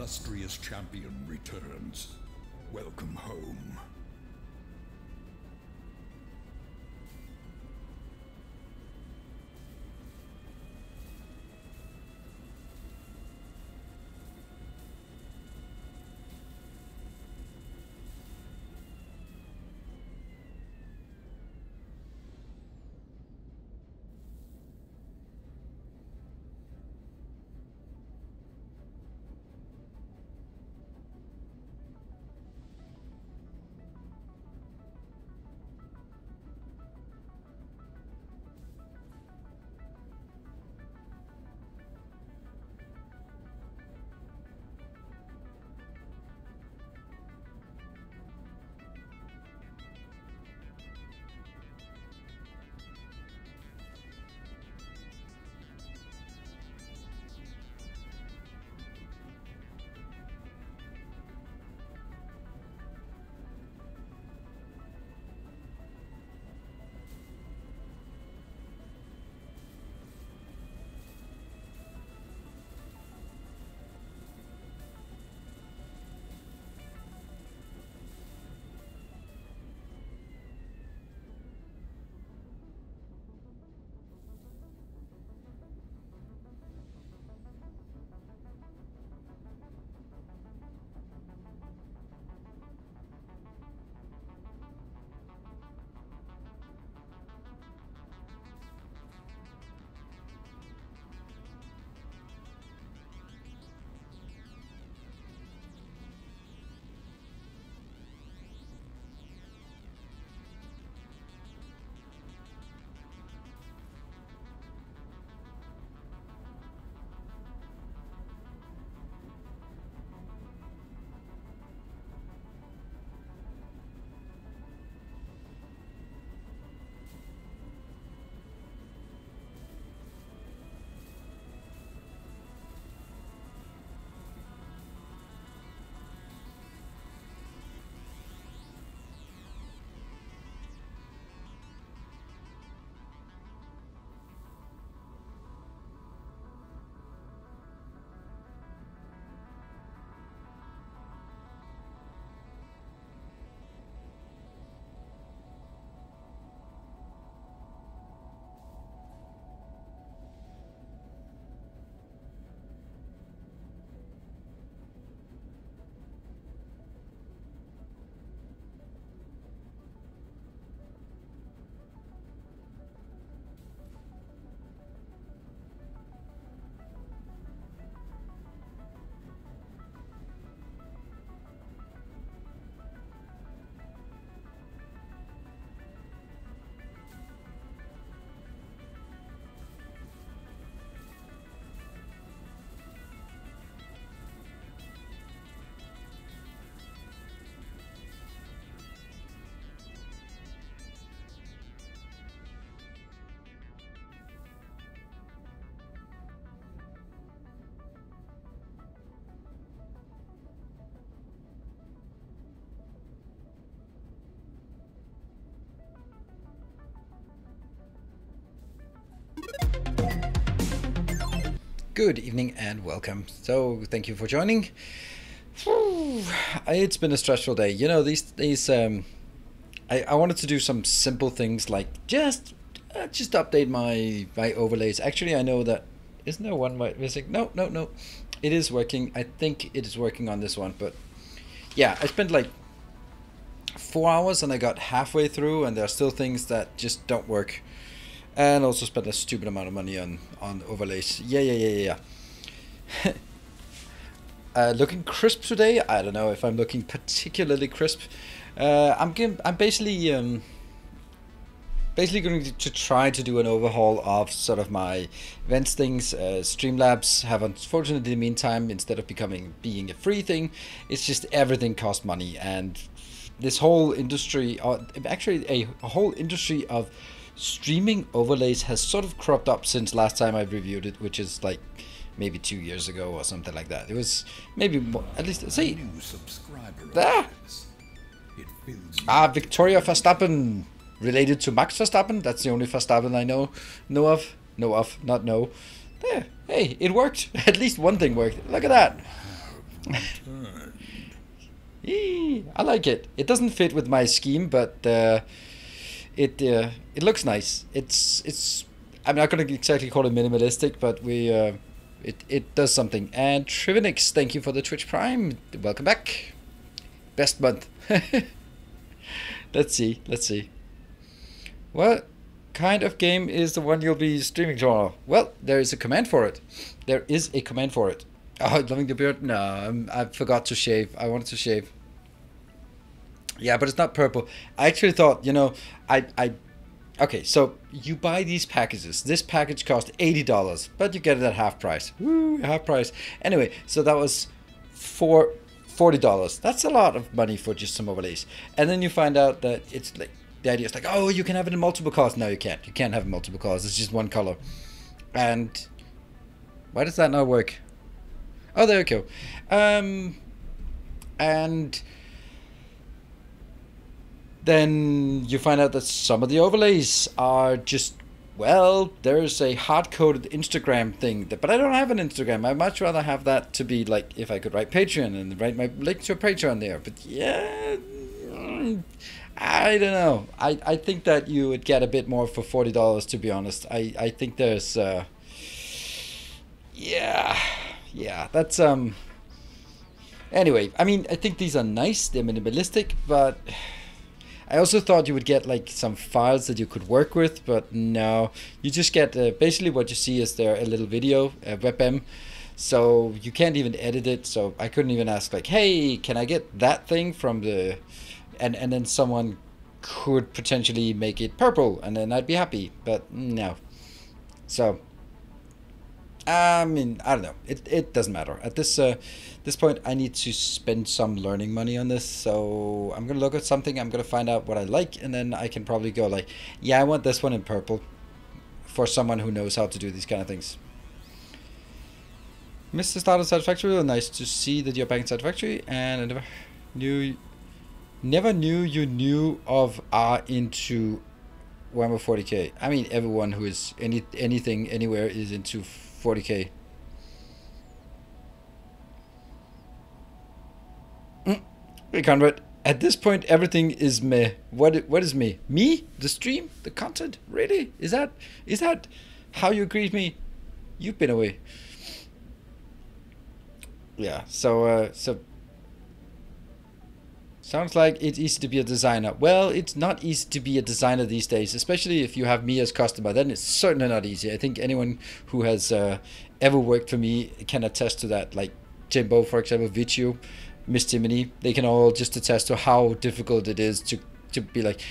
illustrious champion returns. Welcome home. Good evening and welcome. So thank you for joining. It's been a stressful day. You know, these days I wanted to do some simple things like just update my overlays. Actually, I know that isn't there one missing? No. It is working. I think it is working on this one, but yeah, I spent like 4 hours and I got halfway through and there are still things that just don't work. And also spent a stupid amount of money on overlays. Yeah. Looking crisp today. I don't know if I'm looking particularly crisp. I'm basically going to try to do an overhaul of sort of my events things. Streamlabs have unfortunately in the meantime, instead of being a free thing, it's just everything costs money, and this whole industry, actually a whole industry of streaming overlays has sort of cropped up since last time I reviewed it, which is like maybe 2 years ago or something like that. It was maybe more, at least. See, Victoria Verstappen, related to Max Verstappen. That's the only Verstappen I know of. There. Hey, it worked. At least one thing worked. Look at that. I like it. It doesn't fit with my scheme, but it looks nice. It's. I'm not gonna exactly call it minimalistic, but it does something. And Trivinix, thank you for the Twitch Prime. Welcome back. Best month. Let's see. What kind of game is the one you'll be streaming tomorrow? Well, there is a command for it. Oh, loving the beard? No, I forgot to shave. I wanted to shave. Yeah, but it's not purple. I actually thought, okay, so you buy these packages. This package cost $80, but you get it at half price. Woo, half price. Anyway, so that was $40. That's a lot of money for just some overlays. And then you find out that it's like, the idea is like, oh, you can have it in multiple colors. No, you can't. You can't have it in multiple colors. It's just one color. And why does that not work? Oh, there we go. And then you find out that some of the overlays are just, well, there's a hard-coded Instagram thing, but I don't have an Instagram. I'd much rather have that to be like, if I could write Patreon and write my link to a Patreon there. But yeah, I don't know. I think that you would get a bit more for $40, to be honest. I think there's, yeah, that's, anyway, I mean, I think these are nice. They're minimalistic, but I also thought you would get like some files that you could work with, but no. You just get basically what you see is there a little video, WebM, so you can't even edit it. So I couldn't even ask like, hey, can I get that thing from the, and then someone could potentially make it purple, and then I'd be happy. But no. So I mean, I don't know. It doesn't matter at this point. I need to spend some learning money on this, so I'm gonna look at something. I'm gonna find out what I like, and then I can probably go like, yeah, I want this one in purple, for someone who knows how to do these kind of things. Mr. Starter Satisfactory, nice to see that you're back in Satisfactory, and I never knew you knew of are into Warhammer 40k. I mean, everyone who is anything anywhere is into 40k. Hey Conrad, at this point everything is meh. What is me? Me? The stream? The content? Really? Is that how you greet me? You've been away. Yeah, so sounds like it's easy to be a designer. Well, it's not easy to be a designer these days, especially if you have me as customer. Then it's certainly not easy. I think anyone who has ever worked for me can attest to that. Like Jimbo, for example, Vicio, Miss Timony, they can all just attest to how difficult it is to be like,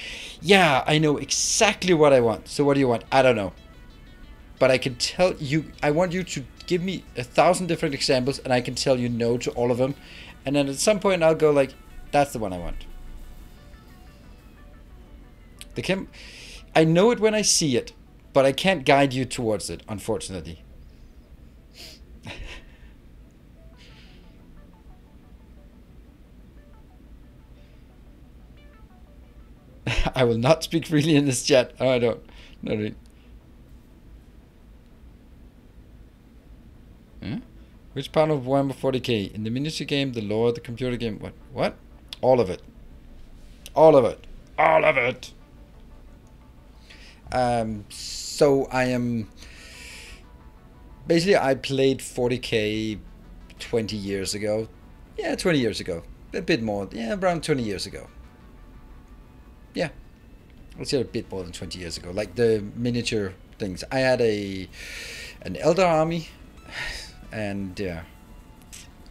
yeah, I know exactly what I want. So what do you want? I don't know. But I can tell you, I want you to give me 1,000 different examples, and I can tell you no to all of them. And then at some point I'll go like, that's the one I want. I know it when I see it, but I can't guide you towards it, unfortunately. I will not speak freely in this chat. Oh, I don't. No, no. Huh? Which part of Warhammer 40k? In the miniature game, the lore, the computer game? What? All of it. All of it. All of it. So I am... Basically, I played 40k 20 years ago. Yeah, 20 years ago. A bit more. Yeah, around 20 years ago. Yeah. Let's say a bit more than 20 years ago. Like the miniature things. I had an Elder army. And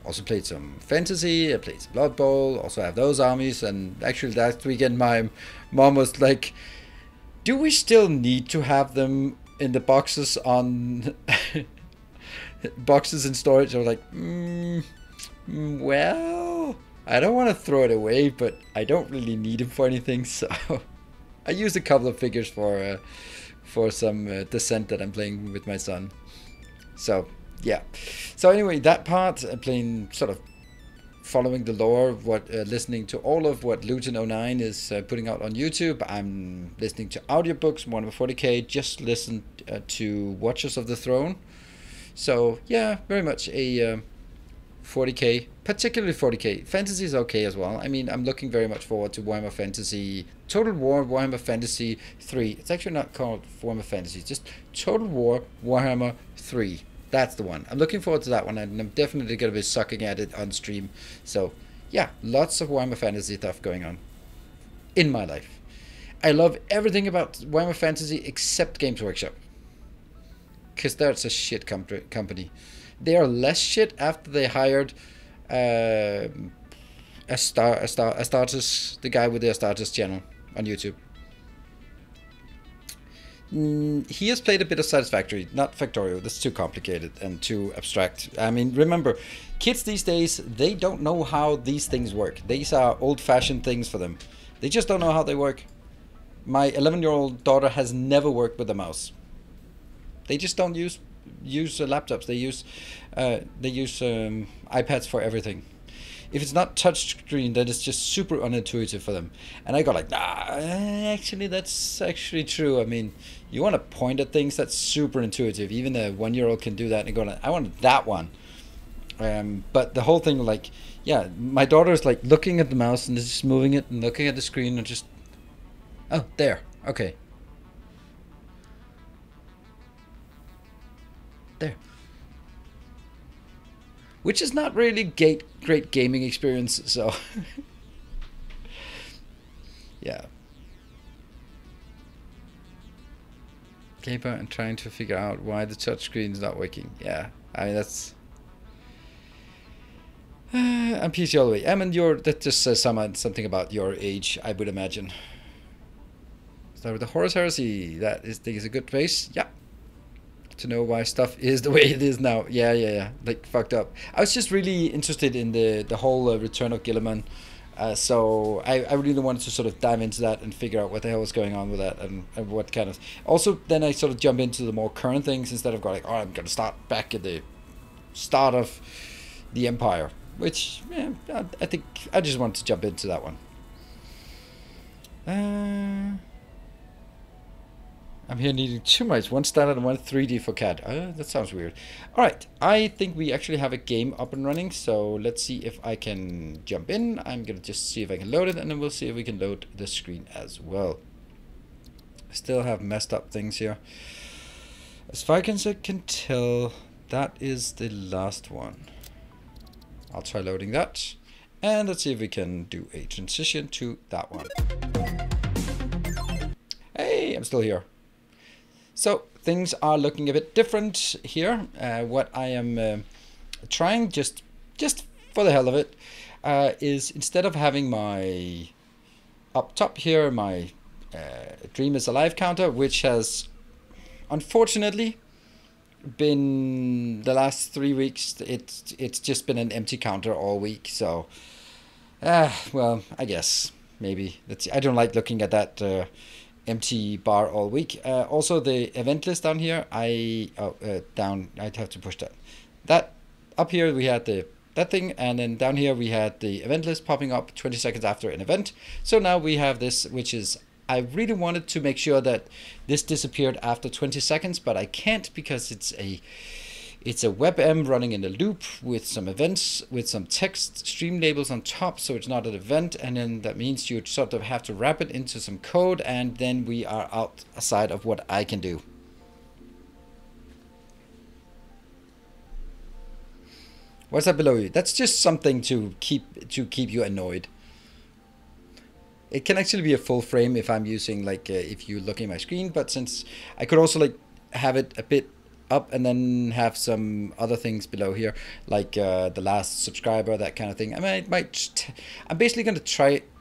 also played some fantasy. I played some Blood Bowl. Also have those armies. And actually last weekend my mom was like, do we still need to have them in the boxes on boxes in storage? I was like, well, I don't want to throw it away, but I don't really need them for anything. So I used a couple of figures for some Descent that I'm playing with my son. So yeah. So anyway, that part, playing sort of following the lore, listening to all of what Luton09 is putting out on YouTube. I'm listening to audiobooks, Warhammer 40k, just listened to Watchers of the Throne. So yeah, very much a 40k, particularly 40k. Fantasy is okay as well. I mean, I'm looking very much forward to Warhammer Fantasy Total War, Warhammer Fantasy 3. It's actually not called Warhammer Fantasy, just Total War Warhammer 3. That's the one. I'm looking forward to that one, and I'm definitely going to be sucking at it on stream. So, yeah, lots of Warhammer Fantasy stuff going on in my life. I love everything about Warhammer Fantasy except Games Workshop, because that's a shit company. They are less shit after they hired Astartes, the guy with the Astartes channel on YouTube. He has played a bit of Satisfactory, not Factorio. That's too complicated and too abstract. I mean, remember, kids these days, they don't know how these things work. These are old-fashioned things for them. They just don't know how they work. My 11-year-old daughter has never worked with a mouse. They just don't use laptops. They use iPads for everything. If it's not touchscreen, then it's just super unintuitive for them. And I go like, nah, actually, that's actually true. I mean, you want to point at things, that's super intuitive. Even a 1-year-old can do that and go, I want that one. But the whole thing, like, yeah, my daughter is like looking at the mouse and just moving it and looking at the screen and just, oh, there, okay. There. Which is not really great gaming experience, so yeah. Gamer and trying to figure out why the touchscreen is not working. Yeah, I mean that's. I'm PC all the way. I mean, that just says something about your age, I would imagine. Start with the Horus Heresy. That is, I think, is a good place. Yeah. To know why stuff is the way it is now. Yeah. Like, fucked up. I was just really interested in the whole return of Guilliman. So I really wanted to sort of dive into that and figure out what the hell was going on with that and what kind of... Also, then I sort of jump into the more current things instead of going like, oh, I'm going to start back at the start of the Empire. Which, yeah, I think I just wanted to jump into that one. I'm here needing 2 mics, one standard and one 3D for CAD. That sounds weird. Alright, I think we actually have a game up and running, so let's see if I can jump in. I'm going to just see if I can load it, and then we'll see if we can load the screen as well. I still have messed up things here. As far as I can tell, that is the last one. I'll try loading that, and let's see if we can do a transition to that one. Hey, I'm still here. So things are looking a bit different here. What I am trying, just for the hell of it, is instead of having my up top here, my Dream is Alive counter, which has unfortunately been the last 3 weeks, it's just been an empty counter all week. So well, I guess maybe that's, I don't like looking at that empty bar all week. Also the event list down here, down, I'd have to push that up here. We had that thing, and then down here we had the event list popping up 20 seconds after an event. So now we have this, which is, I really wanted to make sure that this disappeared after 20 seconds, but I can't because it's a WebM running in a loop with some events, with some text stream labels on top, so it's not an event, and then that means you sort of have to wrap it into some code, and then we are outside of what I can do. What's that below you? That's just something to keep you annoyed. It can actually be a full frame if I'm using, like, if you look at my screen, but since I could also like have it a bit up and then have some other things below here, like the last subscriber, that kind of thing. I mean, I'm basically going to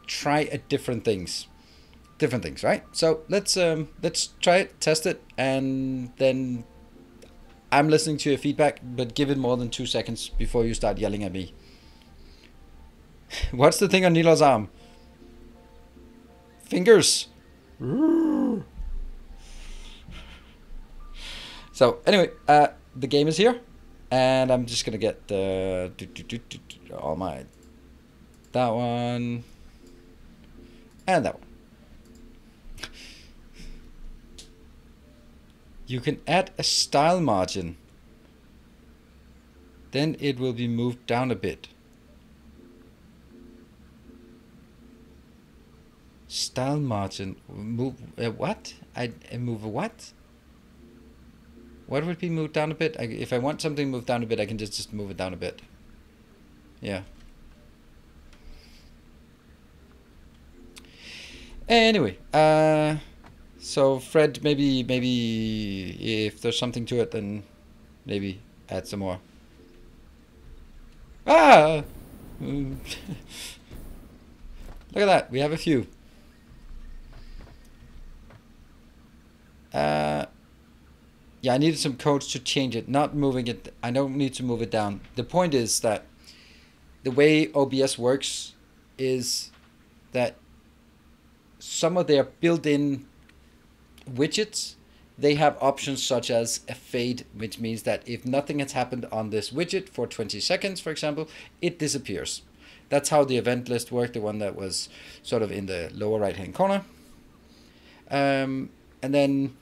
try a different things, right? So let's try it, test it, and then I'm listening to your feedback, but give it more than 2 seconds before you start yelling at me. What's the thing on Nilo's arm? Fingers. So anyway, the game is here, and I'm just gonna get all my, that one and that one. You can add a style margin. then it will be moved down a bit. Style margin, move what? I move a what? What would be moved down a bit? If I want something moved down a bit, I can just move it down a bit. Yeah. Anyway, so Fred, maybe if there's something to it, then maybe add some more. Ah! Look at that, we have a few. Yeah, I needed some codes to change it, not moving it. I don't need to move it down. The point is that the way OBS works is that some of their built-in widgets, they have options such as a fade, which means that if nothing has happened on this widget for 20 seconds, for example, it disappears. That's how the event list worked, the one that was sort of in the lower right-hand corner. And then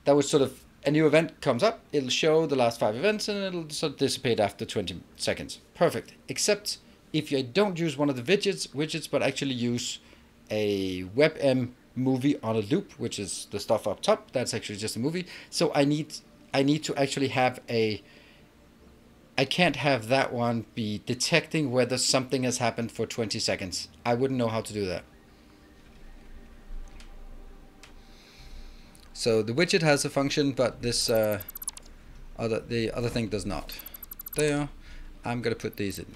that was sort of a new event comes up, it'll show the last 5 events and it'll sort of dissipate after 20 seconds. Perfect. Except if you don't use one of the widgets, but actually use a WebM movie on a loop, which is the stuff up top, that's actually just a movie. So I need to actually have I can't have that one be detecting whether something has happened for 20 seconds. I wouldn't know how to do that. So the widget has a function, but this the other thing does not. There, I'm gonna put these in.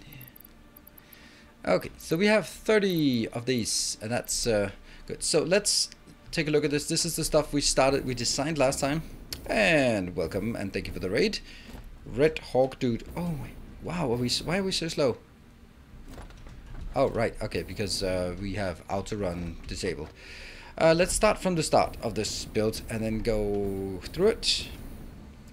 Okay, so we have 30 of these, and that's good. So let's take a look at this. This is the stuff we designed last time. And welcome, and thank you for the raid. Red Hawk Dude. Oh, wow, why are we so slow? Oh, right, okay, because we have auto run disabled. Let's start from the start of this build and then go through it.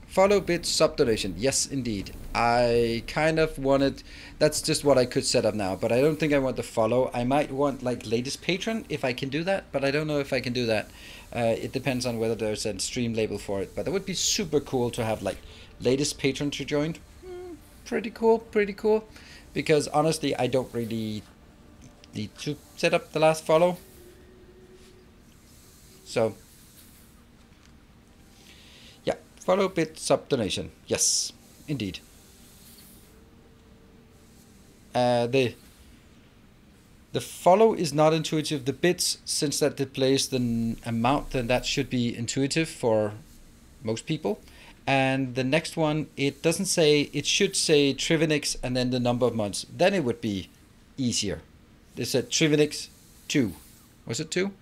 Follow bit sub donation. Yes, indeed. I kind of wanted, that's just what I could set up now, but I don't think I want the follow. I might want like latest patron if I can do that, but I don't know if I can do that. It depends on whether there's a stream label for it, but it would be super cool to have like latest patron to join. Pretty cool, because honestly, I don't really need to set up the last follow. So, yeah, follow bit sub donation. Yes, indeed. The follow is not intuitive. The bits, since that displays the amount, then that should be intuitive for most people. And the next one, it doesn't say, it should say Trivinix and then the number of months. Then it would be easier. They said Trivinix 2. Was it 2?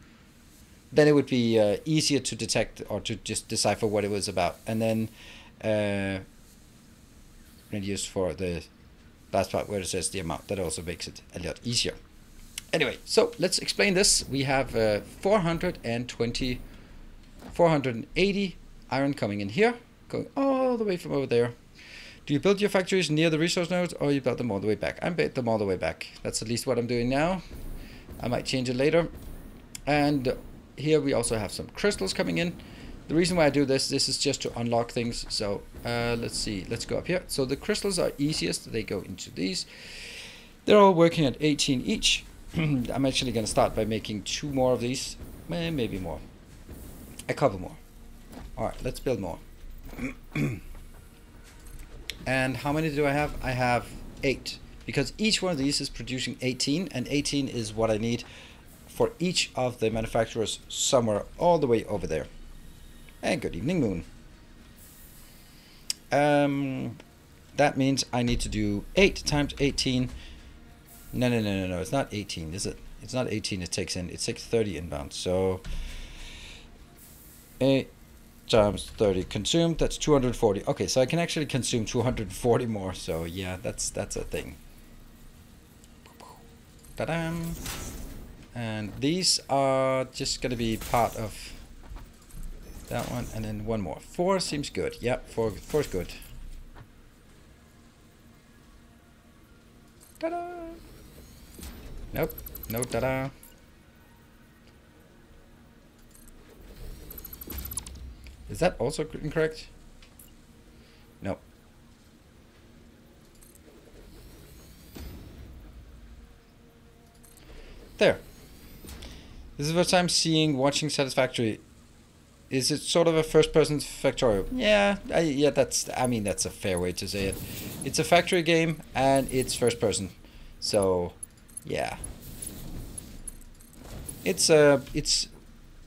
Then it would be easier to detect or to just decipher what it was about. And then use for the last part where it says the amount. That also makes it a lot easier. Anyway, so let's explain this. We have 480 iron coming in here, going all the way from over there. Do you build your factories near the resource nodes, or you build them all the way back? I built them all the way back. That's at least what I'm doing now. I might change it later. And here we also have some crystals coming in. The reason why I do this is just to unlock things. So let's see, let's go up here. So the crystals are easiest. They go into these. They're all working at 18 each. I'm actually going to start by making 2 more of these. Maybe more. A couple more. Alright, let's build more. And how many do I have? I have 8. Because each one of these is producing 18. And 18 is what I need for each of the manufacturers somewhere all the way over there. And good evening, Moon. That means I need to do 8 times 18. No, it's not 18, is it? It's not 18 it takes in. It takes 30 inbound. So 8 times 30 consumed, that's 240. Okay, so I can actually consume 240 more. So yeah, that's a thing. Ta-da! And these are just going to be part of that one, and then 1 more. 4 seems good. Yep, 4 is good. Ta-da! Nope, no ta-da. Is that also incorrect? Nope. There. This is the first time watching Satisfactory. Is it sort of a first-person Factorio? Yeah, that's a fair way to say it. It's a factory game and it's first-person, so yeah. It's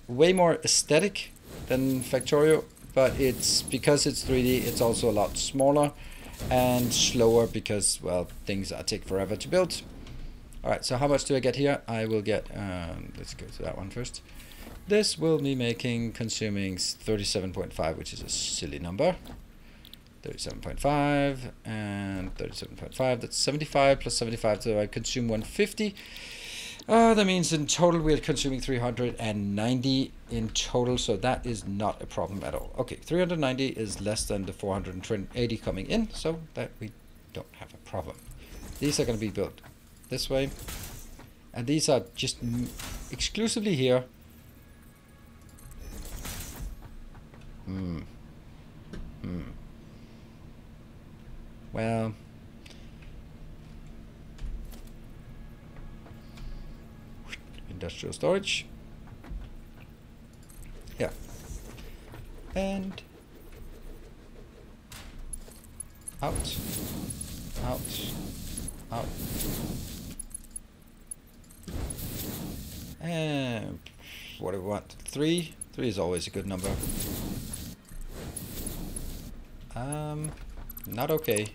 way more aesthetic than Factorio, but because it's 3D, it's also a lot smaller and slower because, well, things take forever to build. All right, so how much do I get here? I will get. Let's go to that one first. This will be consuming 37.5, which is a silly number. 37.5 and 37.5, that's 75 plus 75, so I consume 150. That means in total we're consuming 390 in total, so that is not a problem at all. Okay, 390 is less than the 480 coming in, so that we don't have a problem. These are going to be built this way, and these are just exclusively here. Well, industrial storage. Yeah. And out. And what do we want? 3? 3 is always a good number. Not okay.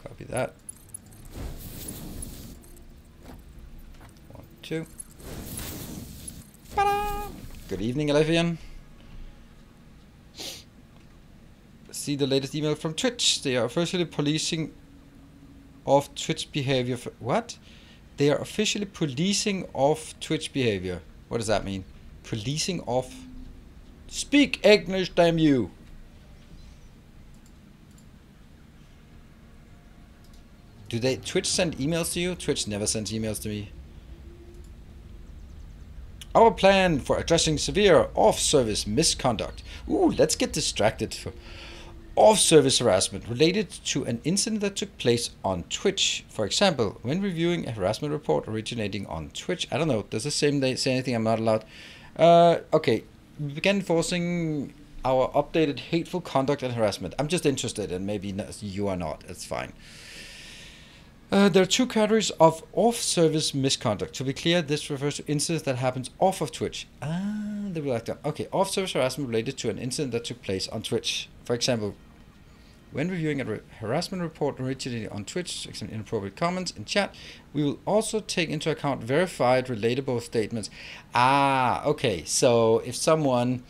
Copy that. 1, 2. Ta-da! Good evening, Elevian. See the latest email from Twitch. They are officially policing off Twitch behavior. What? They are officially policing off Twitch behavior. What does that mean? Policing off? Speak English, damn you! Do Twitch send emails to you? Twitch never sends emails to me. Our plan for addressing severe off-service misconduct. Ooh, let's get distracted. For off-service harassment related to an incident that took place on Twitch. For example, when reviewing a harassment report originating on Twitch. I don't know, does this say anything I'm not allowed? Okay, we began enforcing our updated hateful conduct and harassment. I'm just interested, and maybe you are not, it's fine. There are 2 categories of off-service misconduct. To be clear, this refers to incidents that happens off of Twitch. They will like that. Okay, off-service harassment related to an incident that took place on Twitch. For example, when reviewing a harassment report originating on Twitch, inappropriate comments in chat, we will also take into account verified, relatable statements. Okay, so if someone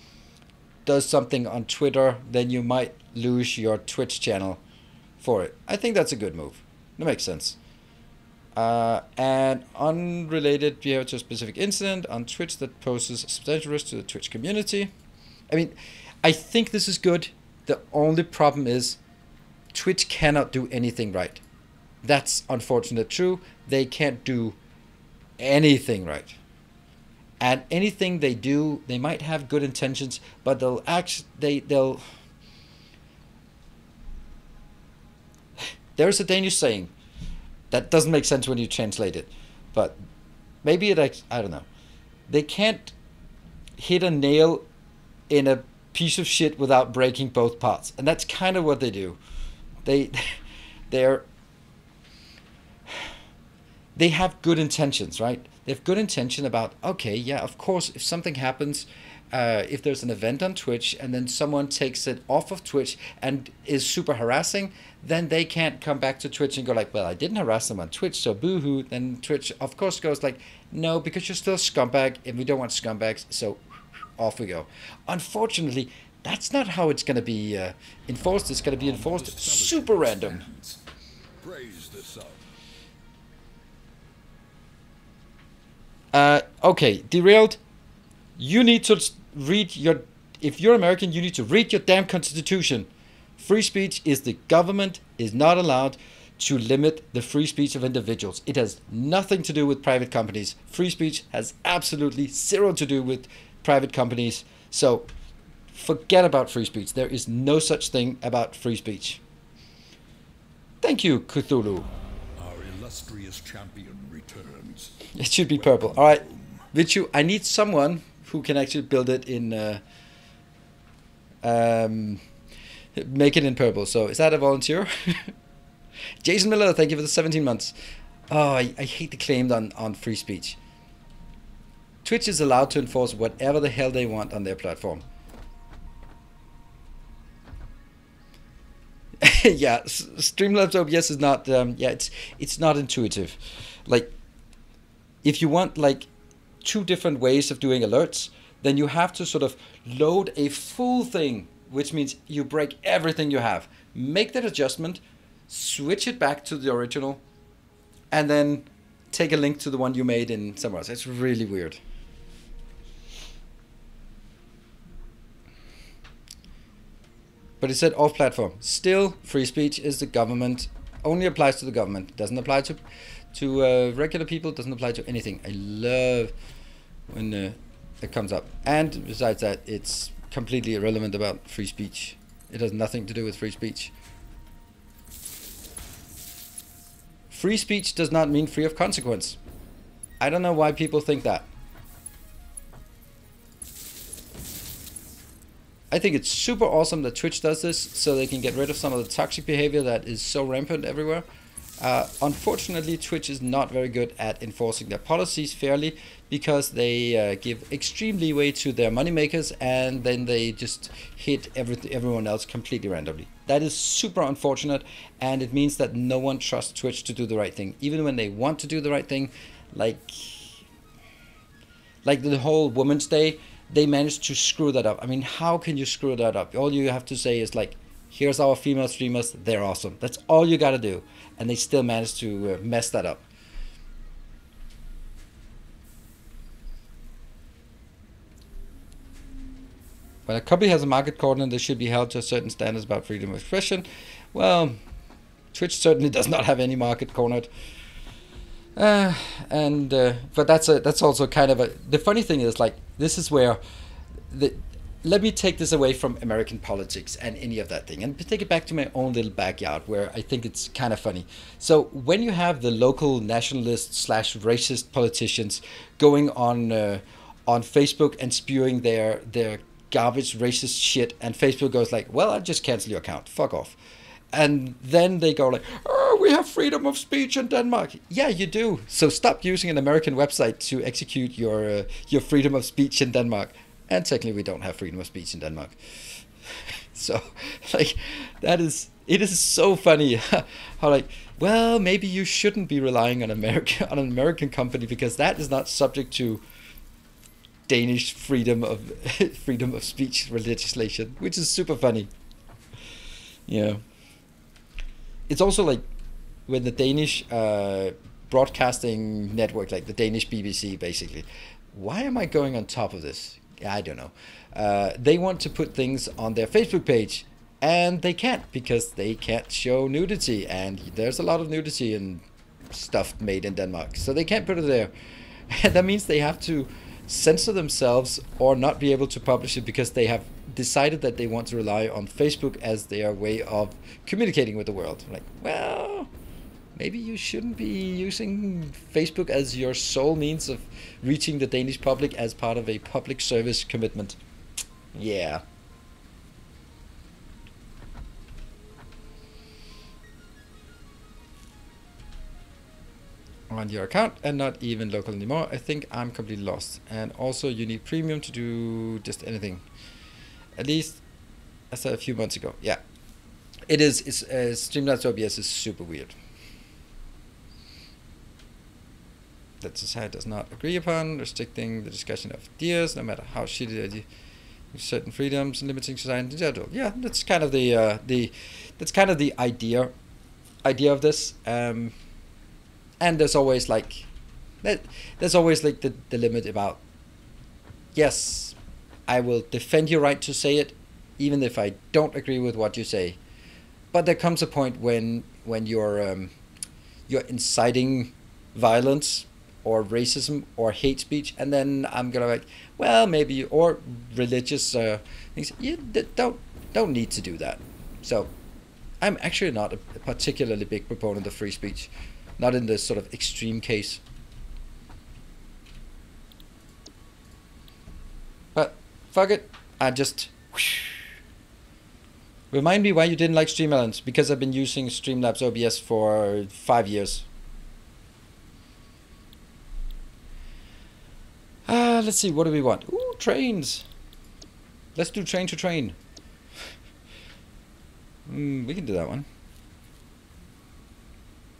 does something on Twitter, then you might lose your Twitch channel for it. I think that's a good move. That makes sense. And unrelated behavior to a specific incident on Twitch that poses substantial risk to the Twitch community. I mean, I think this is good. The only problem is Twitch cannot do anything right. That's unfortunately true. They can't do anything right. And anything they do, they might have good intentions, but they'll There's a Danish saying that doesn't make sense when you translate it, but maybe I don't know. They can't hit a nail in a piece of shit without breaking both parts, and that's kind of what they do. They have good intentions, right? They have good intention about, okay, yeah, of course, if something happens, if there's an event on Twitch and then someone takes it off of Twitch and is super harassing, then they can't come back to Twitch and go like, well, I didn't harass them on Twitch, so boo-hoo. Then Twitch, of course, goes like, no, because you're still a scumbag, and we don't want scumbags, so off we go. Unfortunately, that's not how it's going to be enforced. It's going to be enforced super random. Praise the sun. Okay, derailed. You need to read your... If you're American, you need to read your damn constitution. Free speech is the government is not allowed to limit the free speech of individuals. It has nothing to do with private companies. Free speech has absolutely zero to do with private companies. So Forget about free speech. There is no such thing about free speech. Thank you, Cthulhu. Our illustrious champion returns. It should be purple. All right, Vichu, I need someone who can actually build it in, make it in purple. So is that a volunteer? Jason Miller, thank you for the 17 months. Oh, I hate the claim on free speech. Twitch is allowed to enforce whatever the hell they want on their platform. Yeah, Streamlabs OBS is not. Yeah, it's not intuitive. Like, if you want like 2 different ways of doing alerts, then you have to sort of load a full thing, which means you break everything you have, make that adjustment, switch it back to the original, and then take a link to the one you made in somewhere else. It's really weird. But it said off-platform. Still, free speech is the government. Only applies to the government. Doesn't apply to regular people. Doesn't apply to anything. I love when it comes up. And besides that, it's completely irrelevant about free speech. It has nothing to do with free speech. Free speech does not mean free of consequence. I don't know why people think that. I think it's super awesome that Twitch does this so they can get rid of some of the toxic behavior that is so rampant everywhere. Unfortunately, Twitch is not very good at enforcing their policies fairly because they give extreme leeway to their moneymakers and then they just hit everyone else completely randomly. That is super unfortunate, and it means that no one trusts Twitch to do the right thing. Even when they want to do the right thing, like the whole Women's Day, they managed to screw that up. I mean, how can you screw that up? All you have to say is like, here's our female streamers, they're awesome. That's all you gotta do. And they still managed to mess that up. When a company has a market corner, they should be held to certain standards about freedom of expression. Well, Twitch certainly does not have any market cornered. But that's also kind of the funny thing is, like, this is where let me take this away from American politics and any of that thing and take it back to my own little backyard where I think it's kind of funny. So when you have the local nationalist / racist politicians going on Facebook and spewing their garbage racist shit, and Facebook goes like, well, I'll just cancel your account, fuck off. And then they go like, oh, we have freedom of speech in Denmark. Yeah, you do. So stop using an American website to execute your freedom of speech in Denmark. And technically, we don't have freedom of speech in Denmark. So, like, it is so funny how, like, well, maybe you shouldn't be relying on an American company because that is not subject to Danish freedom of speech legislation, which is super funny. Yeah. It's also like with the Danish broadcasting network, like the Danish BBC, basically. Why am I going on top of this? I don't know. They want to put things on their Facebook page, and they can't because they can't show nudity, and there's a lot of nudity and stuff made in Denmark, so they can't put it there. And that means they have to censor themselves or not be able to publish it because they have decided that they want to rely on Facebook as their way of communicating with the world. Like, well, maybe you shouldn't be using Facebook as your sole means of reaching the Danish public as part of a public service commitment. Yeah. On your account and not even local anymore. I think I'm completely lost. And also you need premium to do just anything. At least I said a few months ago. Yeah. It is. It's Streamlabs OBS is super weird. That society does not agree upon, restricting the discussion of ideas, no matter how shitty the idea. Certain freedoms and limiting society in general. Yeah, that's kind of the idea of this. And there's always like the limit about, yes, I will defend your right to say it, even if I don't agree with what you say. But there comes a point when you're inciting violence or racism or hate speech, and then I'm gonna like, well, maybe, or religious things. You don't need to do that. So I'm actually not a particularly big proponent of free speech, not in this sort of extreme case. But fuck it, I just whoosh. Remind me why you didn't like Stream Elements. Because I've been using Streamlabs OBS for 5 years. Let's see, what do we want? Ooh, trains. Let's do train to train. We can do that one.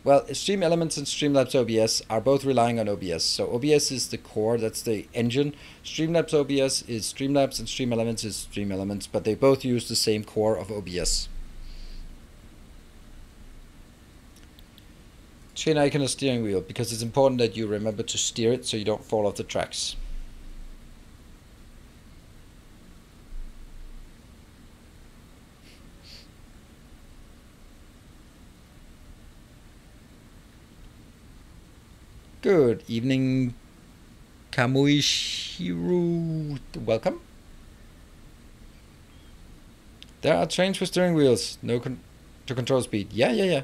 Well, Stream Elements and Streamlabs OBS are both relying on OBS. So OBS is the core, that's the engine. Streamlabs OBS is Streamlabs and Stream Elements is Stream Elements, but they both use the same core of OBS. Chain icon or steering wheel, because it's important that you remember to steer it so you don't fall off the tracks. Good evening, Kamuishiru. Welcome. There are trains with steering wheels, to control speed. Yeah.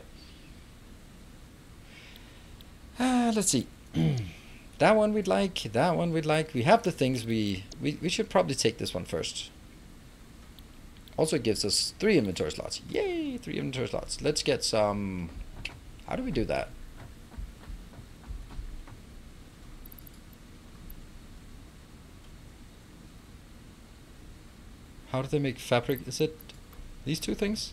Let's see. That one we'd like. That one we'd like. We have the things we should probably take this one first. Also, it gives us 3 inventory slots. Yay, 3 inventory slots. Let's get some. How do we do that? How do they make fabric? Is it these 2 things?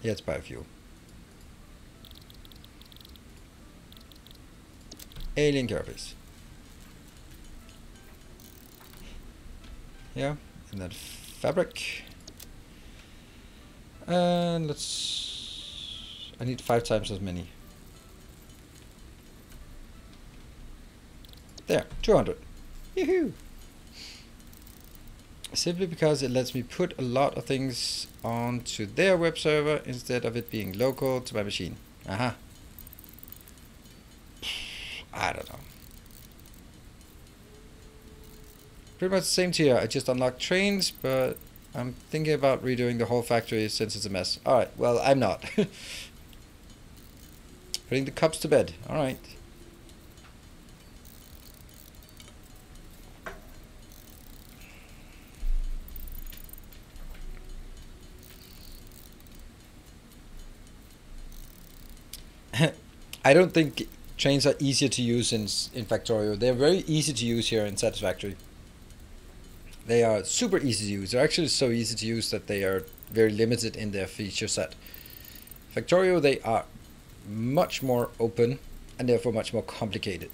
Yeah, it's biofuel. Alien carapace. Yeah, and then fabric. And let's. I need 5 times as many. There, 200. Yoo-hoo! Simply because it lets me put a lot of things onto their web server instead of it being local to my machine. Aha. I don't know. Pretty much the same tier. I just unlocked trains, but I'm thinking about redoing the whole factory since it's a mess. Alright, well, I'm not. Putting the cups to bed. Alright. I don't think trains are easier to use in Factorio. They're very easy to use here in Satisfactory. They are super easy to use. They're actually so easy to use that they are very limited in their feature set. Factorio, they are much more open and therefore much more complicated.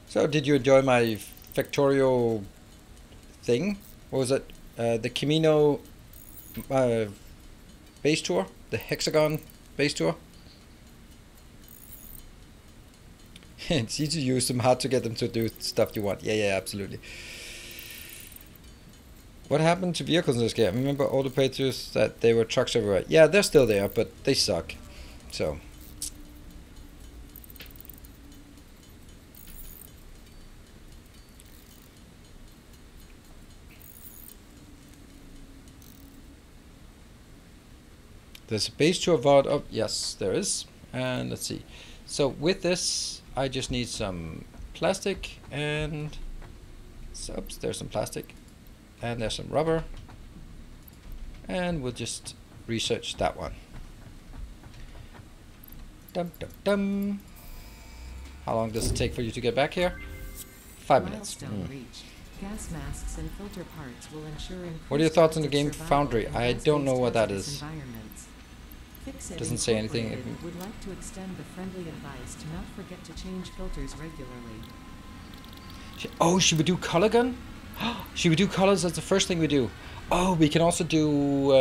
So, did you enjoy my Factorio thing? What was it? The Camino base tour? The Hexagon base tour? It's easy to use them, hard to get them to do stuff you want. Yeah, absolutely. What happened to vehicles in this game? I remember all the playthroughs that they were trucks everywhere. Yeah, they're still there, but they suck. So... There's a base tour VOD. Oh, yes, there is. And let's see. So with this, I just need some plastic and... Oops, there's some plastic. And there's some rubber. And we'll just research that one. Dum dum dum. How long does it take for you to get back here? 5 minutes. Gas masks and filter parts will ensure. What are your thoughts on the game Foundry? I don't know what that is. Doesn't say anything. Would like to extend the friendly advice to not forget to change filters regularly. Oh, should we do color gun? Should we do colors as the first thing we do? Oh, we can also do.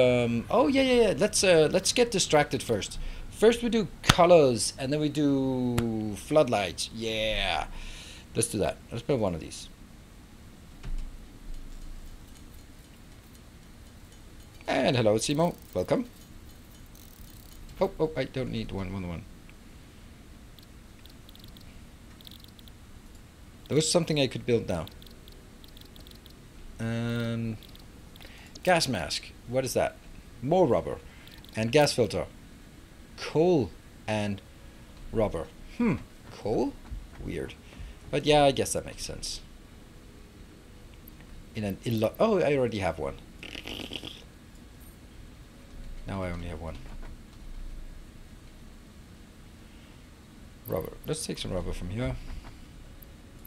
Oh yeah. Let's get distracted first. first we do colors, and then we do floodlights. Yeah, let's do that. Let's build one of these. And hello, Simo. Welcome. Oh, I don't need one. There was something I could build now. Gas mask. What is that? More rubber. And gas filter. Coal and rubber. Coal? Weird. But yeah, I guess that makes sense. Oh, I already have one. Now I only have one. Rubber. Let's take some rubber from here.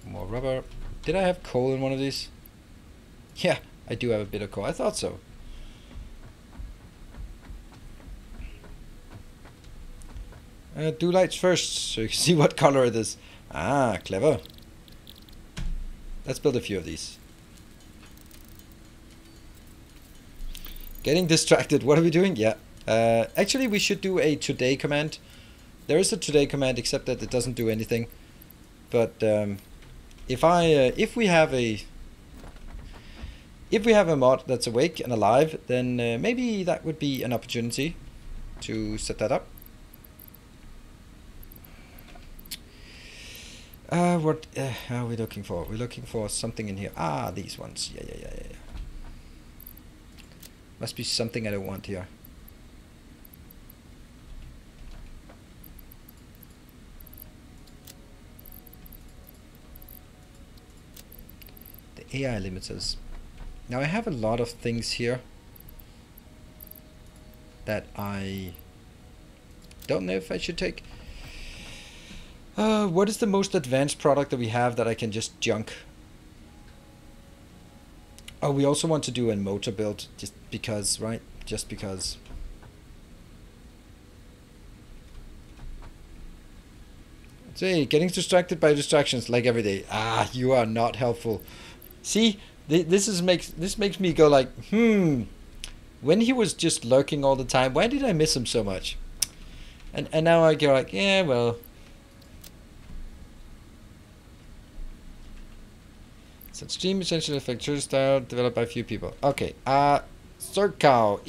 More rubber. Did I have coal in one of these? Yeah, I do have a bit of coal. I thought so. Do lights first, so you can see what color it is. Ah, clever. Let's build a few of these. Getting distracted. What are we doing? Yeah. Actually, we should do a today command. There is a today command, except that it doesn't do anything. But if we have a mod that's awake and alive, then maybe that would be an opportunity to set that up. What are we looking for? We're looking for something in here. Ah, these ones. Yeah. Must be something I don't want here. The AI limiters. Now I have a lot of things here that I don't know if I should take. What is the most advanced product that we have that I can just junk? Oh, we also want to do a motor build, just because, right? Just because. See, getting distracted by distractions like every day. Ah, you are not helpful. See, this makes me go like, when he was just lurking all the time, why did I miss him so much? And now I go like, yeah, well. So stream essentially effective style developed by a few people. Okay, Circow,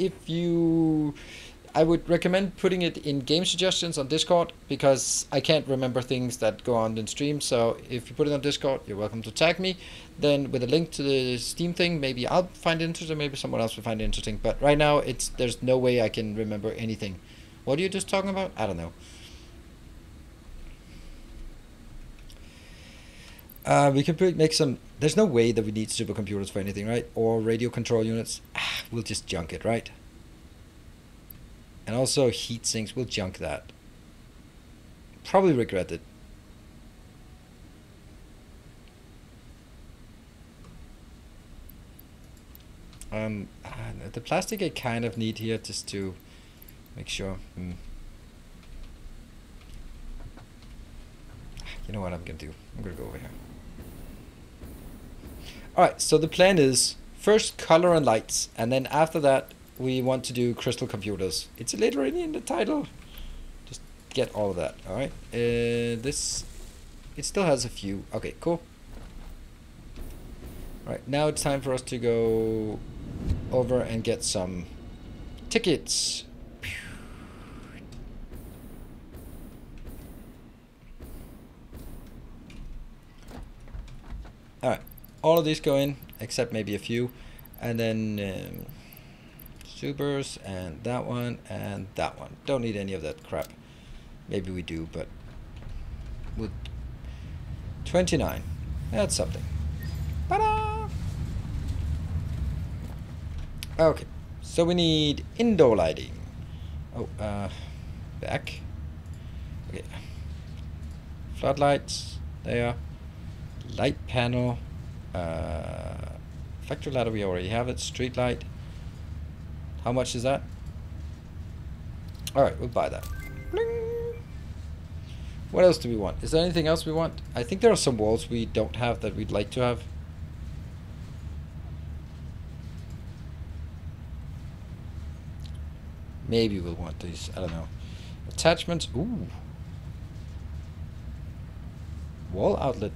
I would recommend putting it in game suggestions on Discord, because I can't remember things that go on in stream. So if you put it on Discord, you're welcome to tag me. Then with a link to the Steam thing, maybe I'll find it interesting, maybe someone else will find it interesting. But right now, there's no way I can remember anything. What are you just talking about? I don't know. We can make some. There's no way that we need supercomputers for anything, right? Or radio control units. We'll just junk it, right? And also heat sinks. We'll junk that. Probably regret it. The plastic I kind of need here just to make sure. You know what I'm gonna do? I'm gonna go over here. Alright, so the plan is first color and lights, and then after that we want to do crystal computers. It's literally in the title. Just get all of that. Alright. It still has a few. Okay, cool. Alright, now it's time for us to go over and get some tickets. Alright, all of these go in, except maybe a few. And then supers, and that one, and that one. Don't need any of that crap. Maybe we do, but... 29. That's something. Ta-da! Okay, so we need indoor lighting. Oh, back. Okay. Floodlights, there. Light panel. Factory ladder, we already have it. Street light. How much is that? Alright, we'll buy that. Bling. What else do we want? Is there anything else we want? I think there are some walls we don't have that we'd like to have. Maybe we'll want these. I don't know. Attachments. Ooh. Wall outlet.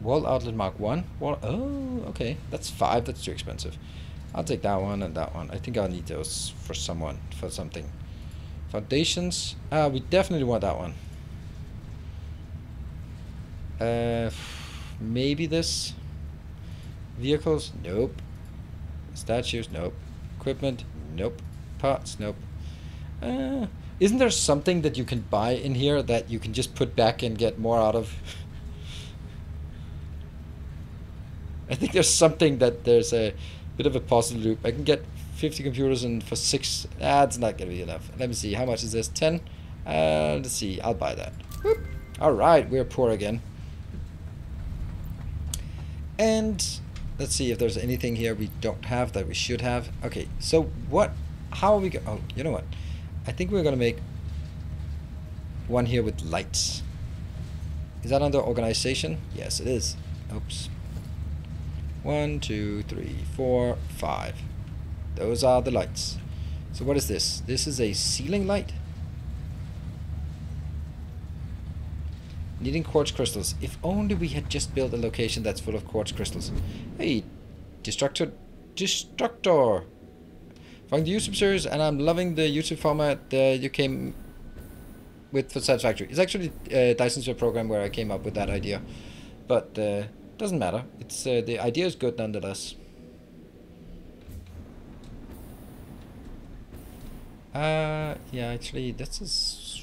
Wall outlet mark 1. Wall. Oh, okay. That's 5. That's too expensive. I'll take that one and that one. I think I'll need those for someone, for something. Foundations. We definitely want that one. Maybe this. Vehicles. Nope. Statues. Nope. Equipment. Nope. Parts. Nope. Isn't there something that you can buy in here that you can just put back and get more out of? I think there's something that there's a bit of a positive loop. I can get 50 computers and for 6. That's not going to be enough. Let me see. How much is this? 10? Let's see. I'll buy that. Whoop. All right. We're poor again. And let's see if there's anything here we don't have that we should have. Okay. So what? How are we going? Oh, you know what? I think we're going to make one here with lights. Is that under organization? Yes, it is. Oops. 1, 2, 3, 4, 5. Those are the lights. So what is this? This is a ceiling light. Needing quartz crystals. If only we had just built a location that's full of quartz crystals. Hey, Destructor. From the YouTube series, and I'm loving the YouTube format you came with for Satisfactory. It's actually Dyson's program where I came up with that idea, but doesn't matter. It's the idea is good nonetheless. Yeah, actually, that's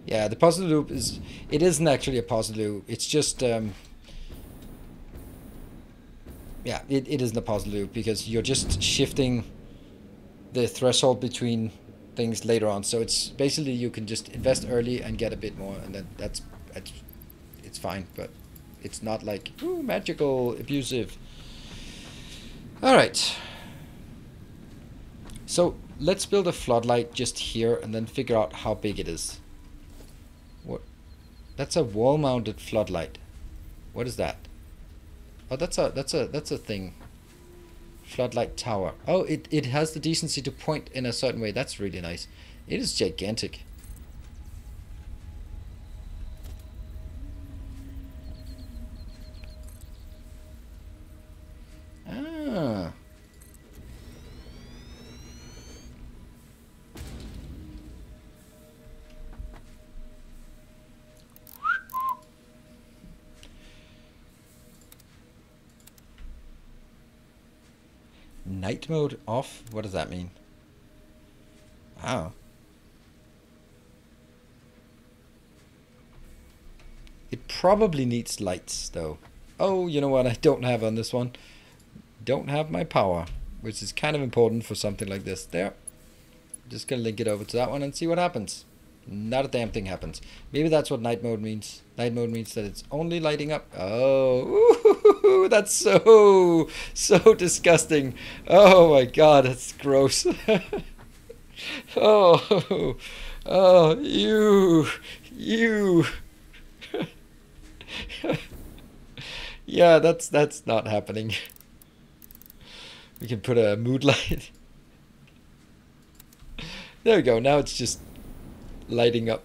yeah. The positive loop is. It isn't actually a positive loop. It's just. Yeah, it isn't a positive loop because you're just shifting the threshold between things later on. So it's basically you can just invest early and get a bit more, and then it's fine. But it's not like ooh, magical, abusive. All right. So let's build a floodlight just here and then figure out how big it is. What? That's a wall-mounted floodlight. What is that? Oh, that's a thing. Floodlight tower. Oh, it has the decency to point in a certain way. That's really nice. It is gigantic. Ah. Night mode off? What does that mean? Wow. It probably needs lights though. Oh, you know what I don't have on this one? Don't have my power, which is kind of important for something like this. There. Just gonna link it over to that one and see what happens. Not a damn thing happens. Maybe that's what night mode means. Night mode means that it's only lighting up. Oh, ooh, that's so disgusting. Oh my god, that's gross. Oh, you. Yeah, that's not happening. We can put a mood light. There we go. Now it's just lighting up.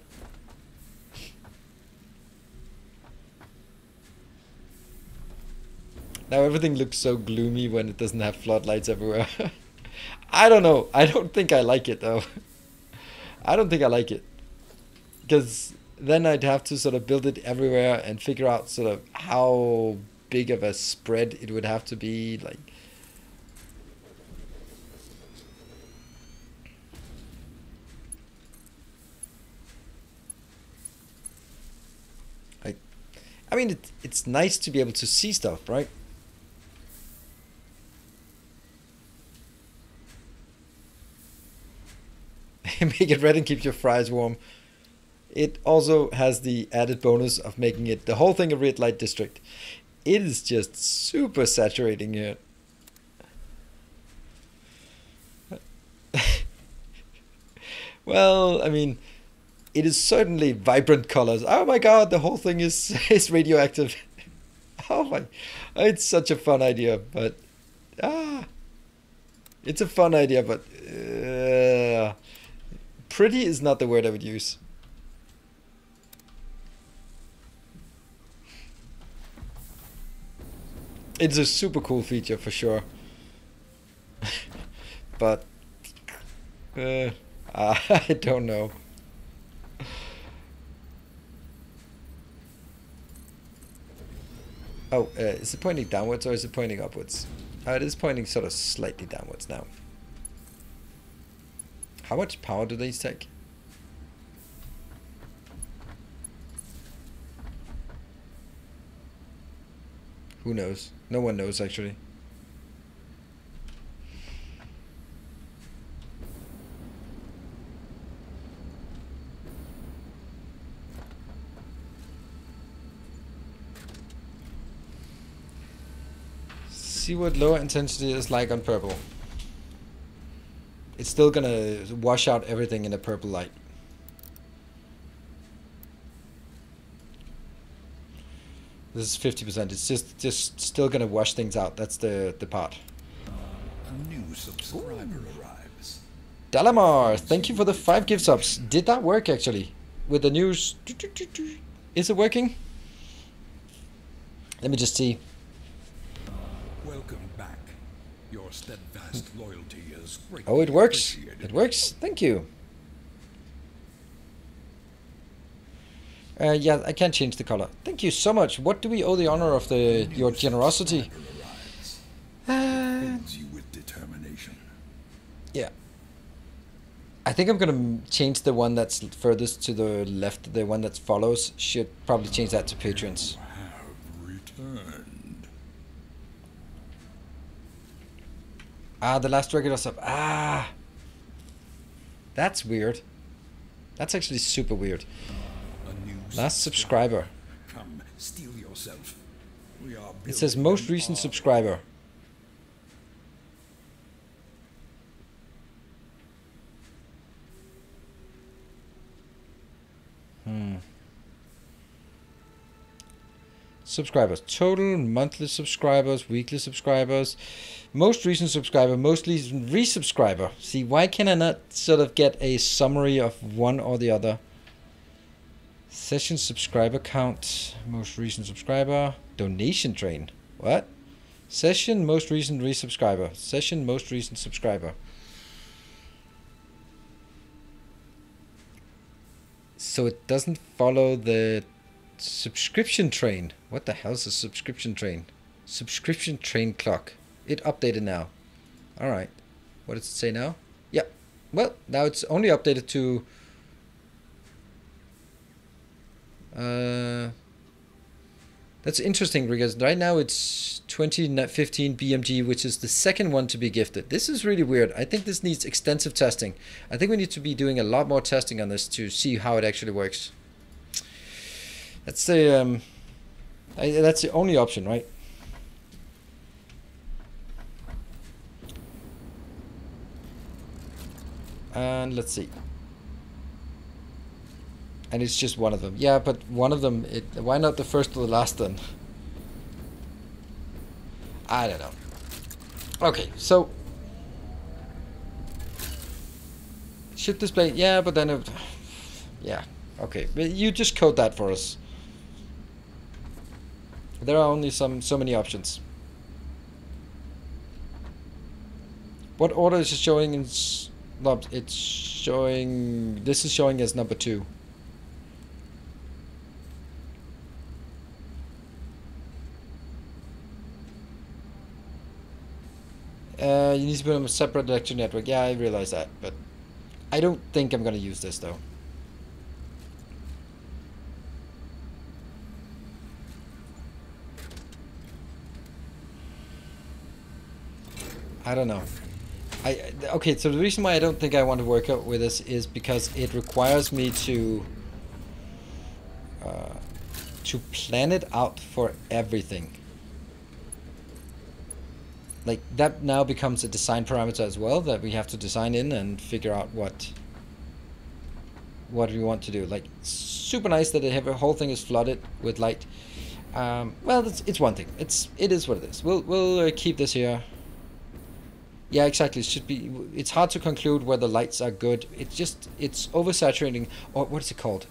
Now everything looks so gloomy when it doesn't have floodlights everywhere. I don't know. I don't think I like it though. I don't think I like it. Because then I'd have to sort of build it everywhere and figure out sort of how big of a spread it would have to be. Like, I mean, it's nice to be able to see stuff, right? Make it red and keep your fries warm. It also has the added bonus of making it the whole thing a red light district. It is just super saturating here. Well, I mean, it is certainly vibrant colors. Oh my god, the whole thing is radioactive. Oh my, it's such a fun idea, but It's a fun idea, but pretty is not the word I would use. It's a super cool feature for sure. But I don't know. Oh, is it pointing downwards or is it pointing upwards? It is pointing sort of slightly downwards now. How much power do these take? Who knows? No one knows actually. See what lower intensity is like on purple. It's still gonna wash out everything in a purple light. This is 50%. It's just still gonna wash things out. That's the part. A new subscriber arrives. Dalamar, thank you for the 5 gift subs. Did that work actually? With the news? Is it working? Let me just see. Welcome back. Your steadfast loyalty is greatly Oh, it works. appreciated. It works. Thank you. Yeah, I can't change the color. Thank you so much. What do we owe the honor of your generosity? Fills you with determination. Yeah. I think I'm gonna change the one that's furthest to the left. The one that follows should probably change that to patrons. Have returned. Ah, the last regular sub. Ah, that's weird. That's actually super weird. A new Last subscriber. Come, steel yourself. We are It says building most an recent army. subscriber. Subscribers. Total monthly subscribers, weekly subscribers, most recent subscriber, most recent resubscriber. See, why can I not sort of get a summary of one or the other? Session subscriber count, most recent subscriber, donation train. What? Session most recent resubscriber. Session most recent subscriber. So it doesn't follow the subscription train. What the hell is a subscription train? Subscription train clock. It updated now. Alright. What does it say now? Yep. Well, now it's only updated to that's interesting because right now it's 2015 BMG, which is the second one to be gifted. This is really weird. I think this needs extensive testing. I think we need to be doing a lot more testing on this to see how it actually works. That's the that's the only option, right? And let's see. And it's just one of them. Yeah, but one of them, why not the first or the last then? I don't know. Okay, so shift display, yeah, but then yeah, okay. But you just code that for us. There are only so many options. What order is it showing in snobs? It's showing, this is showing as number 2. You need to put them a separate lecture network. Yeah, I realize that, but I don't think I'm gonna use this though. I don't know. Okay, so the reason why I don't think I want to work out with this is because it requires me to plan it out for everything. Like that now becomes a design parameter as well that we have to design in and figure out what we want to do. Like super nice that the whole thing is flooded with light. Well, it's one thing. It is what it is. We'll keep this here. Yeah, exactly. It should be. It's hard to conclude whether lights are good. It's oversaturating. Or what is it called?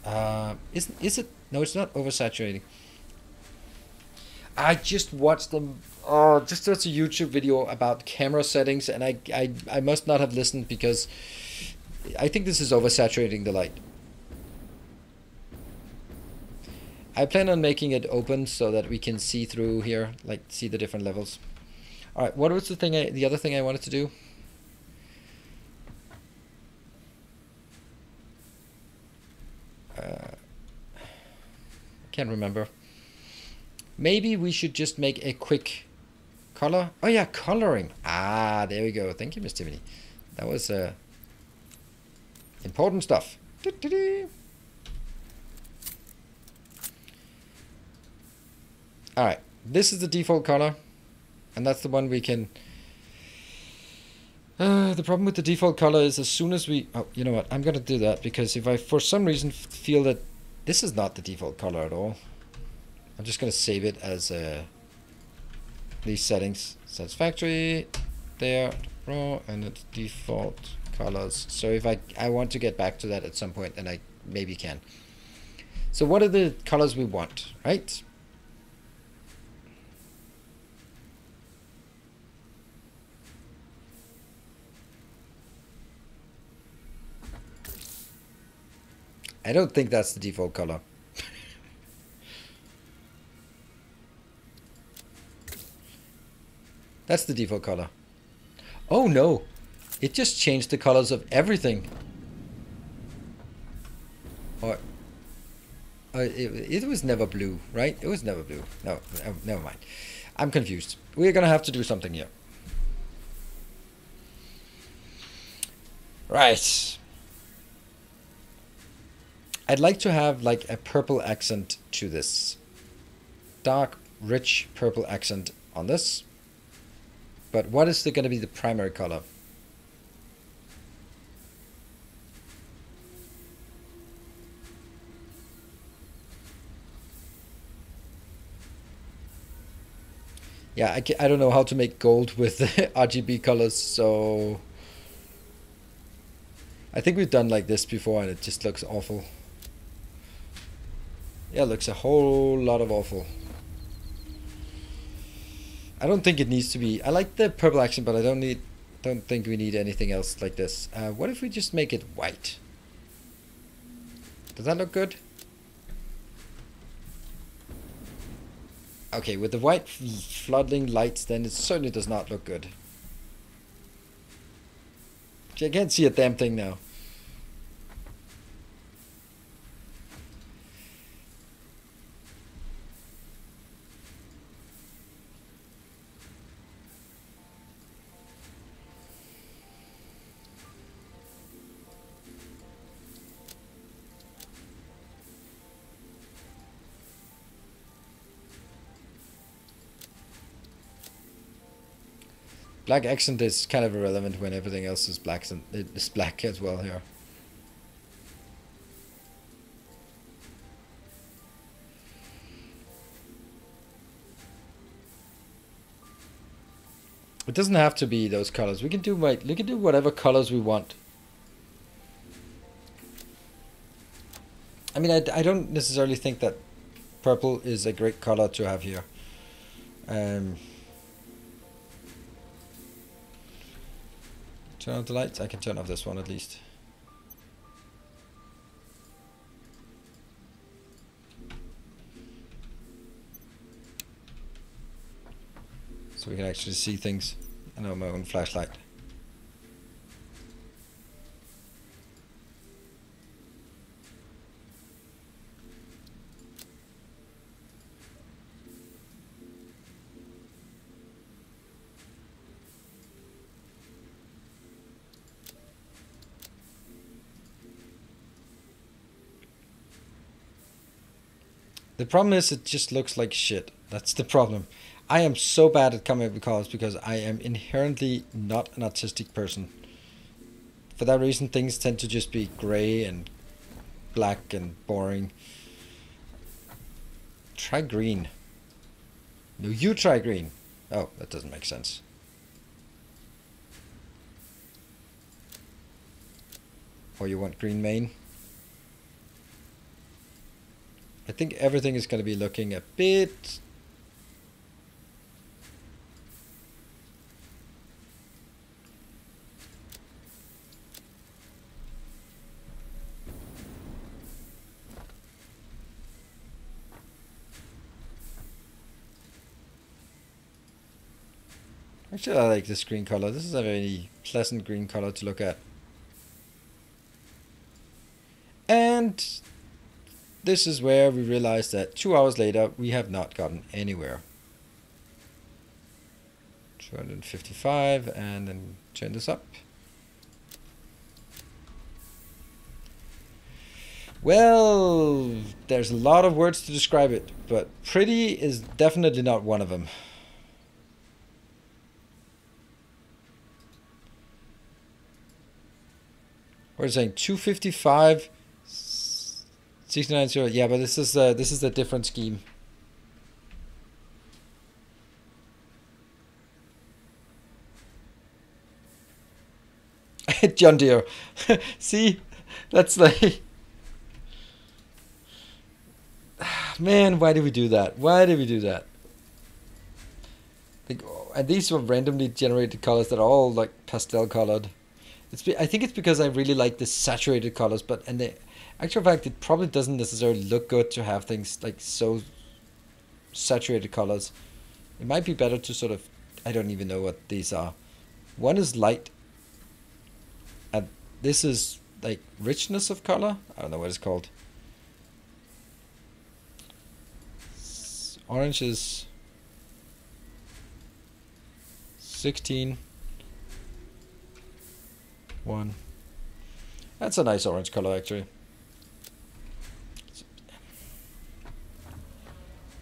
Is it? No, it's not oversaturating. I just watched them. Oh, just watched a YouTube video about camera settings, and I must not have listened because I think this is oversaturating the light. I plan on making it open so that we can see through here, like see the different levels. All right, what was the thing? The other thing I wanted to do? Can't remember. Maybe we should just make a quick color. Oh yeah, coloring. Ah, there we go. Thank you, Miss Tiffany. That was important stuff. All right, this is the default color, and that's the one we can. The problem with the default color is as soon as we... Oh, you know what? I'm going to do that because if I, for some reason, feel that this is not the default color at all, I'm just going to save it as these settings. Satisfactory, there, raw, and it's default colors. So if I want to get back to that at some point, then I maybe can. So what are the colors we want, right? I don't think that's the default color. That's the default color. Oh no, it just changed the colors of everything. Or it was never blue, right? It was never blue. No, never mind. I'm confused. We're gonna have to do something here. Right. I'd like to have like a purple accent to this. Dark, rich purple accent on this. But what is going to be the primary color? Yeah, I don't know how to make gold with RGB colors, so I think we've done like this before and it just looks awful. Yeah, it looks a whole lot of awful. I don't think it needs to be. I like the purple accent, but I don't think we need anything else like this. What if we just make it white? Does that look good? Okay, with the white flooding lights, then it certainly does not look good. I can't see a damn thing now. Black accent is kind of irrelevant when everything else is black, and it is black as well here. It doesn't have to be those colors. We can do whatever colors we want. I mean, I don't necessarily think that purple is a great color to have here. Turn off the lights. I can turn off this one at least. So we can actually see things. I know my own flashlight. The problem is it just looks like shit. That's the problem. I am so bad at coming up with colors because I am inherently not an artistic person. For that reason, things tend to just be gray and black and boring. Try green. No, you try green. Oh, that doesn't make sense. or you want green main. I think everything is going to be looking a bit... Actually, I like this green color. This is a very pleasant green color to look at. And this is where we realize that 2 hours later, we have not gotten anywhere. 255, and then turn this up. Well, there's a lot of words to describe it, but pretty is definitely not one of them. We're saying 255, 690. Yeah, but this is a different scheme. John Deere. See, that's like, man, why did we do that? Why did we do that? Like, and these were randomly generated colors that are all like pastel colored. I think it's because I really like the saturated colors, but in the actual fact, it probably doesn't necessarily look good to have things like so saturated colors. It might be better to sort of, I don't even know what these are. One is light, and this is like richness of color. I don't know what it's called. Orange is 16. 1. That's a nice orange color, actually.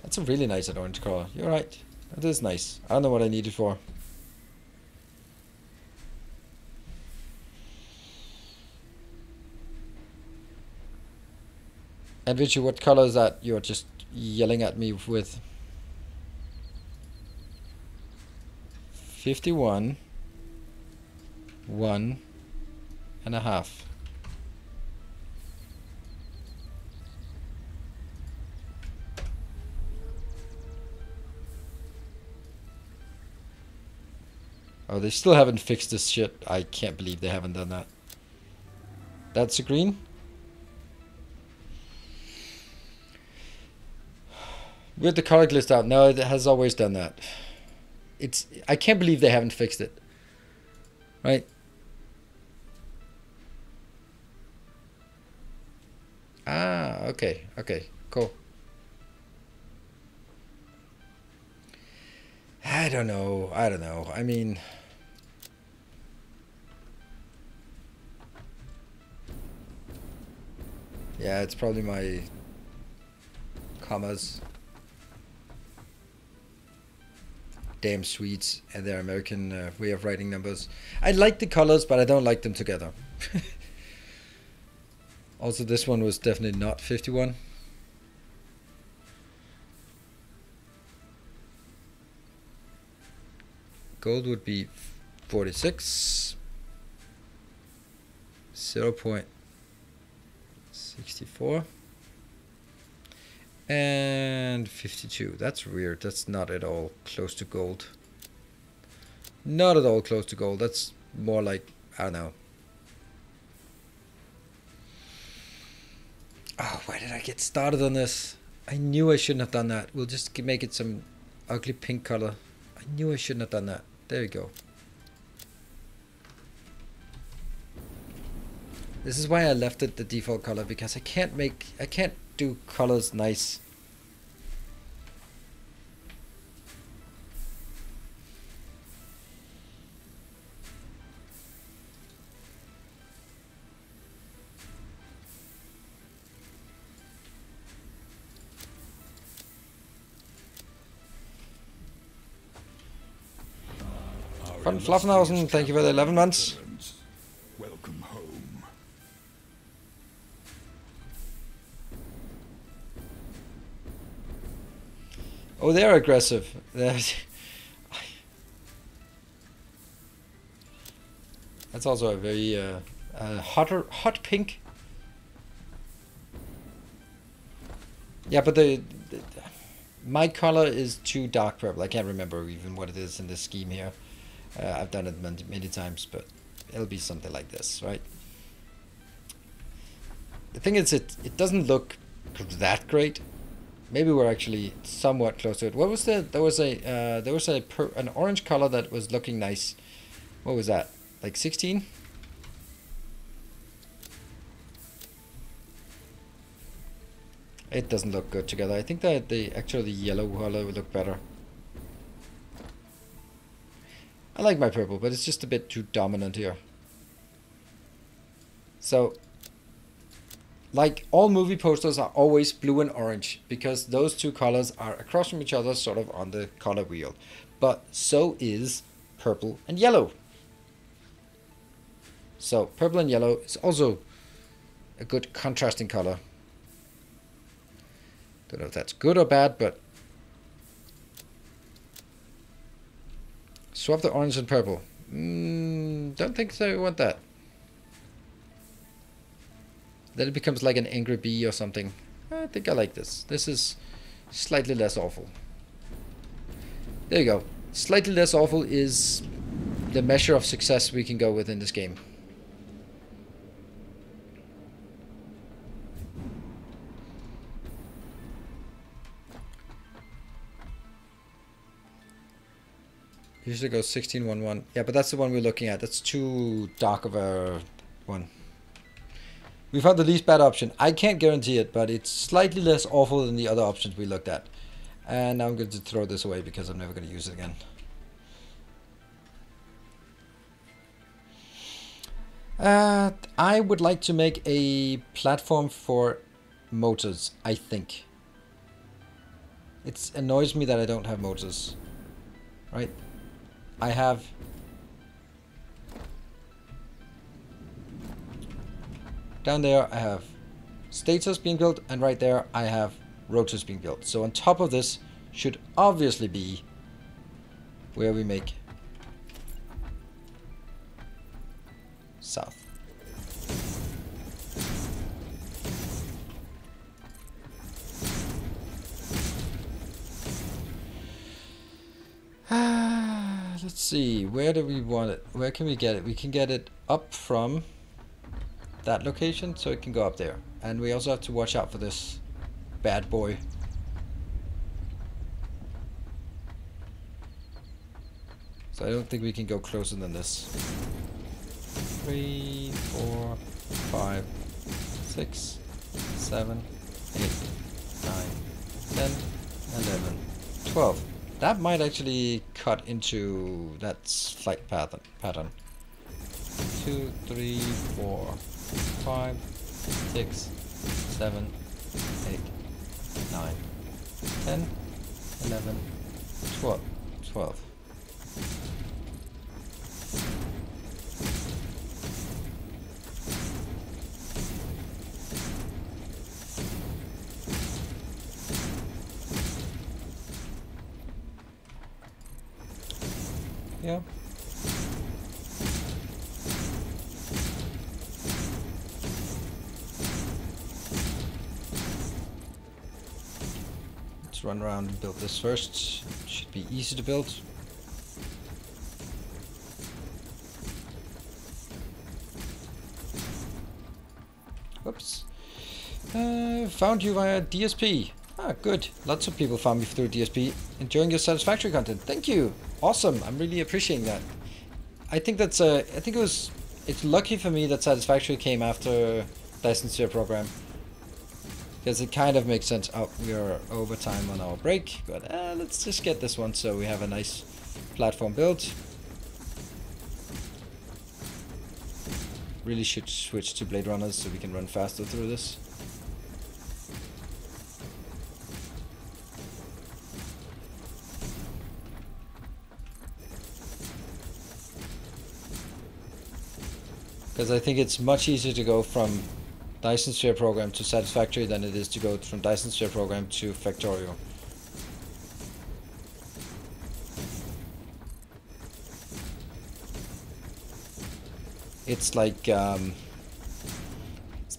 That's a really nice orange color. You're right. That is nice. I don't know what I need it for. And Richie, what color is that you're just yelling at me with? 51. 1.5. Oh, they still haven't fixed this shit. I can't believe they haven't done that. That's a green. With the color list out. No, it has always done that. I can't believe they haven't fixed it. Right? Ah, okay, cool. I don't know. I mean, yeah, it's probably my commas. Damn Swedes and their American way of writing numbers. I like the colors, but I don't like them together. Also, this one was definitely not 51. Gold would be 46. 0.64. And 52. That's weird. That's not at all close to gold. Not at all close to gold. That's more like, I don't know. Oh, why did I get started on this? I knew I shouldn't have done that. We'll just make it some ugly pink color. I knew I shouldn't have done that. There we go. This is why I left it the default color, because I can't do colors nice. Von Fluffenhausen, thank you for the 11 months. Welcome home. Oh, they're aggressive. That's also a very hot pink. Yeah, but my color is too dark purple. I can't remember even what it is in this scheme here. I've done it many times, but it'll be something like this, right? The thing is, it doesn't look that great. Maybe we're actually somewhat close to it. What was there was an orange color that was looking nice. What was that? Like 16? It doesn't look good together. I think that the yellow color would look better. I like my purple, but it's just a bit too dominant here. So, like all movie posters are always blue and orange because those two colors are across from each other, sort of on the color wheel. But so is purple and yellow. So purple and yellow is also a good contrasting color. Don't know if that's good or bad, but swap the orange and purple. Don't think so. I want that. Then it becomes like an angry bee or something. I think I like this. This is slightly less awful. There you go. Slightly less awful is the measure of success we can go with in this game. Usually goes 1611. Yeah, but that's the one we're looking at. That's too dark of a one. We found the least bad option. I can't guarantee it, but it's slightly less awful than the other options we looked at. And now I'm going to throw this away because I'm never going to use it again. I would like to make a platform for motors, I think. It annoys me that I don't have motors. Right? I have down there I have stators being built, and right there I have rotors being built. So on top of this should obviously be where we make south. Let's see, where do we want it? Where can we get it? We can get it up from that location, so it can go up there. And we also have to watch out for this bad boy. So I don't think we can go closer than this. 3, 4, 5, 6, 7, 8, 9, 10, 11, 12. That might actually cut into that flight pattern. 2, 3, 4, 5, 6, 7, 8, 9, 10, 11, 12. 12. Yeah. Let's run around and build this first. Should be easy to build. Whoops. Found you via DSP. Ah, good. Lots of people found me through DSP. Enjoying your Satisfactory content. Thank you. Awesome. I'm really appreciating that. I think that's it's lucky for me that Satisfactory came after Dyson Sphere program. Because it kind of makes sense. Oh, we are over time on our break. But let's just get this one so we have a nice platform built. Really should switch to Blade Runners so we can run faster through this. Because I think it's much easier to go from Dyson Sphere program to Satisfactory than it is to go from Dyson Sphere program to Factorio. It's like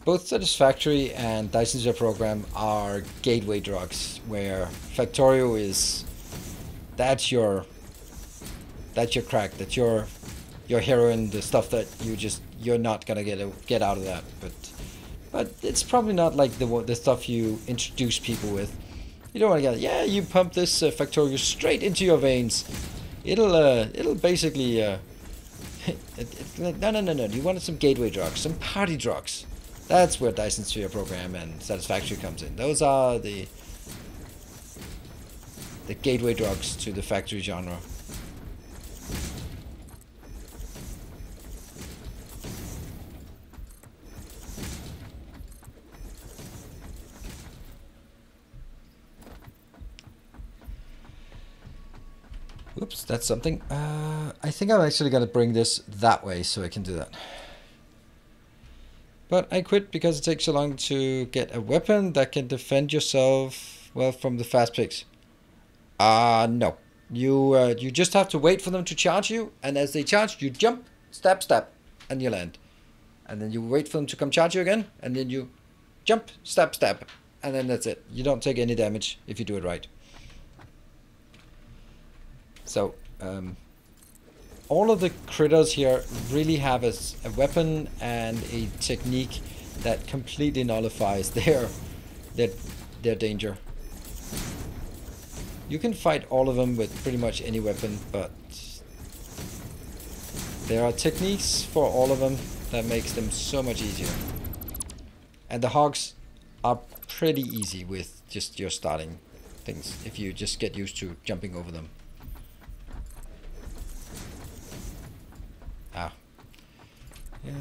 both Satisfactory and Dyson Sphere Program are gateway drugs, where Factorio is that's your crack, that's your heroin, the stuff that you're not gonna get out of that. But it's probably not like the stuff you introduce people with. You don't want to get, yeah, you pump this Factorio straight into your veins. It'll basically no. You wanted some gateway drugs, some party drugs. That's where Dyson Sphere Program and Satisfactory comes in. Those are the gateway drugs to the factory genre. Oops, that's something. I think I'm actually going to bring this that way so I can do that. But I quit because it takes so long to get a weapon that can defend yourself, well, from the fast picks. No. You just have to wait for them to charge you, and as they charge, you jump, stab, and you land. And then you wait for them to come charge you again, and then you jump, stab, and then that's it. You don't take any damage if you do it right. So, all of the critters here really have a weapon and a technique that completely nullifies their danger. You can fight all of them with pretty much any weapon, but there are techniques for all of them that makes them so much easier. And the hogs are pretty easy with just your starting things, if you just get used to jumping over them. Yeah.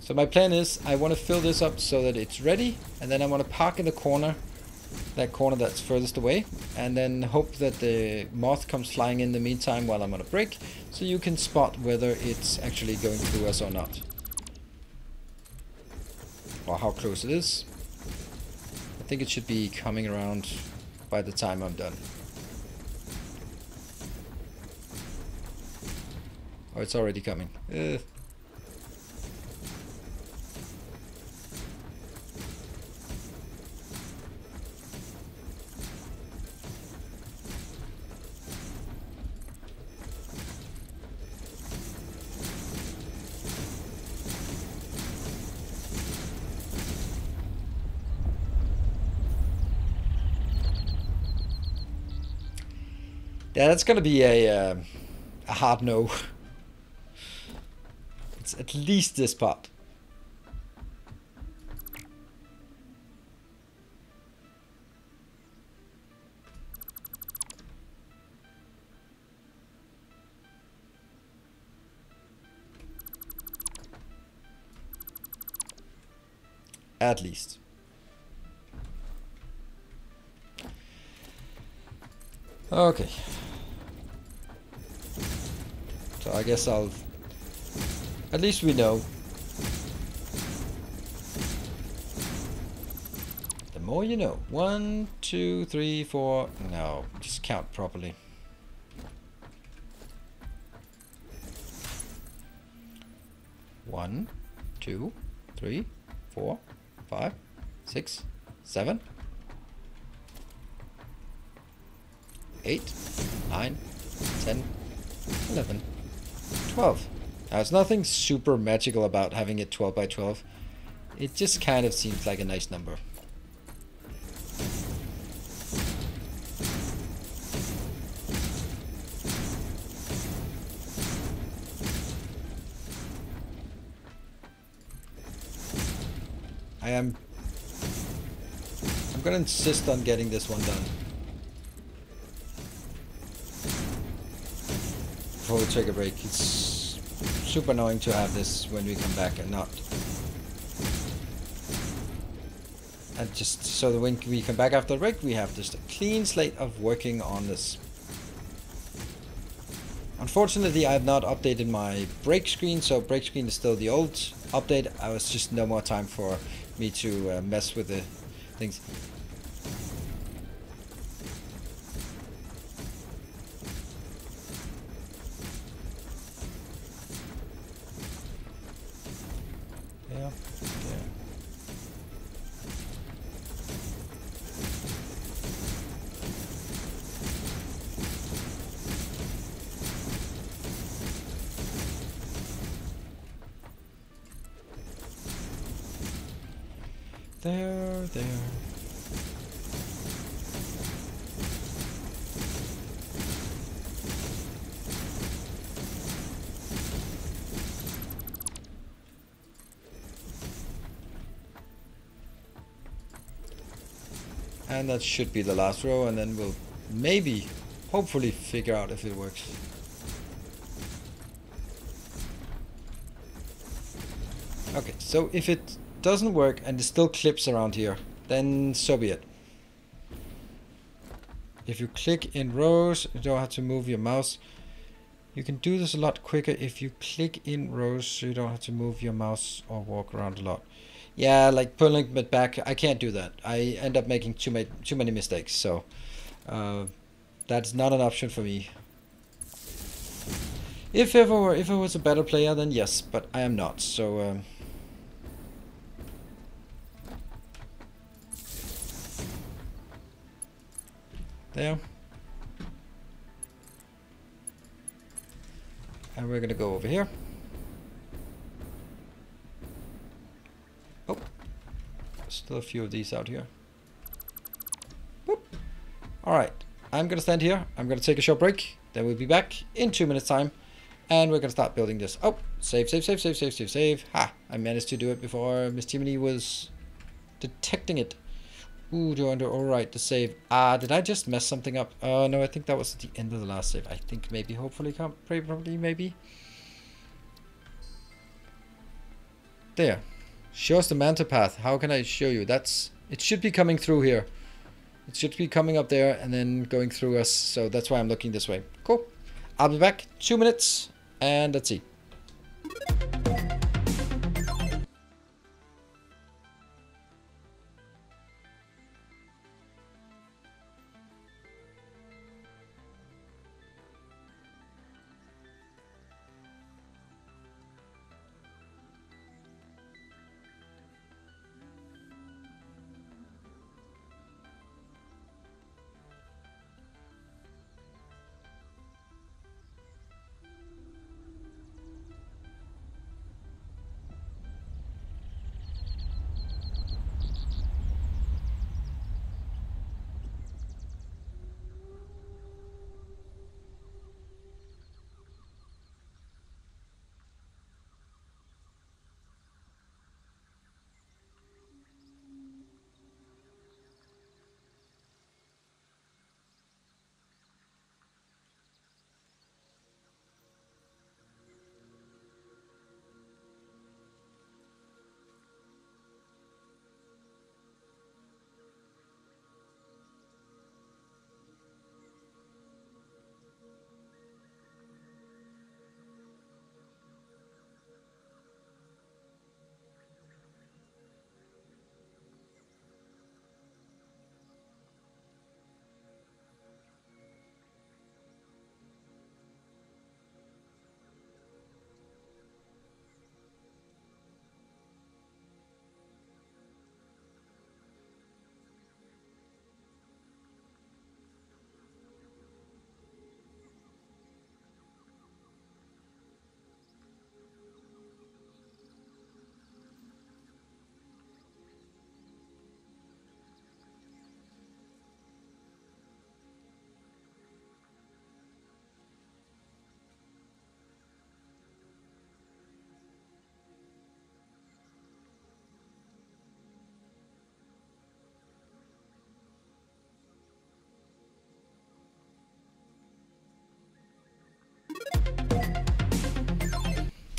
So my plan is I want to fill this up so that it's ready, and then I want to park in the corner, that corner that's furthest away, and then hope that the moth comes flying in the meantime while I'm on a break, so you can spot whether it's actually going through us or not, or how close it is. I think it should be coming around by the time I'm done. Oh, it's already coming. Yeah, that's gonna be a hard no. It's at least this part. At least. Okay. So I guess I'll... At least we know. The more you know. 1, 2, 3, 4... No, just count properly. 1, 2, 3, 4, 5, 6, 7, 8, 9, 10, 11, 12. Now, there's nothing super magical about having it 12 by 12. It just kind of seems like a nice number. I'm gonna insist on getting this one done before we take a break. It's super annoying to have this when we come back and not. And just so that when we come back after the break, we have just a clean slate of working on this. Unfortunately, I have not updated my break screen, so break screen is still the old update. I was just no more time for me to mess with the things. there. There. And that should be the last row, and then we'll maybe, hopefully, figure out if it works. Okay, so if it doesn't work and it still clips around here, then so be it. If you click in rows, you don't have to move your mouse. You can do this a lot quicker if you click in rows, so you don't have to move your mouse or walk around a lot. Yeah, like pulling it back, I can't do that. I end up making too many mistakes, so that's not an option for me. If I was a better player, then yes, but I am not, so there. And we're gonna go over here. Oh, still a few of these out here. Boop. All right, I'm gonna stand here. I'm gonna take a short break. Then we'll be back in 2 minutes time. And we're gonna start building this. Oh, save. Ha, I managed to do it before Miss Timony was detecting it. Ooh, do I want to overwrite the save? Did I just mess something up? Oh, no, I think that was the end of the last save. I think maybe, hopefully, probably, maybe. There. Show us the manta path. How can I show you? It should be coming through here. It should be coming up there and then going through us. So that's why I'm looking this way. Cool. I'll be back 2 minutes and let's see.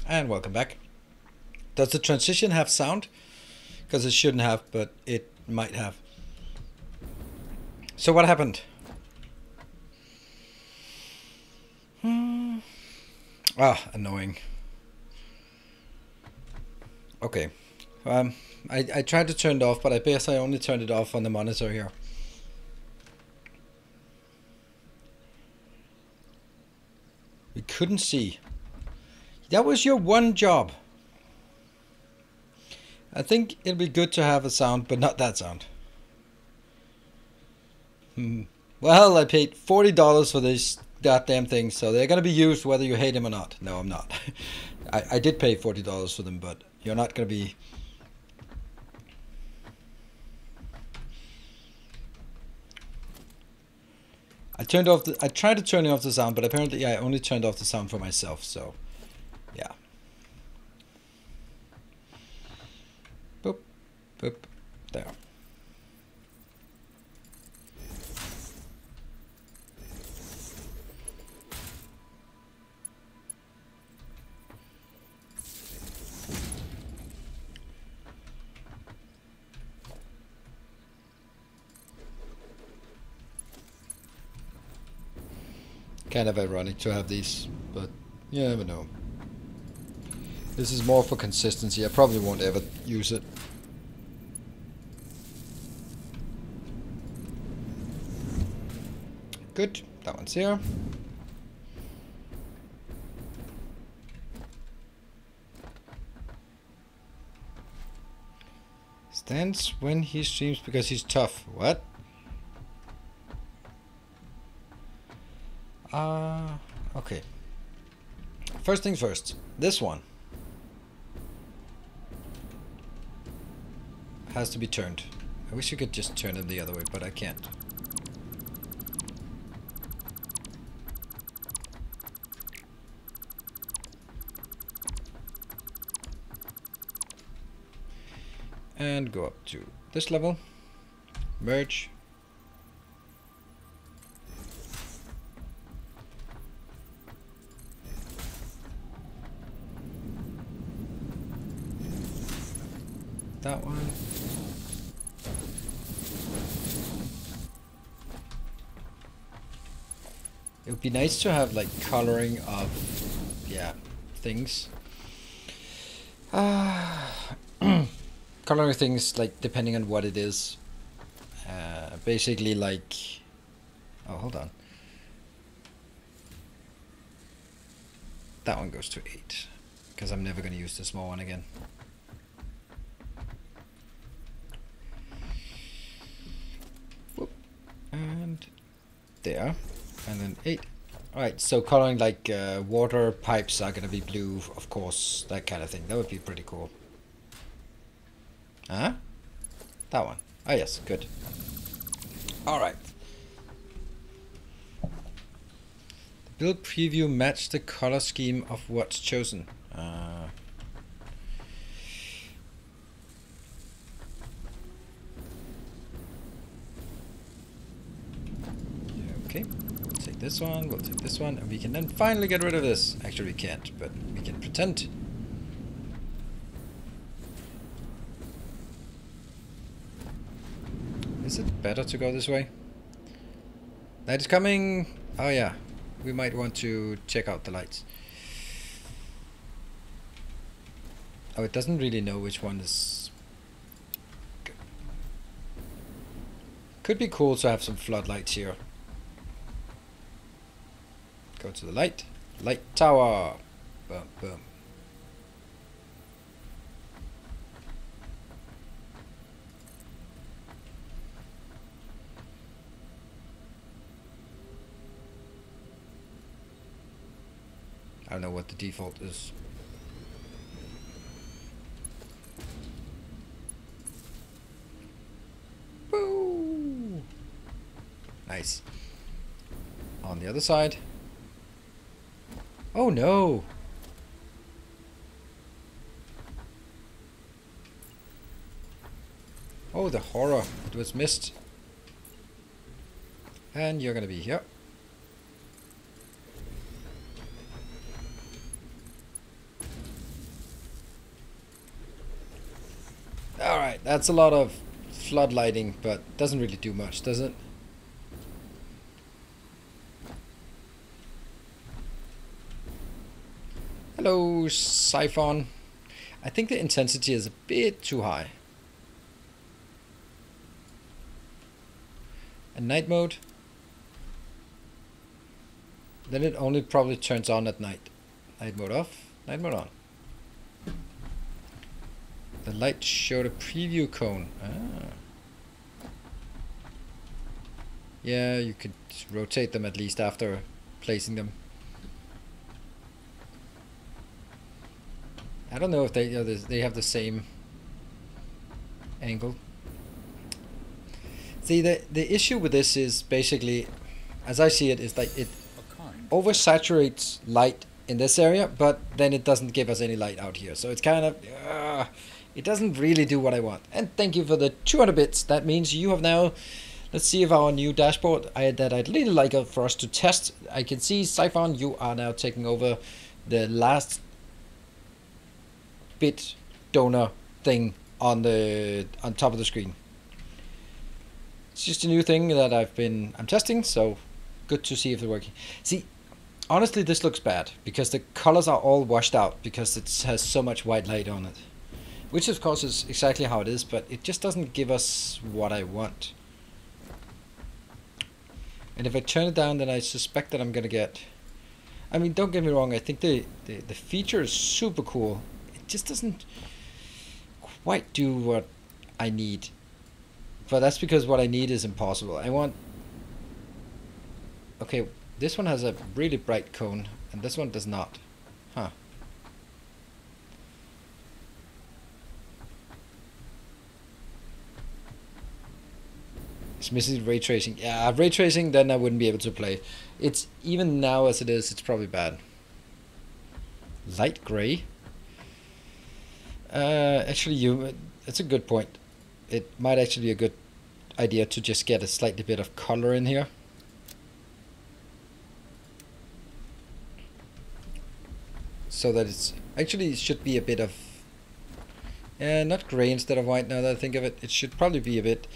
And welcome back. Does the transition have sound? Because it shouldn't have, but it might have. So what happened? Annoying. Okay. I tried to turn it off, but I guess I only turned it off on the monitor here. We couldn't see. That was your one job. I think it'll be good to have a sound, but not that sound. Well, I paid $40 for this goddamn thing, so they're gonna be used whether you hate them or not. No, I'm not. I did pay $40 for them, but you're not gonna be... I tried to turn off the sound, but apparently I only turned off the sound for myself, so yeah. Boop, boop, there. Kind of ironic to have these, but you never know. This is more for consistency. I probably won't ever use it. Good, that one's here. Stands when he streams because he's tough. What? Okay. First things first. This one has to be turned. I wish you could just turn it the other way, but I can't. And go up to this level. Merge. That one. It would be nice to have like coloring of, yeah, things. Coloring things like depending on what it is. Basically like, oh, hold on. That one goes to 8 because I'm never going to use the small one again. And there, and then 8. Alright, so coloring like water pipes are gonna be blue, of course, that kind of thing. That would be pretty cool. Huh? That one. Oh yes, good. Alright. Build preview match the color scheme of what's chosen. Okay, we'll take this one, we'll take this one, and we can then finally get rid of this. Actually we can't, but we can pretend. Is it better to go this way? Light is coming! Oh yeah, we might want to check out the lights. Oh, it doesn't really know which one is... Good. Could be cool to have some floodlights here. Go to the light. Light tower. Boom, boom. I don't know what the default is. Woo! Nice. On the other side. Oh no! Oh, the horror. It was missed. And you're gonna be here. Alright, that's a lot of floodlighting, but doesn't really do much, does it? Hello, Siphon. I think the intensity is a bit too high. And night mode. Then it only probably turns on at night. Night mode off, night mode on. The light showed a preview cone. Ah. Yeah, you could rotate them at least after placing them. I don't know if they have the same angle. See, the issue with this is basically, as I see it, is like it oversaturates light in this area, but then it doesn't give us any light out here. So it's kind of, it doesn't really do what I want. And thank you for the 200 bits. That means you have now, let's see if our new dashboard that I'd really like for us to test. I can see, Siphon, you are now taking over the last bit donor thing on top of the screen. It's just a new thing that I'm testing, so good to see if they're working. See, honestly, this looks bad because the colors are all washed out because it has so much white light on it, which of course is exactly how it is, but it just doesn't give us what I want. And if I turn it down, then I suspect that I'm gonna get, I mean, don't get me wrong, I think the feature is super cool. It just doesn't quite do what I need. But that's because what I need is impossible. I want... Okay, this one has a really bright cone, and this one does not. Huh. It's missing ray tracing. Yeah, ray tracing, then I wouldn't be able to play. It's, even now as it is, it's probably bad. Light gray? Actually, it's a good point. It might actually be a good idea to just get a slightly bit of color in here. So that it's actually, it should be a bit of not gray instead of white. Now that I think of it, it should probably be a bit,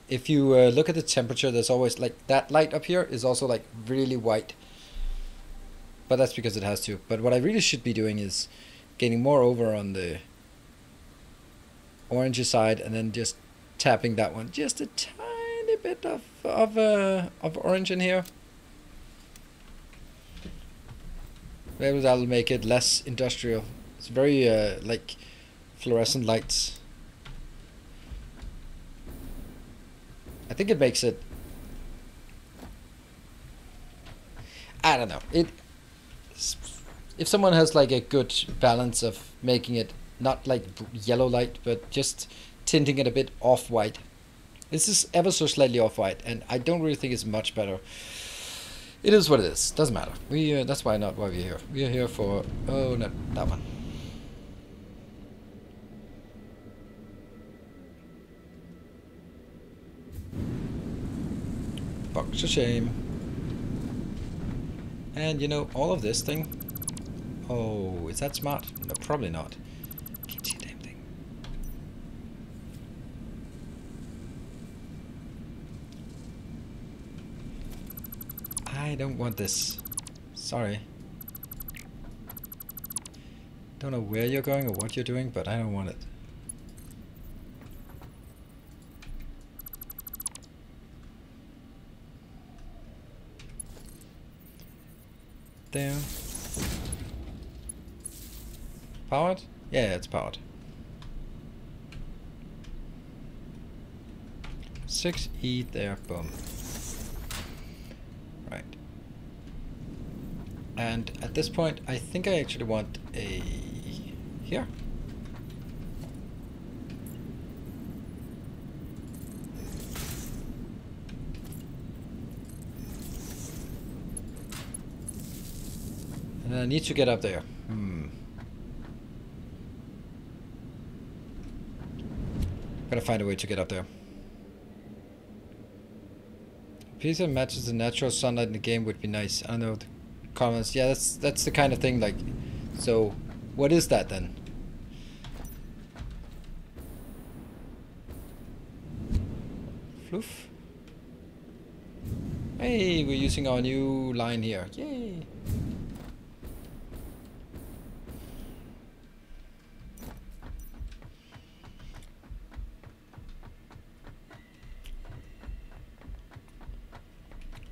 if you look at the temperature, there's always like that light up here is also like really white, but that's because it has to. But what I really should be doing is getting more over on the orange side and then just tapping that one just a tiny bit of orange in here. Maybe that'll make it less industrial. It's very like fluorescent lights. I think it makes it, I don't know, if someone has like a good balance of making it not like yellow light, but just tinting it a bit off-white. This is ever so slightly off-white, and I don't really think it's much better. It is what it is. Doesn't matter. That's why we're here. We are here for, oh no, that one. Box of shame. And you know, all of this thing. Oh, is that smart? No, probably not. Can't see a damn thing. I don't want this. Sorry. Don't know where you're going or what you're doing, but I don't want it. There. Powered? Yeah, it's powered. 6E there, boom. Right. And at this point, I think I actually want a... here. And I need to get up there. Gotta find a way to get up there. A piece that matches the natural sunlight in the game would be nice. I don't know. The comments. Yeah, that's the kind of thing. Like, so what is that then? Floof. Hey, we're using our new line here. Yay!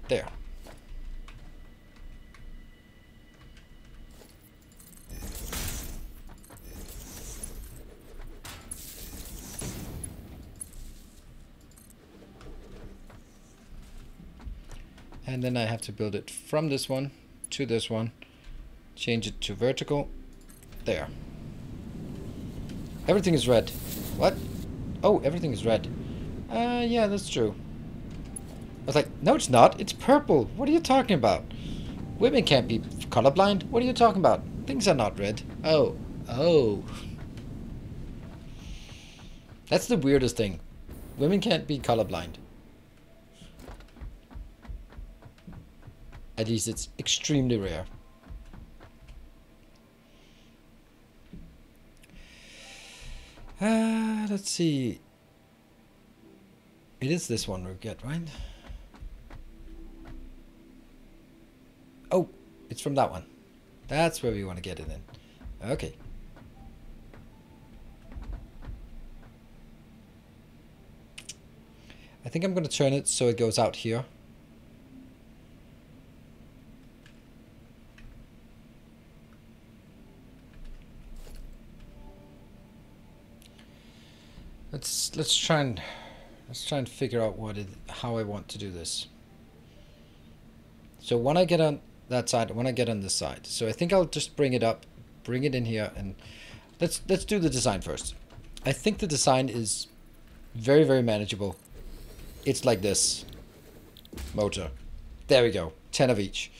There. And then I have to build it from this one to this one. Change it to vertical. There. Everything is red. What? Oh, everything is red. Yeah, that's true. I was like, no, it's not. It's purple. What are you talking about? Women can't be colorblind. What are you talking about? Things are not red. Oh. Oh. That's the weirdest thing. Women can't be colorblind. At least it's extremely rare. Let's see. It is this one we get, right? Oh, it's from that one. That's where we want to get it in. Okay. I think I'm going to turn it so it goes out here. Let's try and figure out how I want to do this. So when I get on that side, when I get on this side, so I think I'll just bring it up, bring it in here, and let's do the design first. I think the design is very, very manageable. It's like this motor. There we go, 10 of each.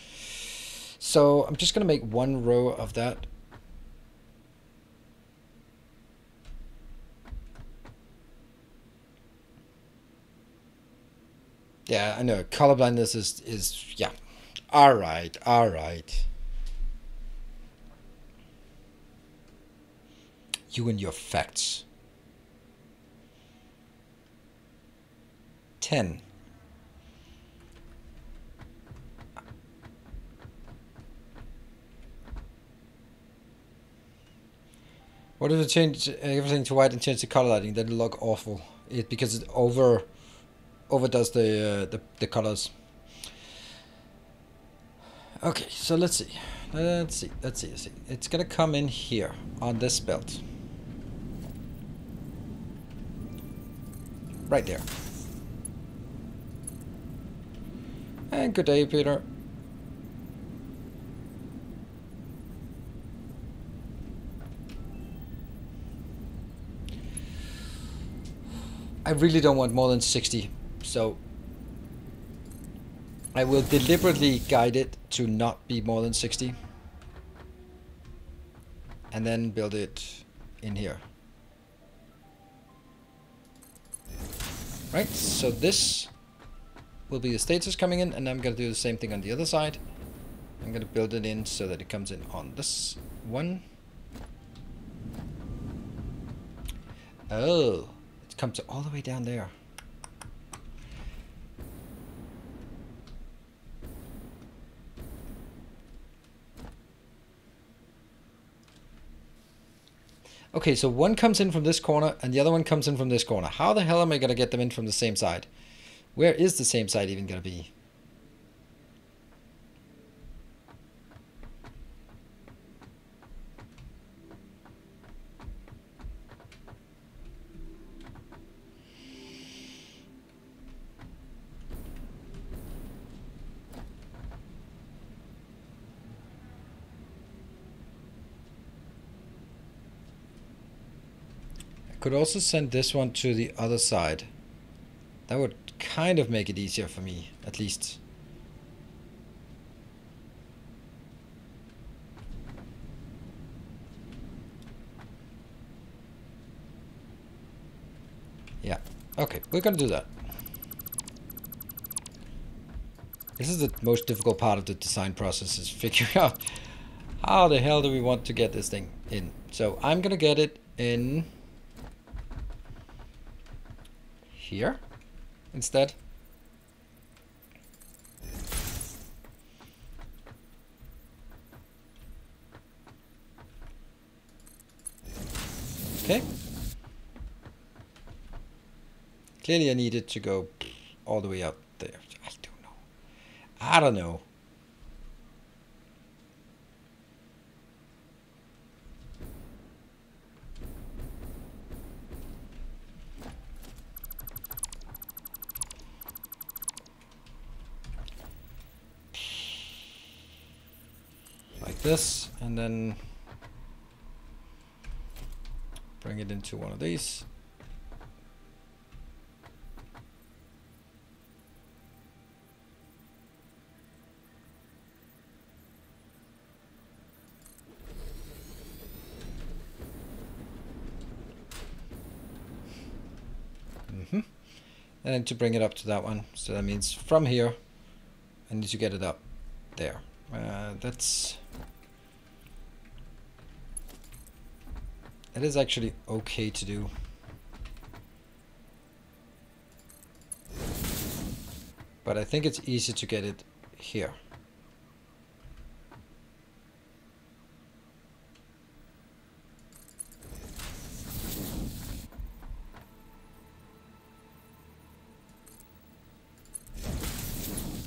So I'm just gonna make one row of that. Yeah, I know. Colorblindness is yeah. All right, all right. You and your facts. 10. What if we change everything to white and change the color lighting? That'll look awful. Because it overdoes the colors. Okay, so let's see. Let's see. It's gonna come in here on this belt. Right there. And good day, Peter. I really don't want more than 60, so I will deliberately guide it to not be more than 60. And then build it in here. Right, so this will be the status coming in, and I'm going to do the same thing on the other side. I'm going to build it in so that it comes in on this one. Oh, it comes all the way down there. Okay, so one comes in from this corner and the other one comes in from this corner. How the hell am I going to get them in from the same side? Where is the same side even going to be? Could also send this one to the other side. That would kind of make it easier for me, at least. Yeah, okay, we're gonna do that. This is the most difficult part of the design process, is figuring out how the hell do we want to get this thing in. So I'm gonna get it in here instead. Okay. Clearly I need it to go all the way up there. I don't know. this, and then bring it into one of these. And then to bring it up to that one, so that means from here I need to get it up there. That is actually okay to do. But I think it's easy to get it here.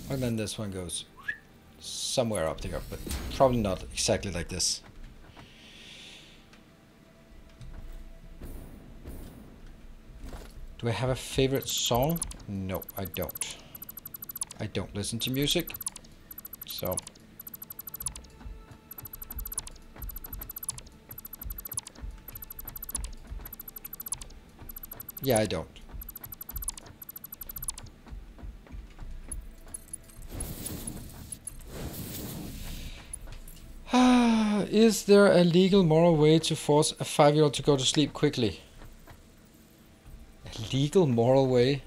And then this one goes somewhere up there, but probably not exactly like this. Do I have a favorite song? No, I don't. I don't listen to music, so. Yeah, I don't. Is there a legal moral way to force a 5-year-old to go to sleep quickly? A legal moral way?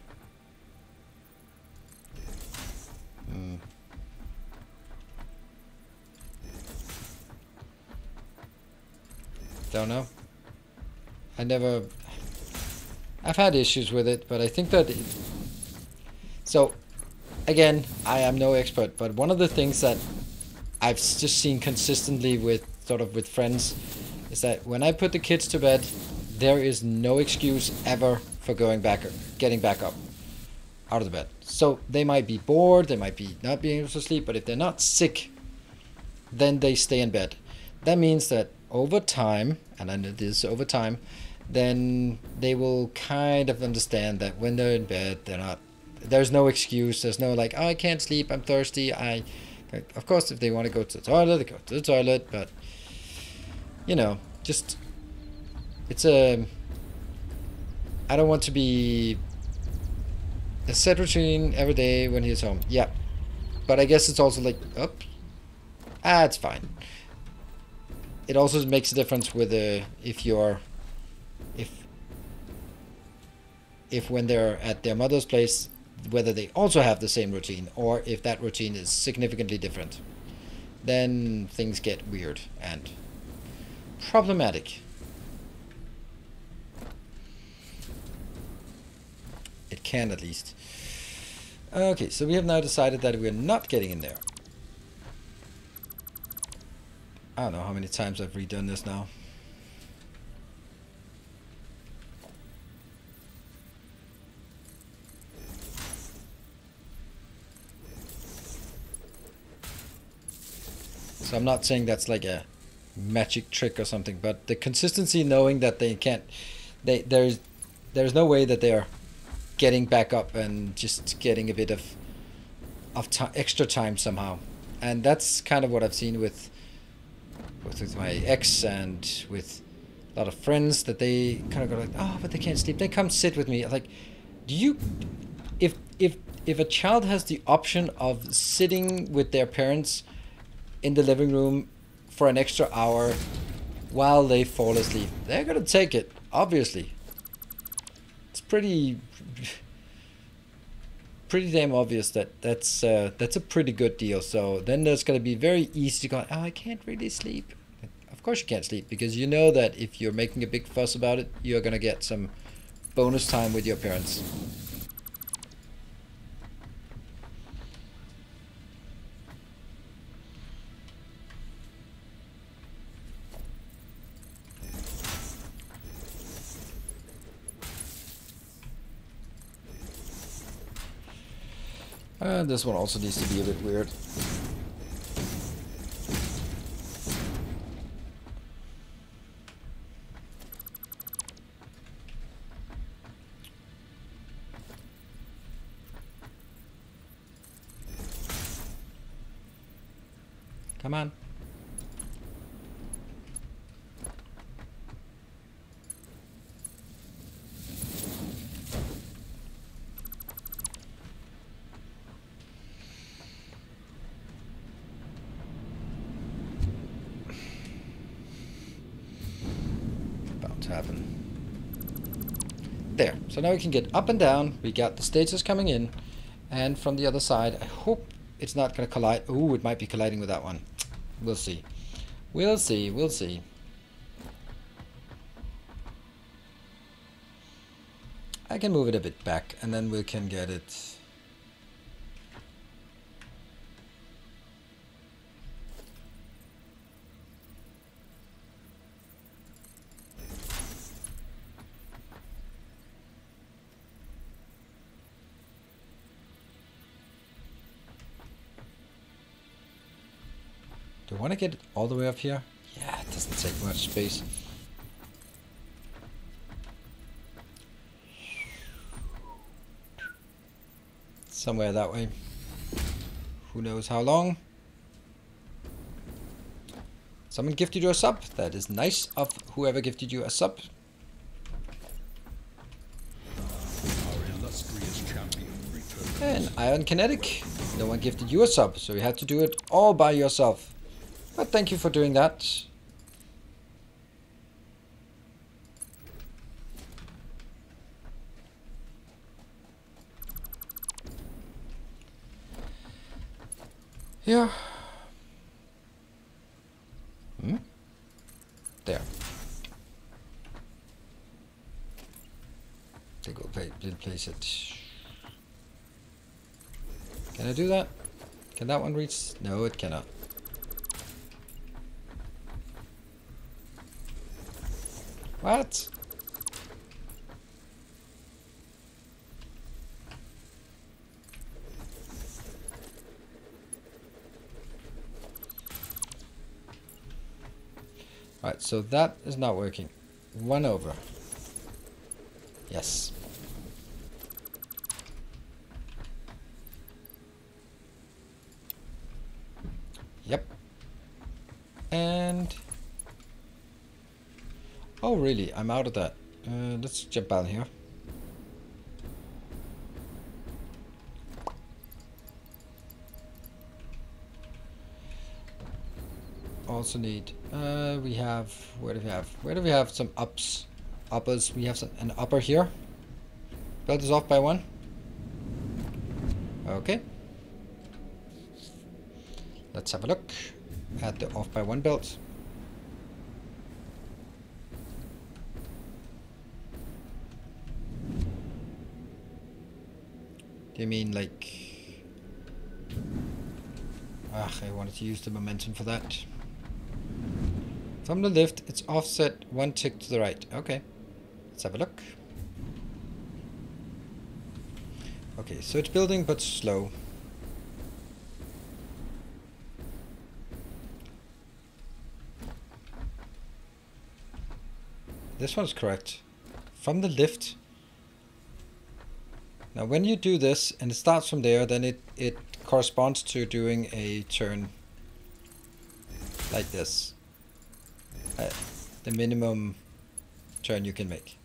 Don't know. I've had issues with it, but I think that so again, I am no expert, but one of the things that I've just seen consistently with with friends is that when I put the kids to bed, there is no excuse ever for getting back up out of the bed. So they might be bored, they might be not being able to sleep, but if they're not sick, then they stay in bed. That means that over time, and I know this over time, then they will kind of understand that when they're in bed, there's no excuse. There's no like, oh, I can't sleep, I'm thirsty. Of course, if they want to go to the toilet, they go to the toilet, but you know, just I don't want to be a set routine every day when he's home. Yeah, but I guess it's also like, it's fine. It also makes a difference with if when they're at their mother's place, whether they also have the same routine or if that routine is significantly different. Then things get weird and problematic. It can, at least. Okay, so we have now decided that we're not getting in there. I don't know how many times I've redone this now. So I'm not saying that's like a magic trick or something, but the consistency, knowing that they can't, there's no way that they're getting back up and just getting a bit of extra time somehow. And that's kind of what I've seen with my ex and with a lot of friends, that they kind of go like, oh, but they can't sleep. They come sit with me. Like, if a child has the option of sitting with their parents in the living room for an extra hour while they fall asleep, they're gonna take it, obviously. It's pretty damn obvious that that's a pretty good deal. So then there's gonna be very easy to go, oh, I can't really sleep. Of course you can't sleep, because you know that if you're making a big fuss about it, you're gonna get some bonus time with your parents. This one also needs to be a bit weird. Come on. to happen. There. So now we can get up and down. We got the stages coming in. And from the other side, I hope it's not going to collide. Ooh, it might be colliding with that one. We'll see. We'll see. We'll see. I can move it a bit back, and then we can get it. Do I want to get it all the way up here? Yeah, it doesn't take much space. Somewhere that way. Who knows how long? Someone gifted you a sub. That is nice of whoever gifted you a sub. Our illustrious champion returns. And Iron Kinetic. No one gifted you a sub, so you had to do it all by yourself. But thank you for doing that. Yeah. There. They go place it. Can I do that? Can that one reach? No, it cannot. What? Right, so that is not working. 1 over. Yes. Yep. And... oh, really? I'm out of that. Let's jump out here. Also need, we have, where do we have some uppers? We have an upper here. Belt is off by 1. Okay. Let's have a look at the off by 1 belt. Do you mean like... ah, I wanted to use the momentum for that. From the left, it's offset 1 tick to the right. Okay, let's have a look. Okay, so it's building but slow. This one's correct. From the lift. Now when you do this and it starts from there, then it corresponds to doing a turn like this. The minimum turn you can make.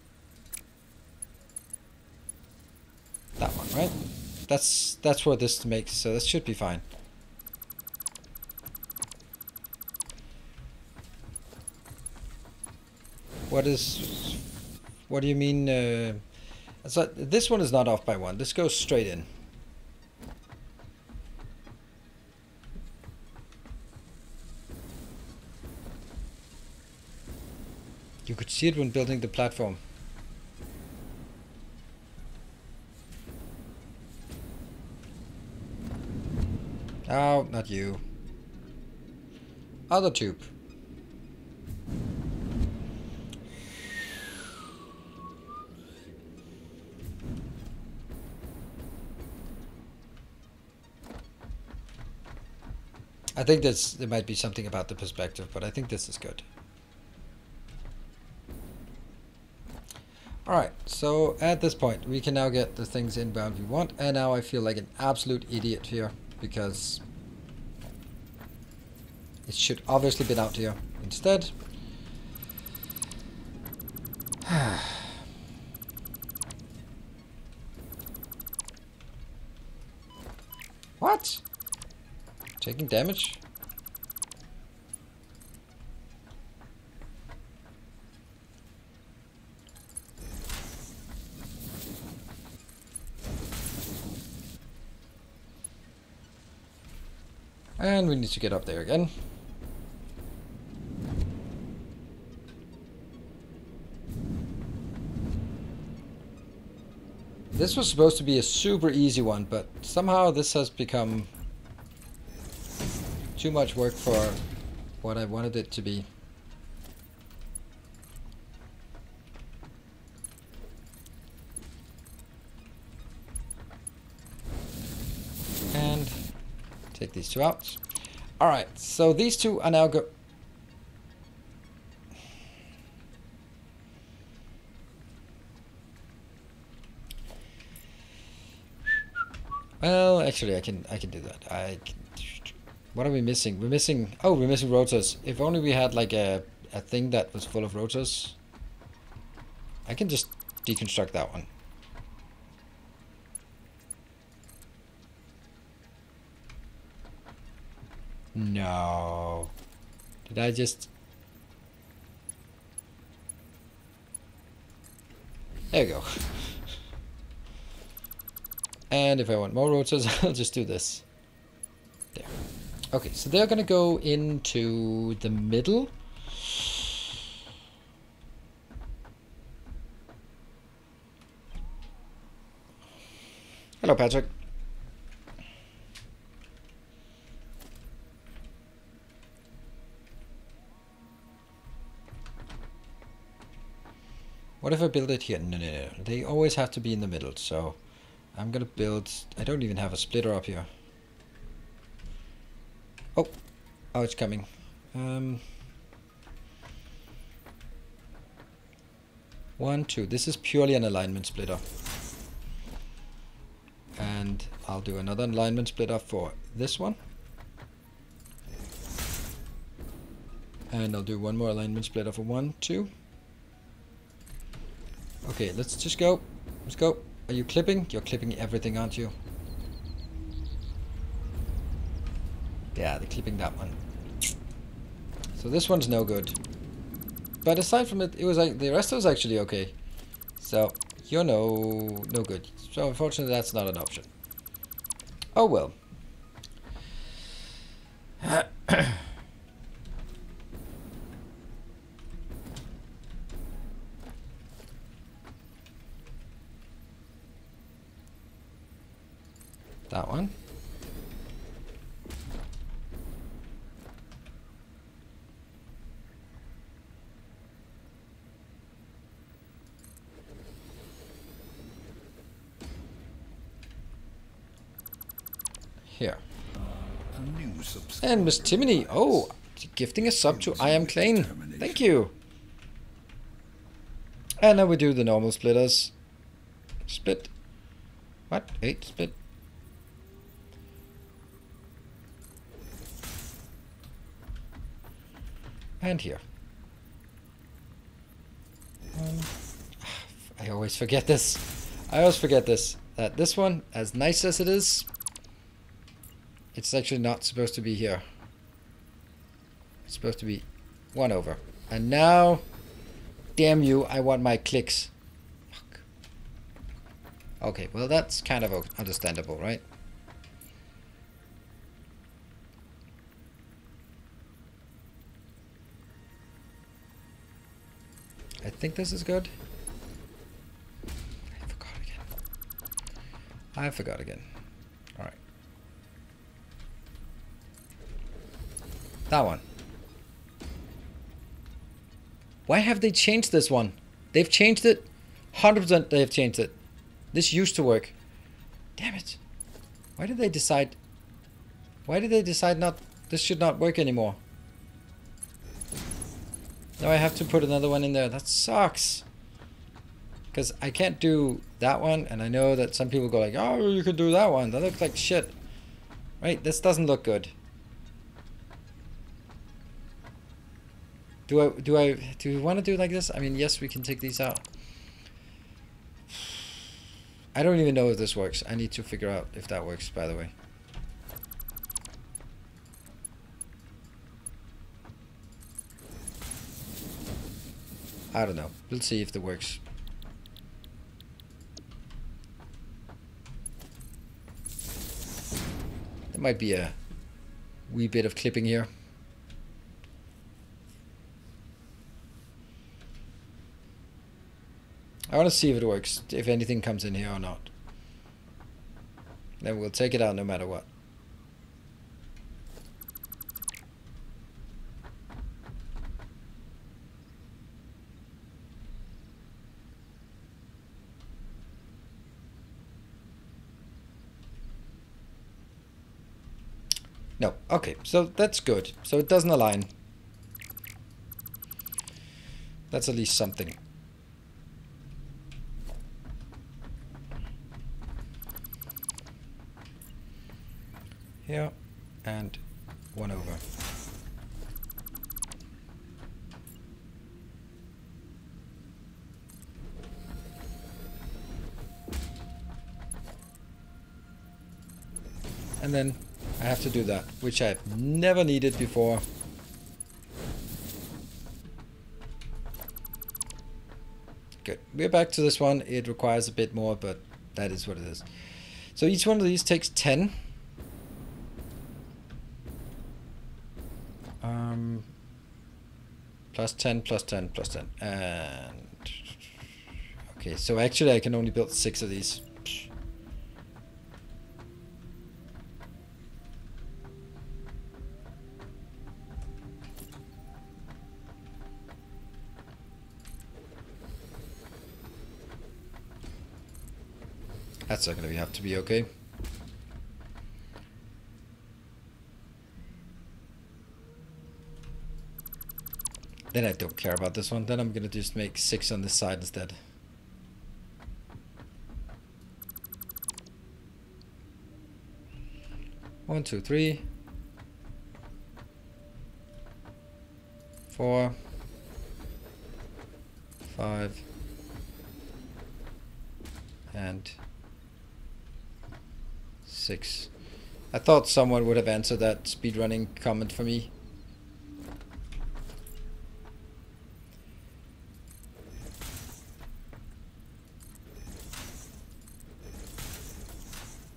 That one, right? That's what this makes, so this should be fine. What do you mean? So this one is not off by 1. This goes straight in. You could see it when building the platform. Oh, not you. Other tube. I think there might be something about the perspective, but I think this is good. Alright, so at this point we can now get the things inbound we want, and now I feel like an absolute idiot here because it should obviously been out here instead. What? Taking damage? And we need to get up there again. This was supposed to be a super easy one, but somehow this has become too much work for what I wanted it to be. And take these two out. Alright, so these two are now well, actually, I can do that. What are we missing? We're missing rotors. If only we had like a thing that was full of rotors. I can just deconstruct that one. No. Did I just... There you go. And if I want more rotors, I'll just do this. There. Okay, so they're gonna go into the middle. Hello, Patrick. What if I build it here? No. They always have to be in the middle, so I'm gonna build... I don't even have a splitter up here. Oh, it's coming. 1, 2. This is purely an alignment splitter. And I'll do another alignment splitter for this one. And I'll do one more alignment splitter for 1, 2. Okay, let's just go. Let's go. Are you clipping? You're clipping everything, aren't you? Yeah, they're clipping that one. So this one's no good. But aside from it, it was like the rest was actually okay. So you're no good. So unfortunately, that's not an option. Oh well. That one. Here. And Miss Timony, oh, gifting a sub to I Am Klein. Thank you. And now we do the normal splitters. Split. What? 8 split. And here. I always forget this. I always forget this. That this one, as nice as it is, it's actually not supposed to be here. It's supposed to be 1 over. And now, damn you, I want my clicks. Fuck. Okay, well that's kind of understandable, right? I think this is good. I forgot again. Alright. That one. Why have they changed this one? They've changed it. 100% they've changed it. This used to work. Damn it. Why did they decide... Why did they decide not... This should not work anymore? Now I have to put another one in there. That sucks. Because I can't do that one. And I know that some people go like, oh, you could do that one. That looks like shit. Right? This doesn't look good. Do we want to do it like this? I mean, yes, we can take these out. I don't even know if this works. I need to figure out if that works, by the way. I don't know. We'll see if it works. There might be a wee bit of clipping here. I want to see if it works, if anything comes in here or not. Then we'll take it out no matter what. No, okay, so that's good. So it doesn't align. That's at least something. Here, and one over. And then I have to do that, which I've never needed before. Good. We're back to this one. It requires a bit more, but that is what it is. So each one of these takes 10. Plus 10, plus 10, plus 10. And okay, so actually I can only build 6 of these. That's not going to have to be okay. Then I don't care about this one. Then I'm going to just make 6 on this side instead. One, two, 3, 4, 5, and 6. I thought someone would have answered that speedrunning comment for me.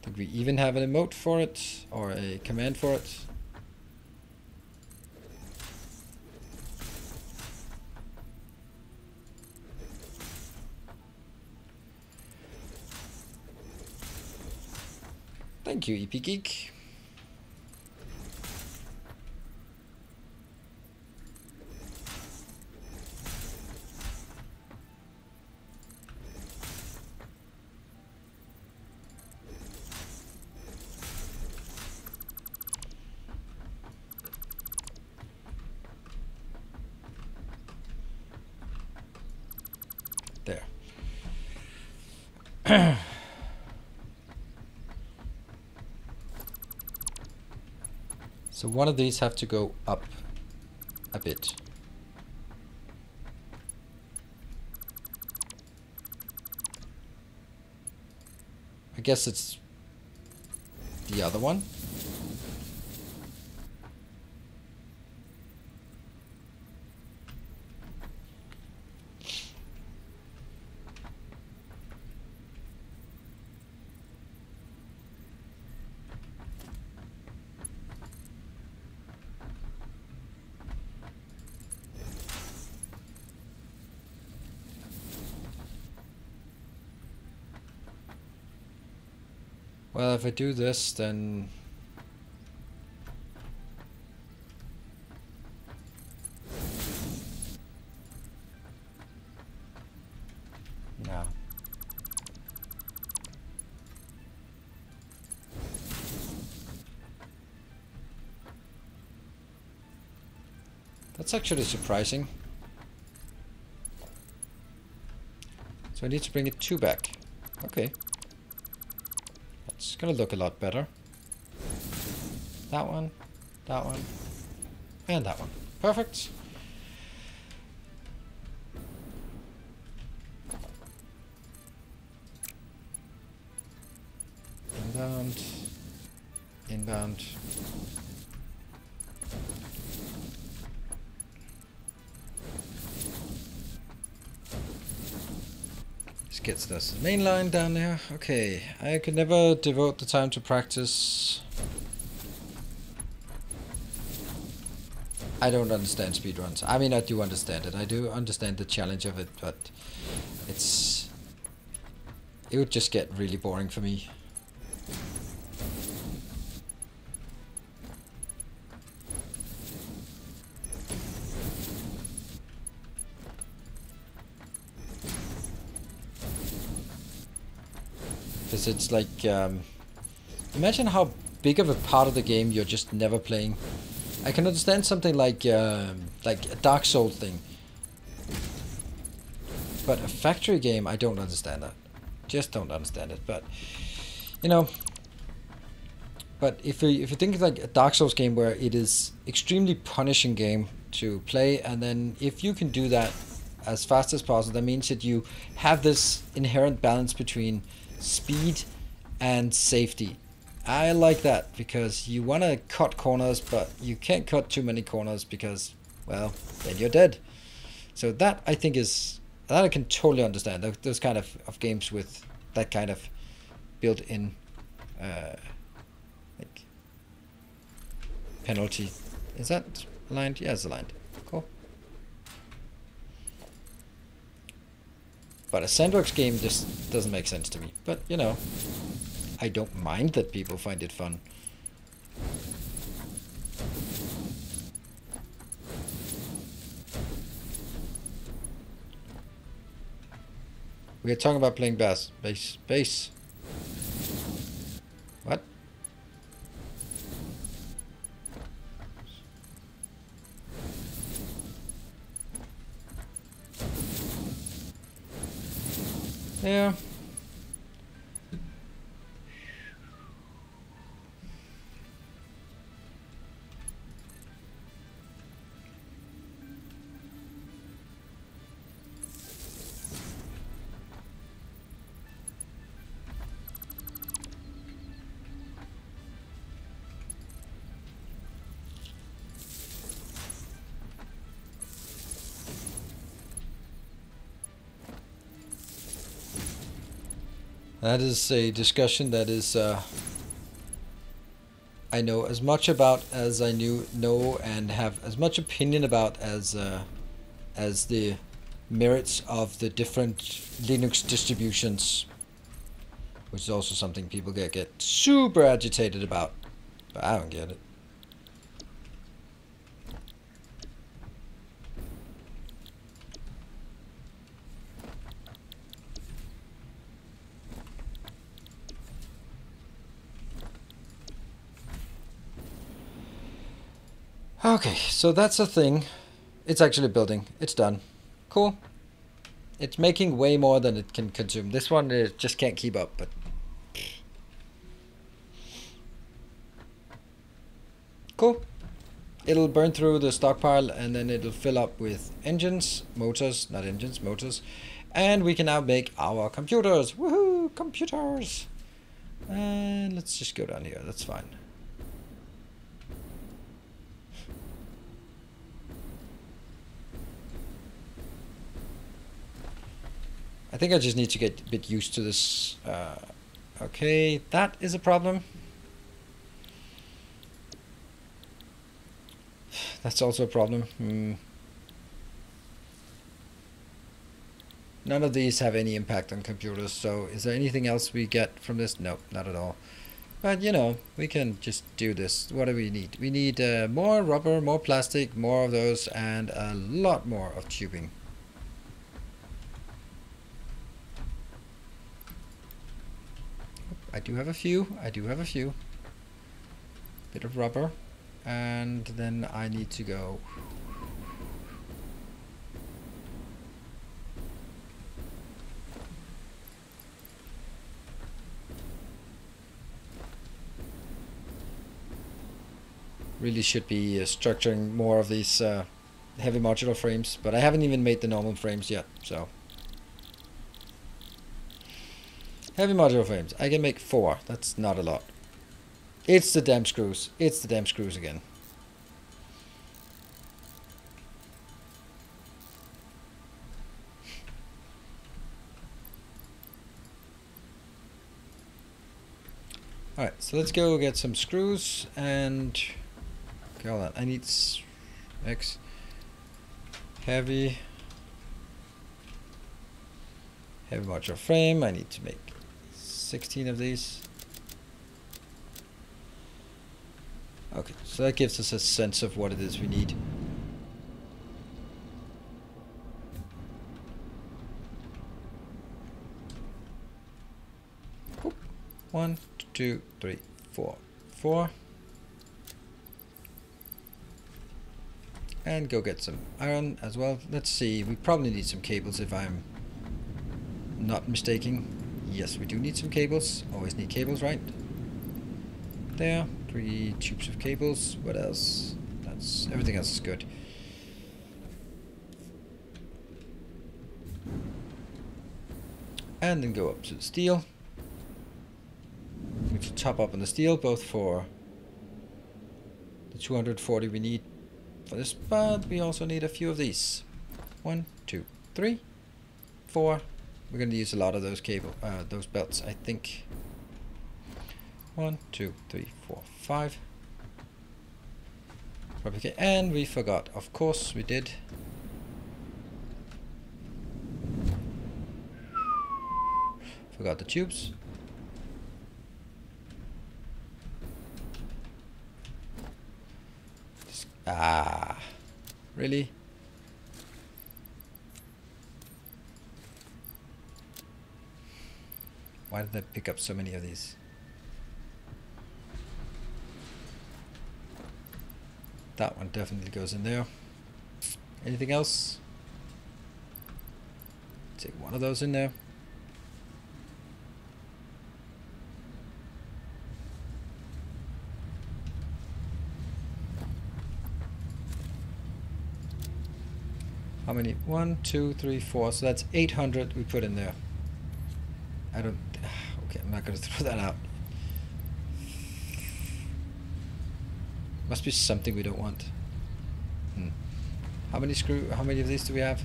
Did we even have an emote for it or a command for it? Thank you, EP Geek. There. So one of these have to go up a bit. I guess it's the other one. Well, if I do this, then no. That's actually surprising. So I need to bring it 2 back. Okay. It's gonna look a lot better. That one, and that one. Perfect. Inbound, inbound. Gets us the main line down there. Okay, I could never devote the time to practice I don't understand speedruns. I mean, I do understand it. I do understand the challenge of it, but it would just get really boring for me. Because it's like, imagine how big of a part of the game you're just never playing. I can understand something like a Dark Souls thing, but a factory game, I don't understand that. Just don't understand it. But you know, but if you think like a Dark Souls game where it is extremely punishing game to play, and then if you can do that as fast as possible, that means that you have this inherent balance between speed and safety. I like that, because you want to cut corners, but you can't cut too many corners because, well, then you're dead. So that, I think, is, that I can totally understand. Those kind of games with that kind of built-in like penalty. Is that aligned? Yeah, it's aligned. Cool. But a sandbox game just doesn't make sense to me. But, you know, I don't mind that people find it fun. We are talking about playing bass. Bass. What? Yeah. That is a discussion that is I know as much about as I know and have as much opinion about as the merits of the different Linux distributions, which is also something people get super agitated about, but I don't get it. Okay, so that's a thing. It's actually building. It's done. Cool. It's making way more than it can consume. This one just can't keep up, but cool. It'll burn through the stockpile and then it'll fill up with engines, motors, not engines, motors. And we can now make our computers. Woohoo, computers. And let's just go down here. That's fine. I think I just need to get a bit used to this. Okay, that is a problem. That's also a problem. None of these have any impact on computers, so is there anything else we get from this? No, not at all. But, you know, we can just do this. What do we need? We need more rubber, more plastic, more of those, and a lot more of tubing. I do have a few. Bit of rubber. And then I need to go. Really should be structuring more of these heavy modular frames, but I haven't even made the normal frames yet, so. Heavy modular frames. I can make 4. That's not a lot. It's the damn screws. It's the damn screws again. Alright, so let's go get some screws and... Okay, hold on. I need... X. Heavy modular frame. I need to make 16 of these. Okay, so that gives us a sense of what it is we need. Oop. 1, 2, 3, 4. 4. And go get some iron as well. Let's see, we probably need some cables if I'm not mistaken. Yes, we do need some cables. Always need cables, right? There. 3 tubes of cables. What else? That's everything else is good. And then go up to the steel. We need to top up on the steel, both for the 240 we need for this, but we also need a few of these. 1, 2, 3, 4. We're going to use a lot of those those belts, I think. 1, 2, 3, 4, 5. Replicate, and we forgot. Of course, we did. Forgot the tubes. Really? Why did I pick up so many of these? That one definitely goes in there. Anything else? Take one of those in there. How many? 1, 2, 3, 4. So that's 800 we put in there. I don't... Okay, I'm not going to throw that out. Must be something we don't want. How many of these do we have?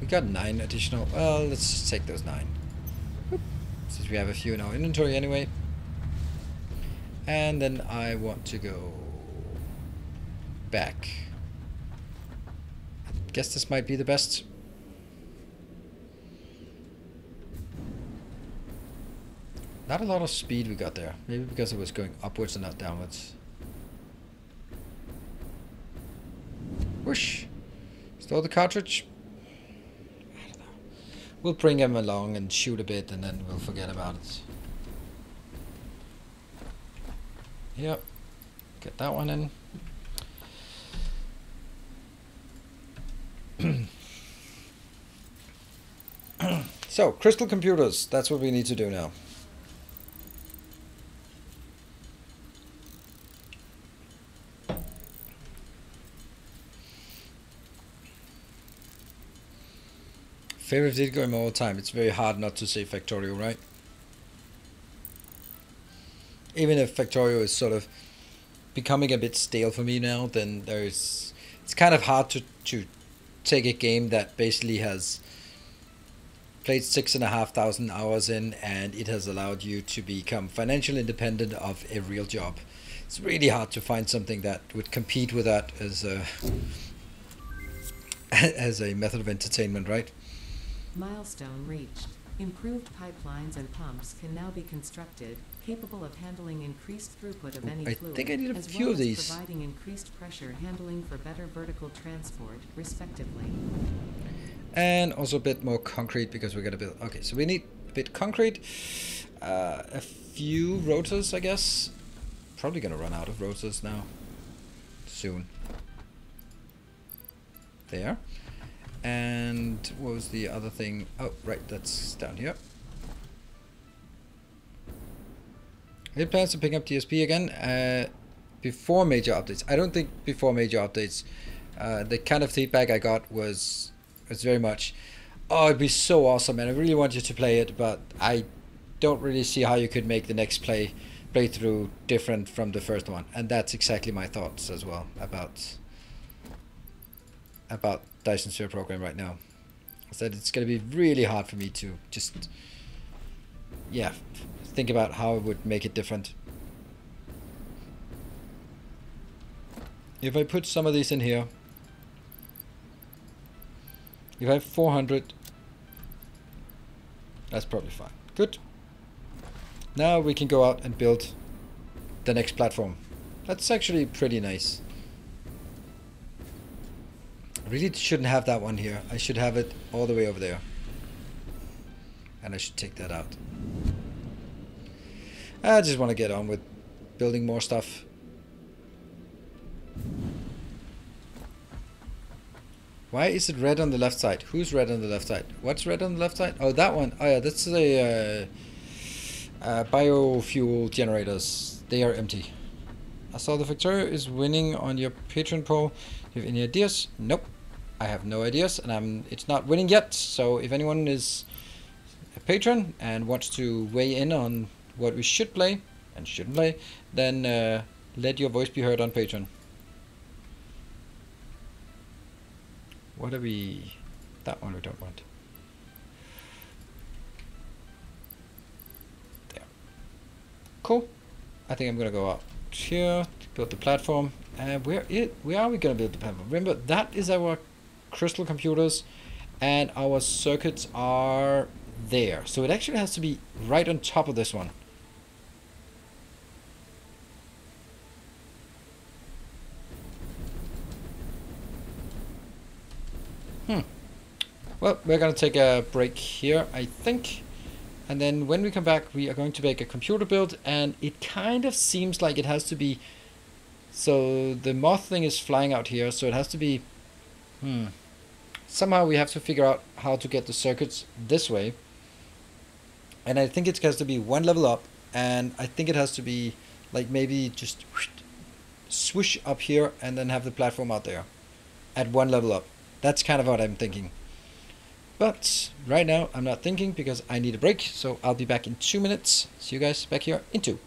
We got 9 additional. Well, let's just take those 9. Whoop. Since we have a few in our inventory anyway. And then I want to go back. I guess this might be the best. Not a lot of speed we got there. Maybe because it was going upwards and not downwards. Whoosh! Stole the cartridge. I don't know. We'll bring him along and shoot a bit and then we'll forget about it. Yep. Get that one in. So, crystal computers. That's what we need to do now. Favorite video game of all time. It's very hard not to say Factorio, right? Even if Factorio is sort of becoming a bit stale for me now, then it's kind of hard to take a game that basically has played 6,500 hours in, and it has allowed you to become financially independent of a real job. It's really hard to find something that would compete with that as a as a method of entertainment, right? Milestone reached. Improved pipelines and pumps can now be constructed, capable of handling increased throughput of any fluid, think I need a as few well of as these. providing increased pressure handling for better vertical transport, respectively. And also a bit more concrete because we're gonna build. Okay, so we need a bit concrete, a few rotors, I guess. Probably gonna run out of rotors now soon. There. And what was the other thing? Oh, right, that's down here. I had plans to pick up TSP again before major updates. I don't think before major updates. The kind of feedback I got was very much, oh, it'd be so awesome, and I really want you to play it, but I don't really see how you could make the next playthrough different from the first one. And that's exactly my thoughts as well about Dyson Sphere program right now. I said it's going to be really hard for me to just, yeah, think about how I would make it different. if I put some of these in here, if I have 400, that's probably fine. Good. Now we can go out and build the next platform. That's actually pretty nice. I really shouldn't have that one here. I should have it all the way over there. And I should take that out. I just want to get on with building more stuff. Why is it red on the left side? Who's red on the left side? What's red on the left side? Oh, that one. Oh yeah, that's the biofuel generators. They are empty. I saw the Victoria is winning on your Patreon poll. Do you have any ideas? Nope. I have no ideas, and it's not winning yet. So if anyone is a patron and wants to weigh in on what we should play and shouldn't play, then let your voice be heard on Patreon. What are we... That one we don't want. There. Cool. I think I'm gonna go out here to build the platform. Where are we gonna build the platform? Remember, that is our crystal computers, and our circuits are there. So it actually has to be right on top of this one. Well, we're gonna take a break here, I think. And then when we come back, we are going to make a computer build, and it kind of seems like it has to be... So the moth thing is flying out here, so it has to be... Somehow we have to figure out how to get the circuits this way. And I think it has to be one level up, and I think it has to be like maybe just swoosh up here and then have the platform out there at one level up. That's kind of what I'm thinking. But right now I'm not thinking because I need a break, so I'll be back in 2 minutes. See you guys back here in 2.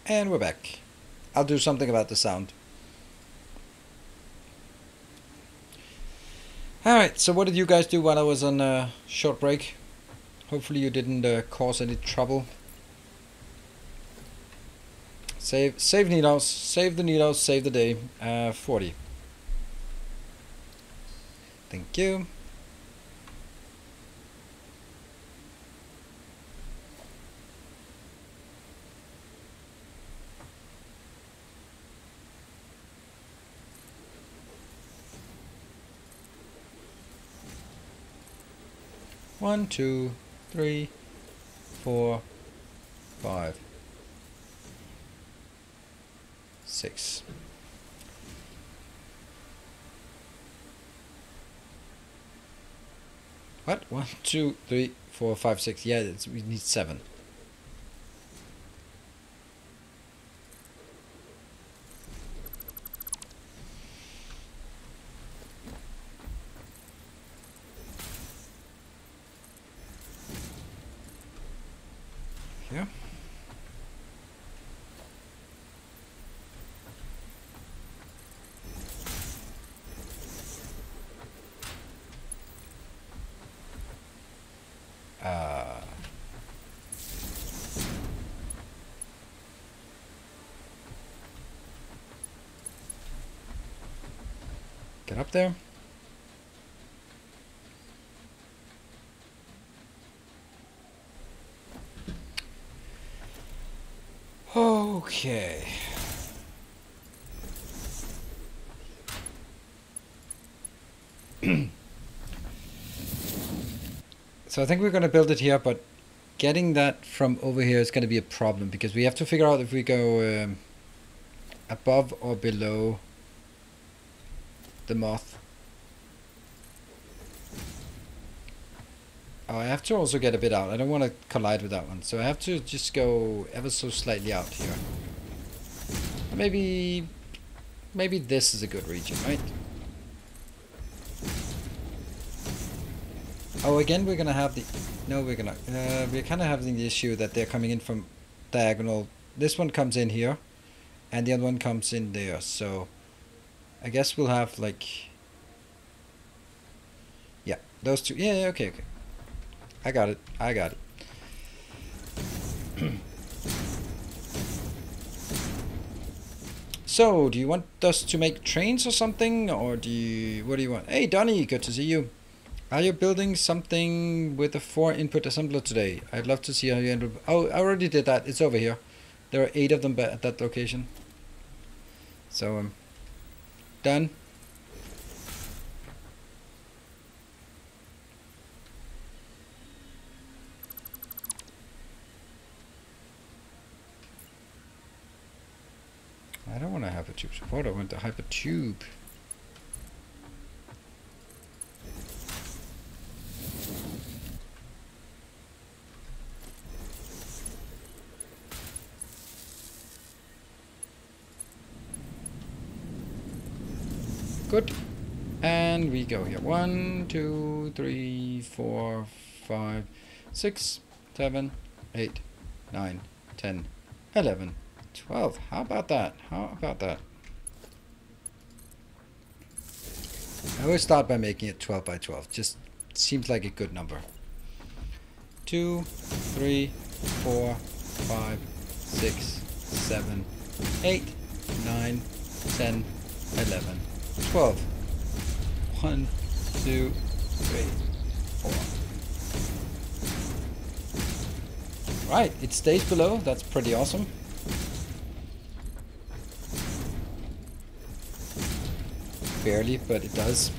And we're back. I'll do something about the sound. Alright, so what did you guys do while I was on a short break? Hopefully you didn't cause any trouble. Save needles, save the needles, save the day. 40. Thank you. One, 2, 3, 4, 5, 6. What? 1, 2, 3, 4, 5, 6. Yeah, we need 7. Here. Get up there. Okay. So I think we're going to build it here, but getting that from over here is going to be a problem because we have to figure out if we go above or below the moth. Oh, I have to also get a bit out. I don't want to collide with that one. So I have to just go ever so slightly out here. Maybe this is a good region, right? Oh, again, we're going to have the... No, we're going to... we're kind of having the issue that they're coming in from diagonal. This one comes in here, and the other one comes in there. So I guess we'll have, like... Yeah, those two. Yeah, okay. I got it. So, do you want us to make trains or something? Or what do you want? Hey, Donnie, good to see you. Are you building something with a 4-input assembler today? I'd love to see how you end up. Oh, I already did that. It's over here. There are 8 of them at that location. So, done. I don't want a hypertube support. I want the hypertube. Good. And we go here. 1, 2, 3, 4, 5, 6, 7, 8, 9, 10, 11, 12. How about that? I always start by making it 12 by 12. Just seems like a good number. 2, 3, 4, 5, 6, 7, 8, 9, 10, 11, 12. 1, 2, 3, 4. Right, it stays below. That's pretty awesome. Barely, but it does.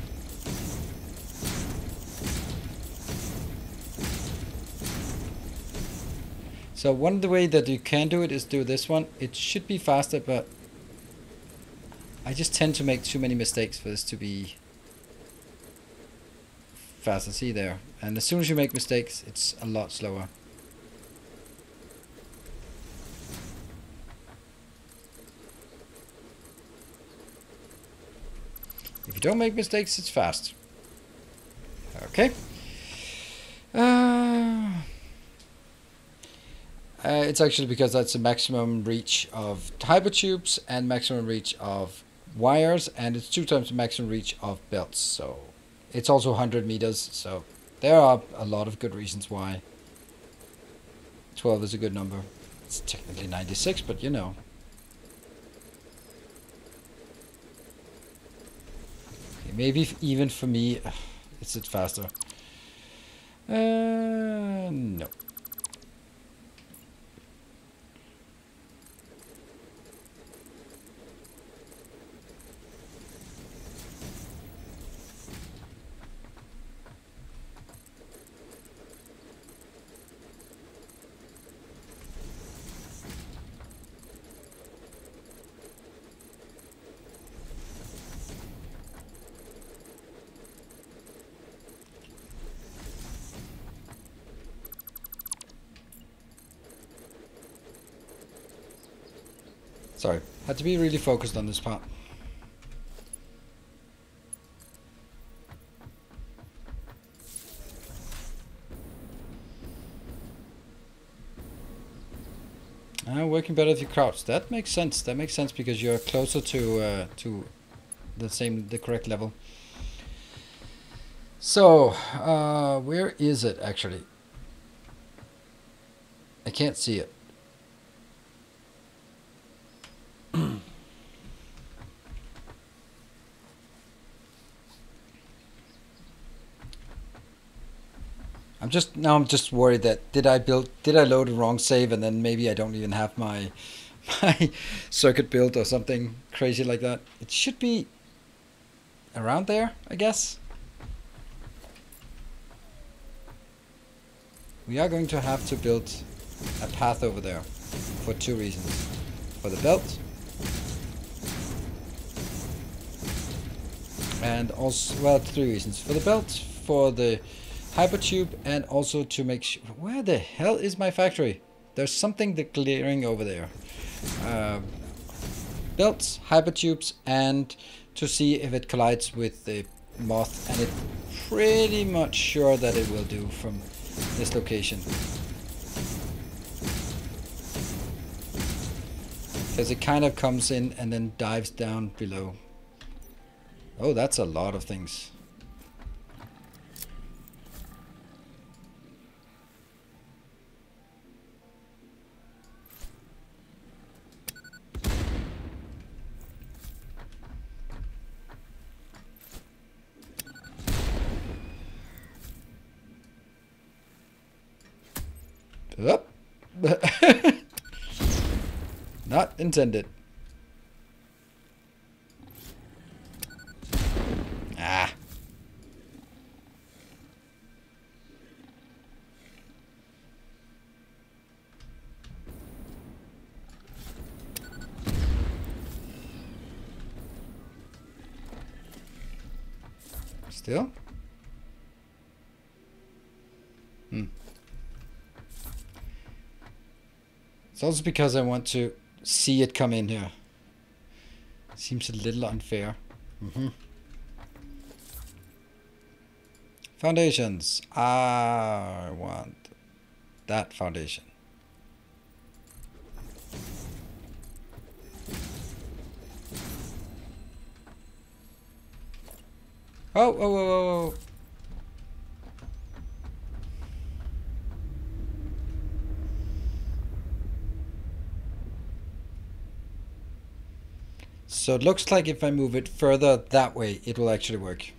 So one of the way that you can do it is do this one. It should be faster, but I just tend to make too many mistakes for this to be faster. See there. And as soon as you make mistakes, it's a lot slower. If you don't make mistakes, it's fast. Okay. It's actually because that's the maximum reach of hypertubes and maximum reach of wires, and it's 2 times the maximum reach of belts. So it's also 100 meters. So there are a lot of good reasons why 12 is a good number. It's technically 96, but you know. Okay, maybe even for me, is it faster? No. Sorry, had to be really focused on this part. Working better if you crouch. That makes sense. That makes sense because you're closer to the correct level. So, where is it actually? I can't see it. I'm just worried that did I load the wrong save and then maybe I don't even have my circuit built or something crazy like that. It should be around there, I guess. We are going to have to build a path over there for two reasons. For the belt and also, well, three reasons. For the belt, for the hypertube, and also to make sure... Where the hell is my factory? There's something clearing over there. Belts, hypertubes, and to see if it collides with the moth, and it's pretty much sure that it will do from this location. Because it kind of comes in and then dives down below. Oh, that's a lot of things. Up. Not intended. Ah. Still? It's also because I want to see it come in here. Seems a little unfair. Foundations. I want that foundation. Oh, oh, oh, oh, oh. So it looks like if I move it further that way, it will actually work.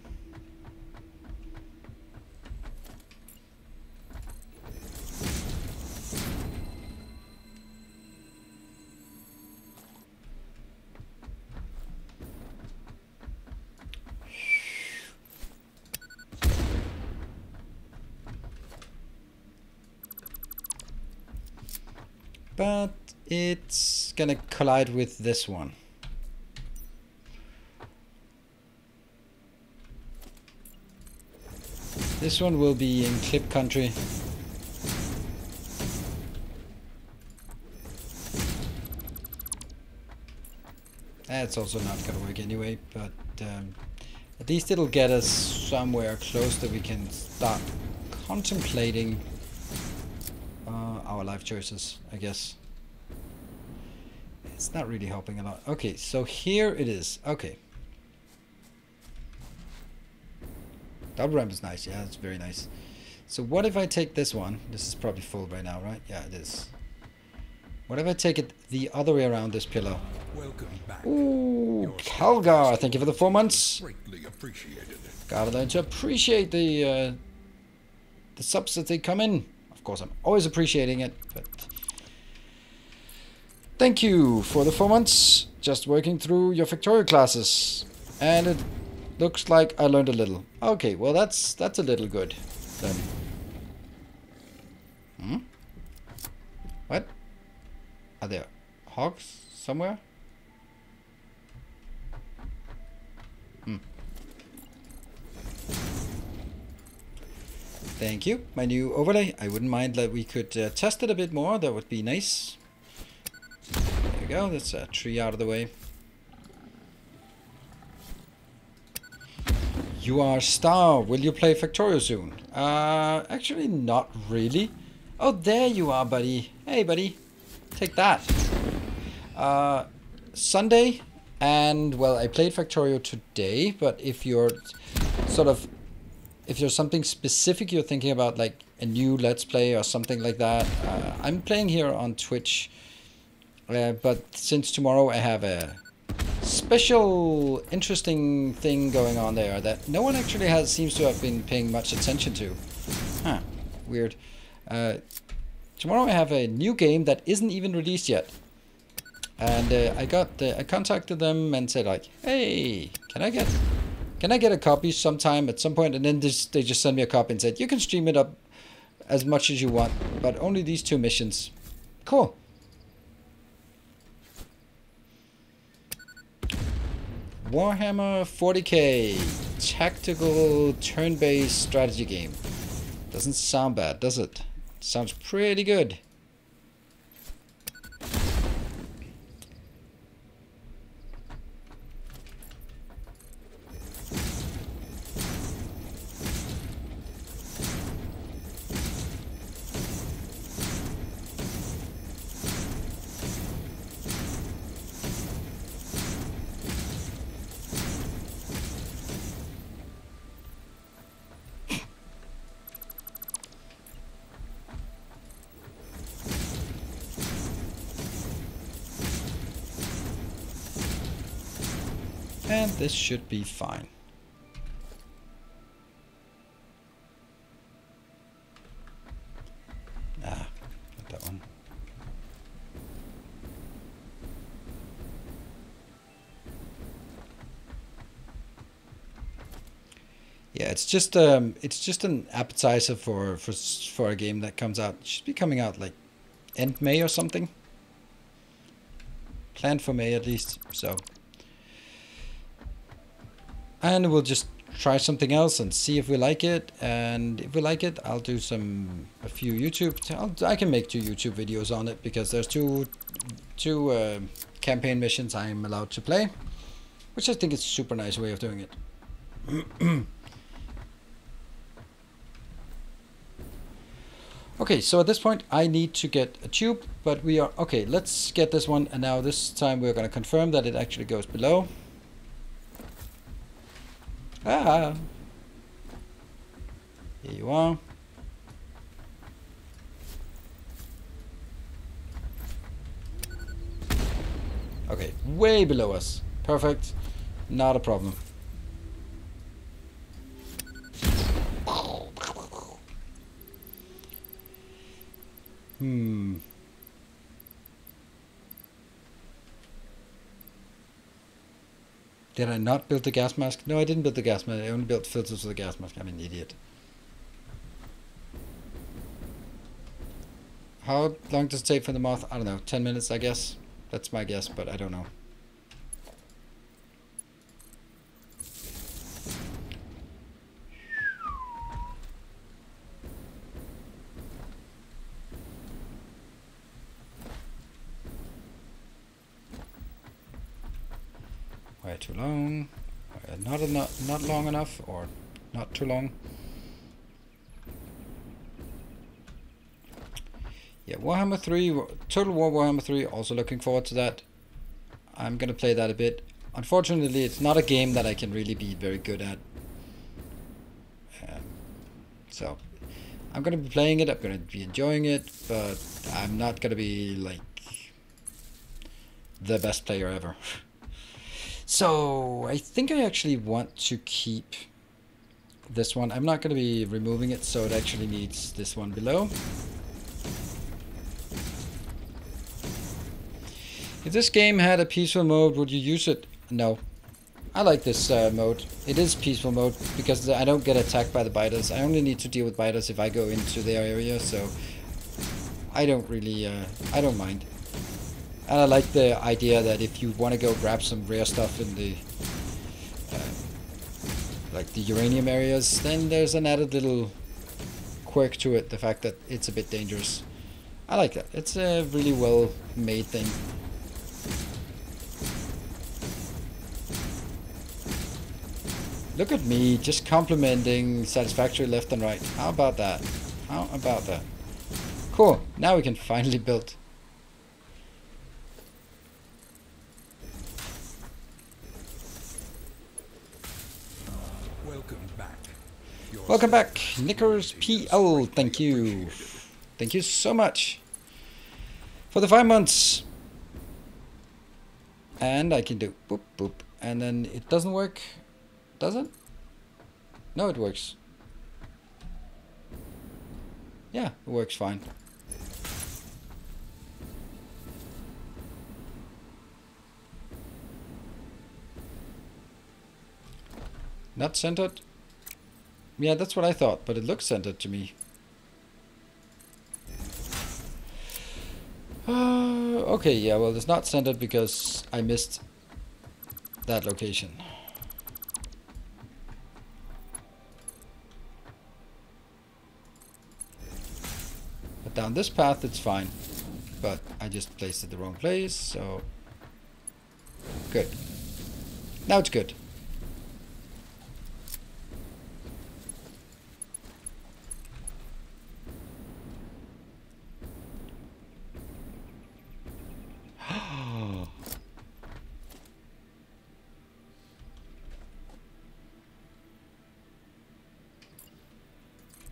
But it's gonna collide with this one. This one will be in clip country. That's also not gonna work anyway, but at least it'll get us somewhere close that we can start contemplating our life choices, I guess. It's not really helping a lot. Okay, so here it is. Okay. Double ramp is nice. Yeah, it's very nice. So what if I take this one? This is probably full right now, right? Yeah, it is. What if I take it the other way around this pillow? Welcome back. Ooh, Kalgar, thank you for the 4 months. Greatly appreciated. Gotta learn to appreciate the subs that they come in. Of course, I'm always appreciating it, but thank you for the 4 months. Just working through your Factorio classes, and it looks like I learned a little. Okay, well that's a little good then. What? Are there hogs somewhere? Thank you. My new overlay. I wouldn't mind that we could test it a bit more. That would be nice. There we we go. That's a tree out of the way. You are star. Will you play Factorio soon? Actually not really. Oh, there you are, buddy. Hey, buddy. Take that. Sunday, and well, I played Factorio today, but if you're if there's something specific you're thinking about, like a new Let's Play or something like that, I'm playing here on Twitch, but since tomorrow I have a special interesting thing going on there that no one actually seems to have been paying much attention to. Huh, weird. Tomorrow I have a new game that isn't even released yet. And I contacted them and said like, hey, can I get a copy sometime at some point? And then they just sent me a copy and said, you can stream it up as much as you want, but only these 2 missions. Cool. Warhammer 40k tactical turn-based strategy game. Doesn't sound bad, does it? Sounds pretty good. And this should be fine. Not that one. Yeah, it's just an appetizer for a game that comes out. It should be coming out like end May or something. Planned for May at least. So. And we'll just try something else and see if we like it. And if we like it, I'll do a few YouTube. I can make 2 YouTube videos on it because there's two campaign missions I'm allowed to play, which I think is a super nice way of doing it. Okay, so at this point I need to get a tube, but we are okay. Let's get this one, and now this time we're going to confirm that it actually goes below. Ah, here you are. Okay, way below us. Perfect. Not a problem. Did I not build the gas mask? No, I didn't build the gas mask. I only built filters for the gas mask. I'm an idiot. How long does it take for the moth? I don't know. 10 minutes, I guess. That's my guess, but I don't know. Way too long. Not long enough, or not too long. Yeah, Warhammer 3, Total War Warhammer 3, also looking forward to that. I'm gonna play that a bit. Unfortunately, it's not a game that I can really be very good at. So, I'm gonna be playing it, I'm gonna be enjoying it, but I'm not gonna be, like, the best player ever. So, I think I actually want to keep this one. I'm not gonna be removing it, so it actually needs this one below. If this game had a peaceful mode, would you use it? No. I like this mode. It is peaceful mode because I don't get attacked by the biters. I only need to deal with biters if I go into their area, so I don't really, I don't mind. And I like the idea that if you want to go grab some rare stuff in the, like the uranium areas, then there's an added little quirk to it, the fact that it's a bit dangerous. I like that. It's a really well made thing. Look at me, just complimenting Satisfactory left and right. How about that? How about that? Cool, now we can finally build. Welcome back. Welcome back, Knickers PL. Thank you. Thank you so much for the 5 months. And I can do boop boop. And then it doesn't work. Does it? No, it works. Yeah, it works fine. Not centered? Yeah, that's what I thought, but it looks centered to me. Okay, yeah, well, it's not centered because I missed that location. But down this path, it's fine. But I just placed it the wrong place, so... Good. Now it's good.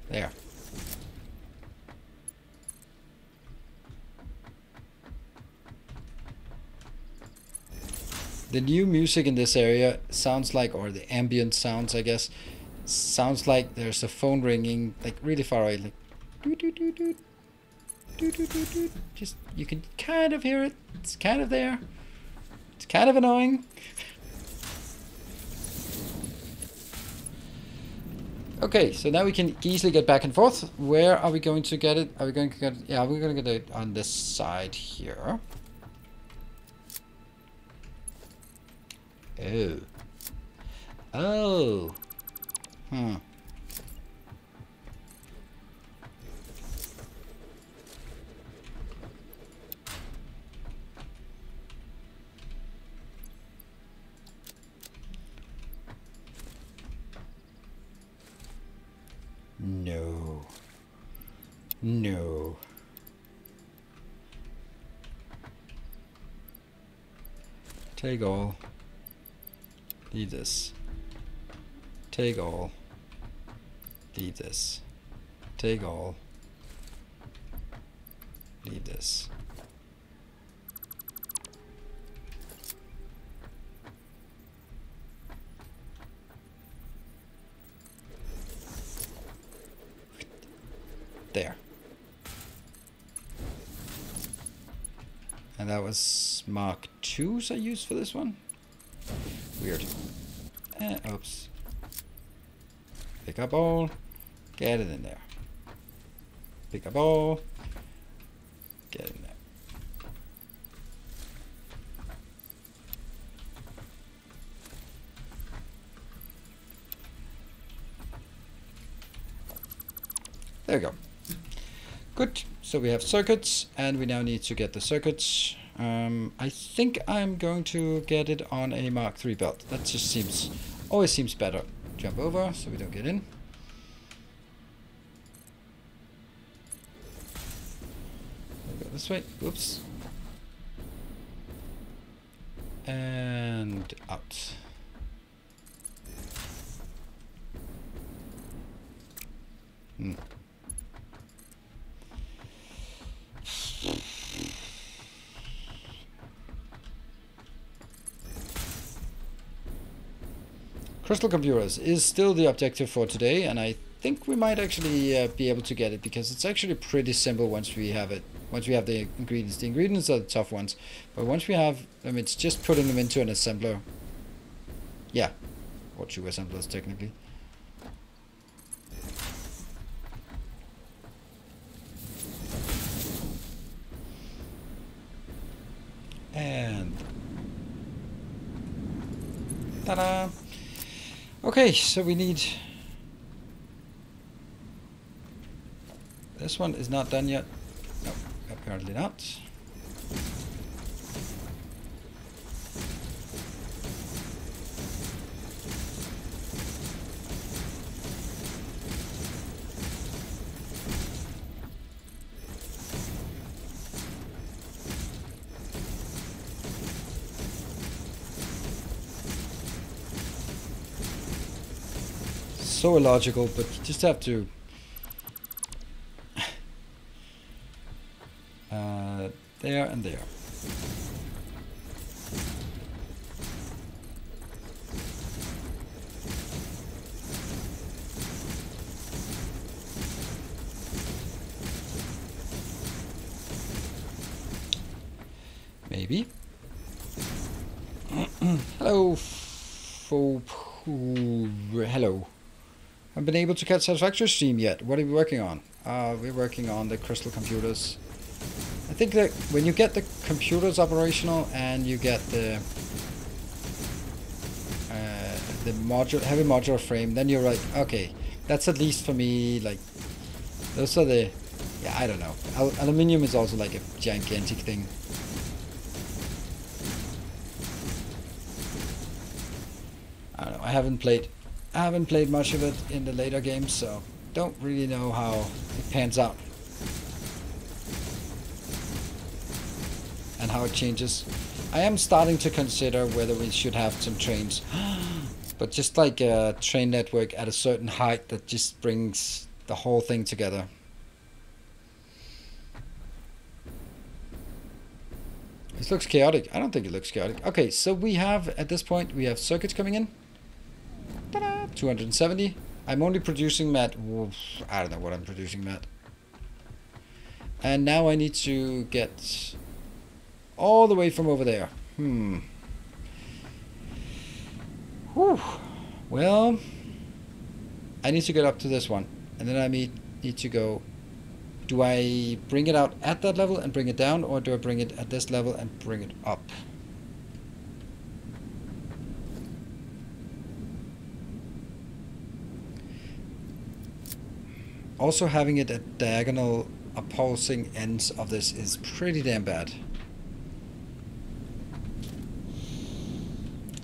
There. The new music in this area sounds like, or the ambient sounds, I guess, sounds like there's a phone ringing, like really far away, like doot, doot, doot, doot, doot, doot, doot, doot. Just, you can kind of hear it. It's kind of there. It's kind of annoying. Okay, so now we can easily get back and forth. Where are we going to get it? Are we going to get it? Yeah, we're going to get it on this side here. Oh. Oh. Hmm. No. No. Take all. Leave this. Take all. Leave this. Take all. Leave this. There. And that was Mark II's I used for this one. Weird. Oops. Pick up all. Get it in there. Pick up all. Get it in there. There we go. Good. So we have circuits, and we now need to get the circuits. I think I'm going to get it on a Mark III belt. That just always seems better. Jump over so we don't get in. Go this way. Whoops. And out. Crystal computers is still the objective for today, and I think we might actually be able to get it because it's actually pretty simple once we have it. Once we have the ingredients. The ingredients are the tough ones, but once we have them, it's just putting them into an assembler. Yeah, or two assemblers technically. And ta-da! Okay, so we need... This one is not done yet. No, apparently not. so illogical, but you just have to there and there. Maybe. Hello. Hello. Haven't been able to catch Satisfactory stream yet. What are we working on? We're working on the crystal computers. I think that when you get the computers operational and you get the heavy modular frame, then you're like, okay, that's at least for me, like, those are the, yeah, I don't know. Aluminium is also like a gigantic thing. I don't know. I haven't played much of it in the later games, so don't really know how it pans out and how it changes. I am starting to consider whether we should have some trains, but just like a train network at a certain height that just brings the whole thing together. This looks chaotic. I don't think it looks chaotic. Okay, so we have, at this point, we have circuits coming in. 270. I'm only producing matte. I don't know what I'm producing matte. And now I need to get all the way from over there. Whew. Well, I need to get up to this one. And then I need to go. Do I bring it out at that level and bring it down, or do I bring it at this level and bring it up? Also, having it at diagonal opposing ends of this is pretty damn bad.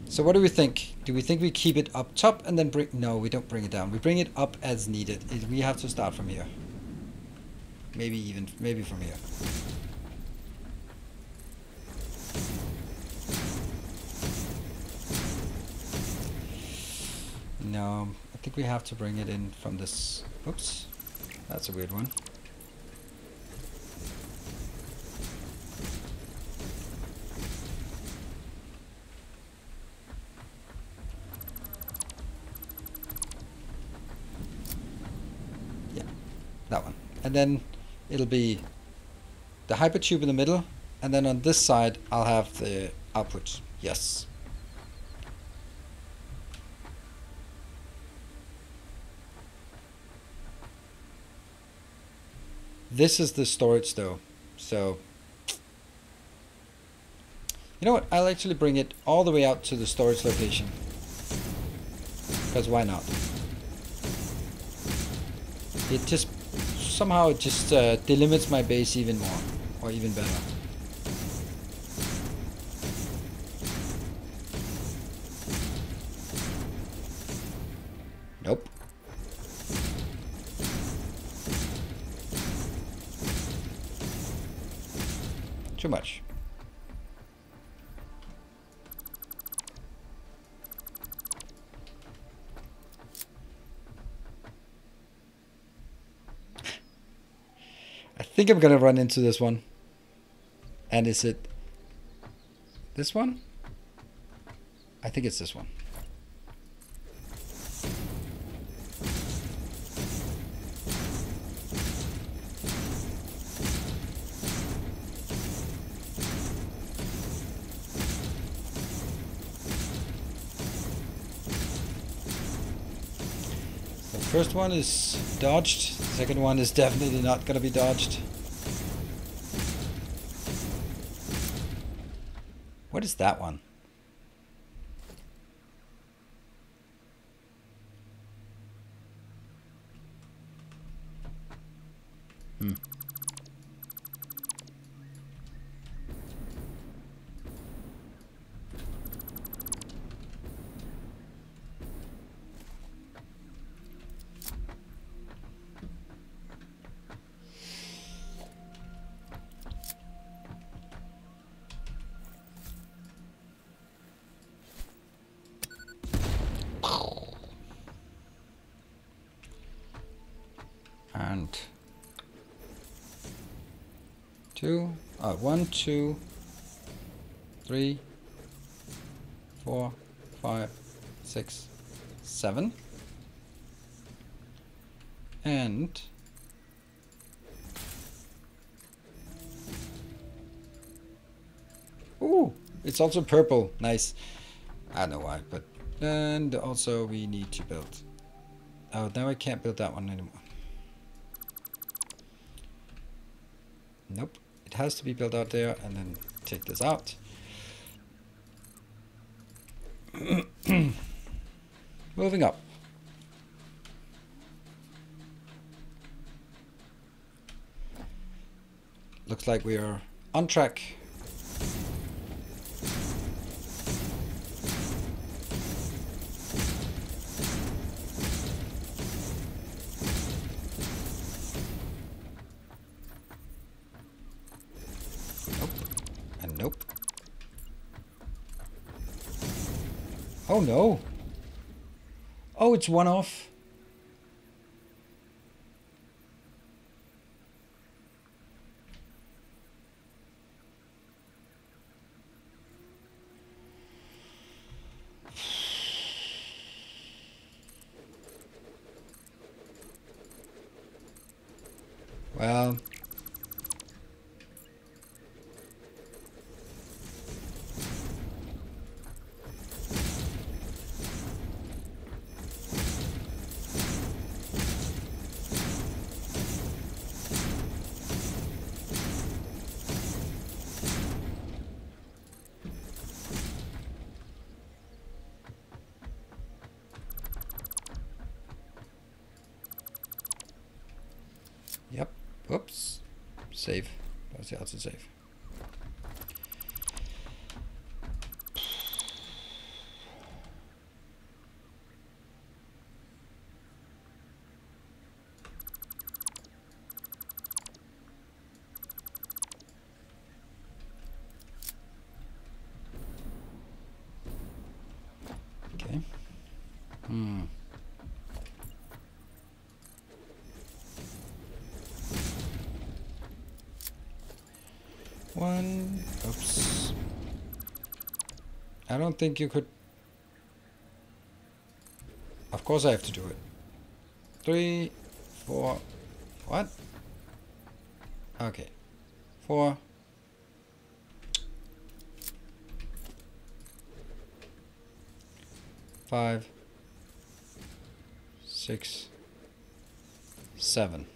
So what do we think? Do we think we keep it up top and then bring... No, we don't bring it down. We bring it up as needed. We have to start from here. Maybe from here. No, I think we have to bring it in from this. Oops, that's a weird one. Yeah, that one. And then it'll be the hypertube in the middle, and then on this side I'll have the output. Yes. This is the storage though, so you know what, I'll actually bring it all the way out to the storage location, because why not? It just somehow it just delimits my base even more, or even better. Nope. Too much. I think I'm gonna run into this one. And is it this one? I think it's this one. First one is dodged, second one is definitely not going to be dodged. What is that one? 1, 2, 3, 4, 5, 6, 7. And ooh, it's also purple. Nice. I don't know why, but and also we need to build. Oh, now I can't build that one anymore. Nope. It has to be built out there, and then take this out. Moving up. Looks like we are on track. Nope. And nope. Oh no. Oh, it's one off. Well, yep. Whoops. Save. That's the auto save. Okay. One. Oops. I don't think you could. Of course I have to do it. 3, 4. What? Okay. 4. 5, 6, 7.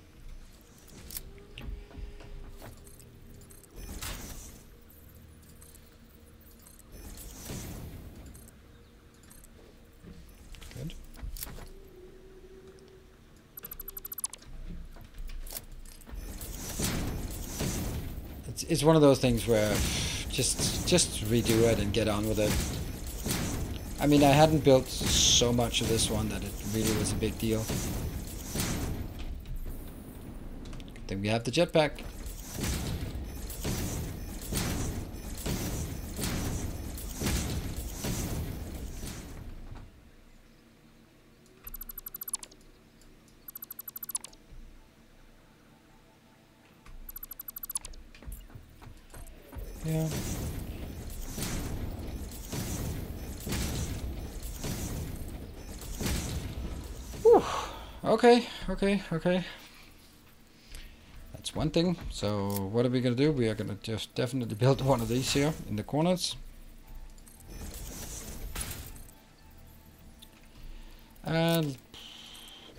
Good. It's one of those things where just redo it and get on with it. I mean, I hadn't built so much of this one that it really was a big deal. Then we have the jetpack. Yeah. Whew. Okay. That's one thing. So what are we gonna do? We are gonna just definitely build one of these here in the corners. And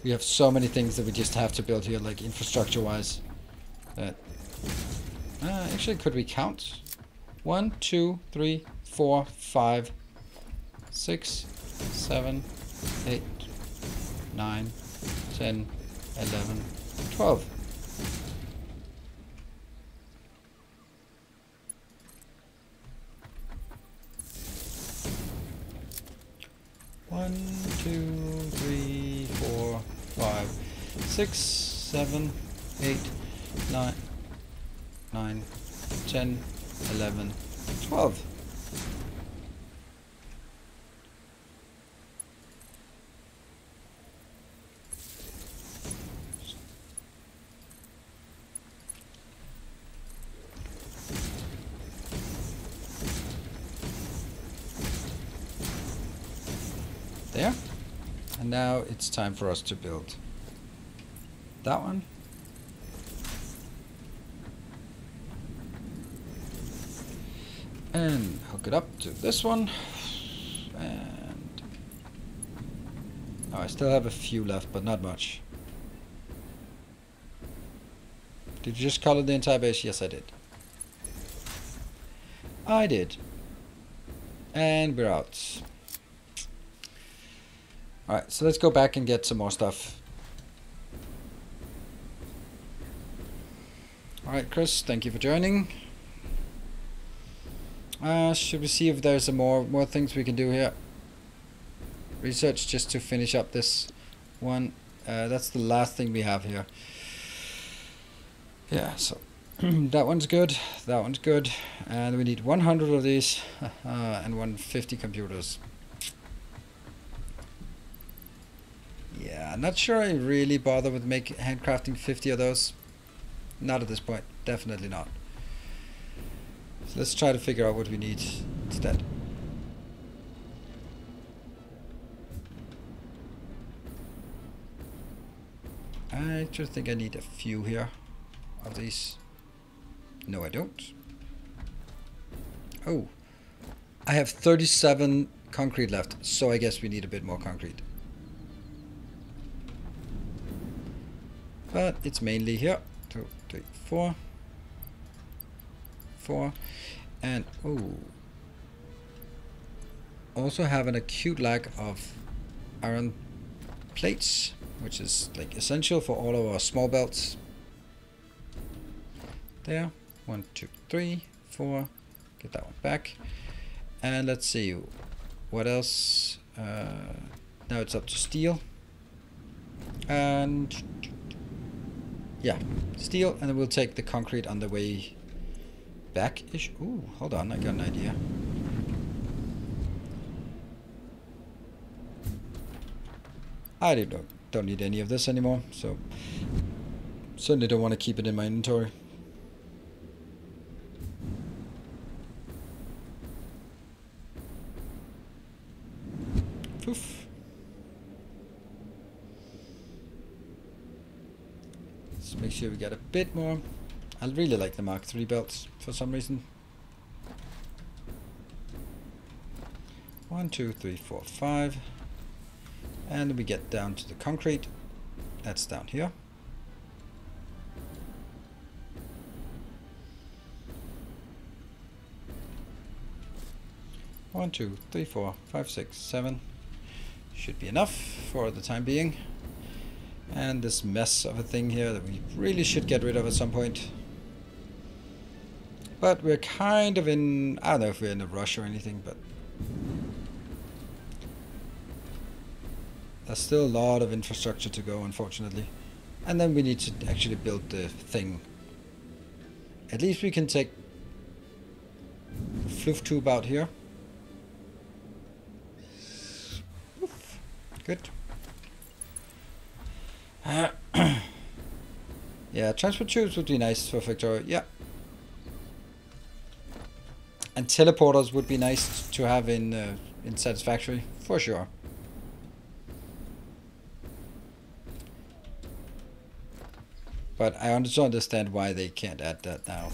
we have so many things that we just have to build here, like infrastructure-wise. That actually, could we count? 1, 2, 3, 4, 5, 6, 7, 8, 9, 10, 11, 12. One, 2, 3, 4, 5, 6, 7, 8, 9, 9, 10, 11, 12. And now it's time for us to build that one. And hook it up to this one. And oh, I still have a few left, but not much. Did you just color the entire base? Yes, I did. I did. And we're out. Alright, so let's go back and get some more stuff. Alright, Chris, thank you for joining. Should we see if there's more things we can do here? Research just to finish up this one. That's the last thing we have here. Yeah, so that one's good, that one's good, and we need 100 of these and 150 computers. Yeah, I'm not sure I really bother with handcrafting 50 of those. Not at this point, definitely not. So let's try to figure out what we need instead. I actually think I need a few here of these. No, I don't. Oh, I have 37 concrete left, so I guess we need a bit more concrete. But it's mainly here. 2, 3, 4. 4. And oh, also have an acute lack of iron plates, which is like essential for all of our small belts. There. 1, 2, 3, 4. Get that one back. And let's see what else. Now it's up to steel. And yeah, steel, and then we'll take the concrete on the way back-ish. Ooh, hold on, I got an idea. I don't need any of this anymore, so certainly don't want to keep it in my inventory. Poof. Let's make sure we get a bit more. I really like the Mark III belts for some reason. 1, 2, 3, 4, 5. And we get down to the concrete. That's down here. One, 2, 3, 4, 5, 6, 7. Should be enough for the time being. And this mess of a thing here that we really should get rid of at some point. But we're kind of in, I don't know if we're in a rush or anything, but there's still a lot of infrastructure to go, unfortunately. And then we need to actually build the thing. At least we can take the floof tube out here. Oof. Good. Yeah, transport tubes would be nice for Victoria. Yeah. And teleporters would be nice to have in Satisfactory, for sure. But I also understand why they can't add that now.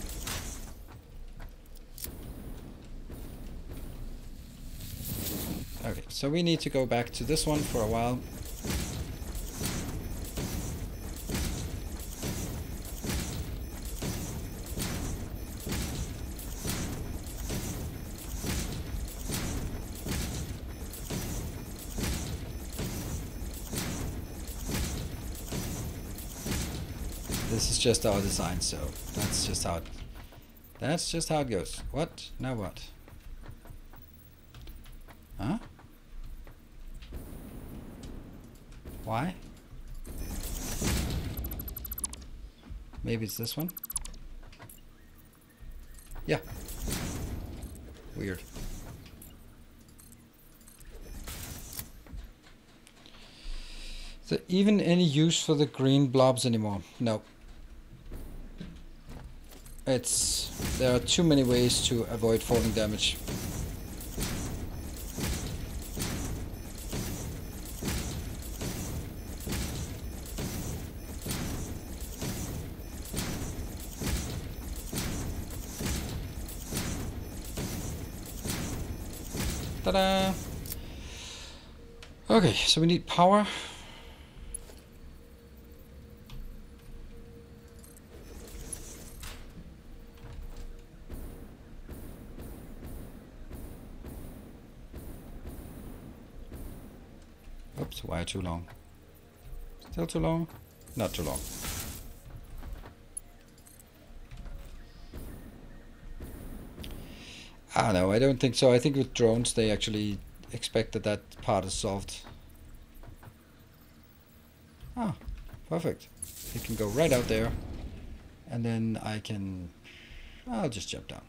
Okay, so we need to go back to this one for a while. This is just our design, so that's just how it goes. What? Now what? Huh? Why? Maybe it's this one? Yeah. Weird. Is there even any use for the green blobs anymore? No. There are too many ways to avoid falling damage. Ta-da! Okay, so we need power. Oops, wire too long. Still too long? Not too long. Ah, no, I don't think so. I think with drones, they actually expect that that part is solved. Ah, perfect. It can go right out there. And then I can... I'll just jump down.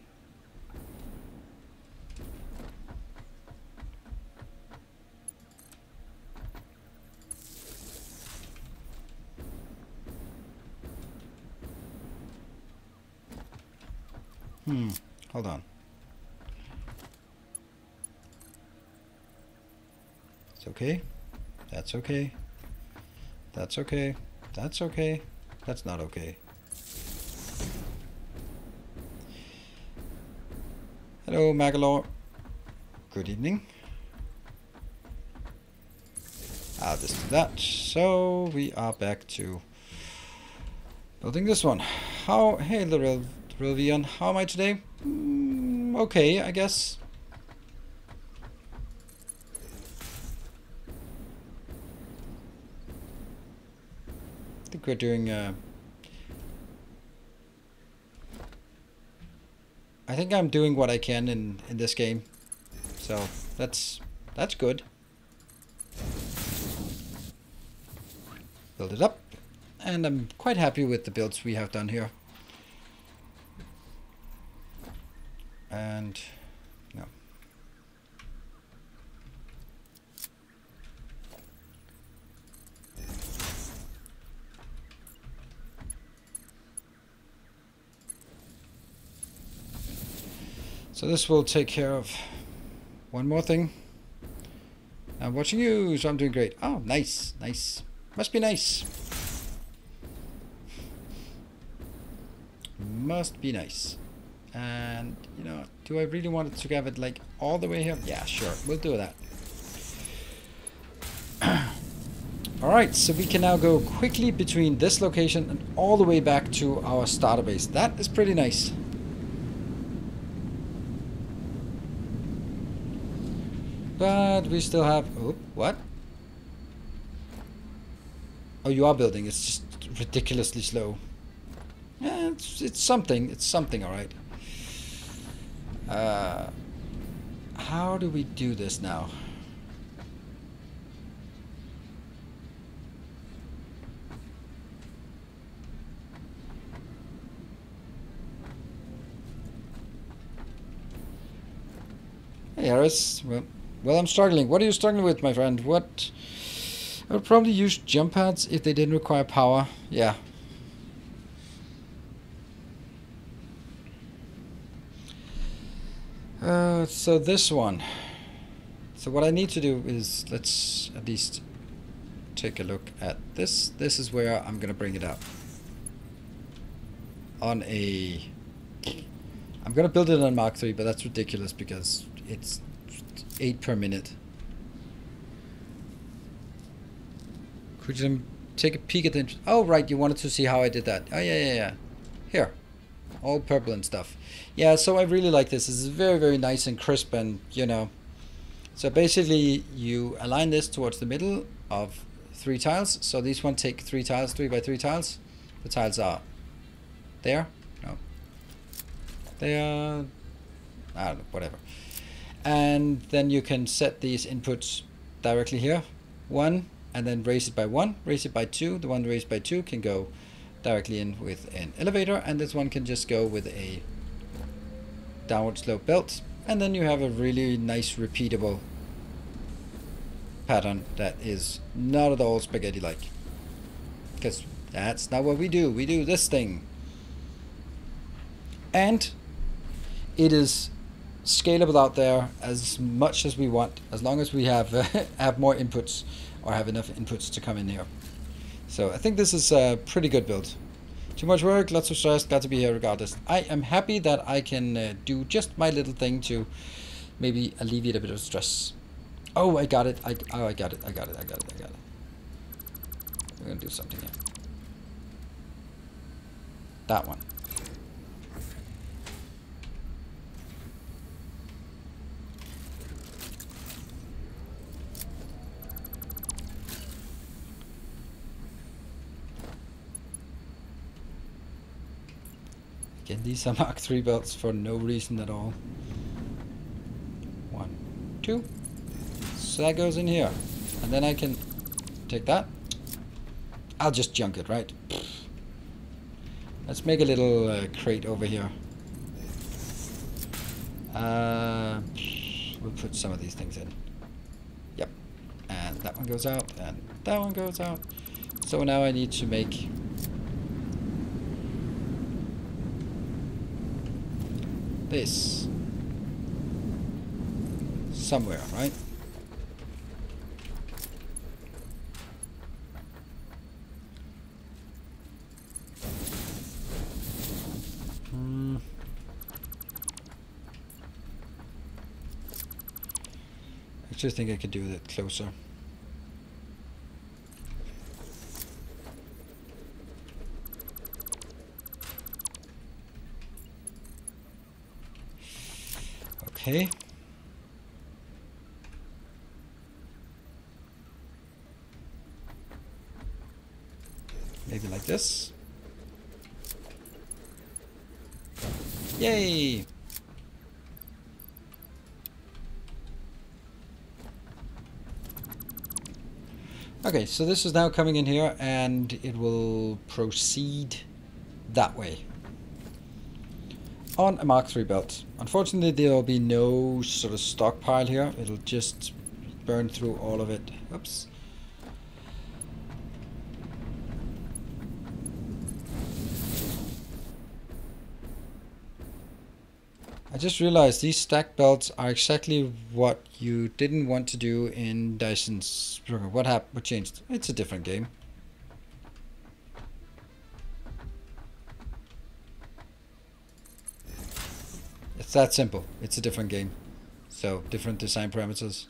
Hold on. It's okay. That's okay. That's okay. That's okay. That's not okay. Hello, Magalore. Good evening. This is that. So we are back to building this one. How? Hey, Rilvian, how am I today? Okay, I guess. I think we're doing. I think I'm doing what I can in this game, so that's good. Build it up, and I'm quite happy with the builds we have done here. And no. So this will take care of one more thing. I'm watching you, so I'm doing great. Oh, nice, nice. Must be nice. Must be nice. And, you know, do I really want to have it like all the way here? Yeah, sure, we'll do that. Alright, so we can now go quickly between this location and all the way back to our starter base. That is pretty nice. But we still have... Oh, what? Oh, you are building. It's just ridiculously slow. Yeah, it's something. It's something, alright. How do we do this now? Hey, Harris. Well, I'm struggling. What are you struggling with, my friend? What? I would probably use jump pads if they didn't require power. Yeah. So this one. So what I need to do is, let's at least take a look at this. This is where I'm gonna bring it up. On a... I'm gonna build it on Mark III, but that's ridiculous because it's 8 per minute. Could you take a peek at the... Oh, right, you wanted to see how I did that. Oh, yeah. Here. All purple and stuff. Yeah, so I really like this. This is very, very nice and crisp and, you know. So basically, you align this towards the middle of 3 tiles. So these one take 3 tiles, 3 by 3 tiles. The tiles are there. No. They are... I don't know, whatever. And then you can set these inputs directly here. 1, and then raise it by 1, raise it by 2. The one raised by 2 can go directly in with an elevator, and this one can just go with a downward slope belt. And then you have a really nice repeatable pattern that is not at all spaghetti-like. Because that's not what we do. We do this thing. And it is scalable out there as much as we want, as long as we have have more inputs or have enough inputs to come in here. So I think this is a pretty good build. Too much work, lots of stress, glad to be here regardless. I am happy that I can do just my little thing to maybe alleviate a bit of stress. Oh, I got it. I got it. We're gonna do something here. That one. Again, these are Mark III belts for no reason at all. 1, 2. So that goes in here. And then I can take that. I'll just junk it, right? Let's make a little crate over here. We'll put some of these things in. Yep. And that one goes out, and that one goes out. So now I need to make this somewhere, right? I just think I could do that closer. Okay. Maybe like this. Yay! Okay, so this is now coming in here and it will proceed that way. On a Mark III belt. Unfortunately, there will be no sort of stockpile here. It'll just burn through all of it. Oops. I just realized these stack belts are exactly what you didn't want to do in Dyson's. What happened? What changed? It's a different game. It's that simple. It's a different game. So different design parameters.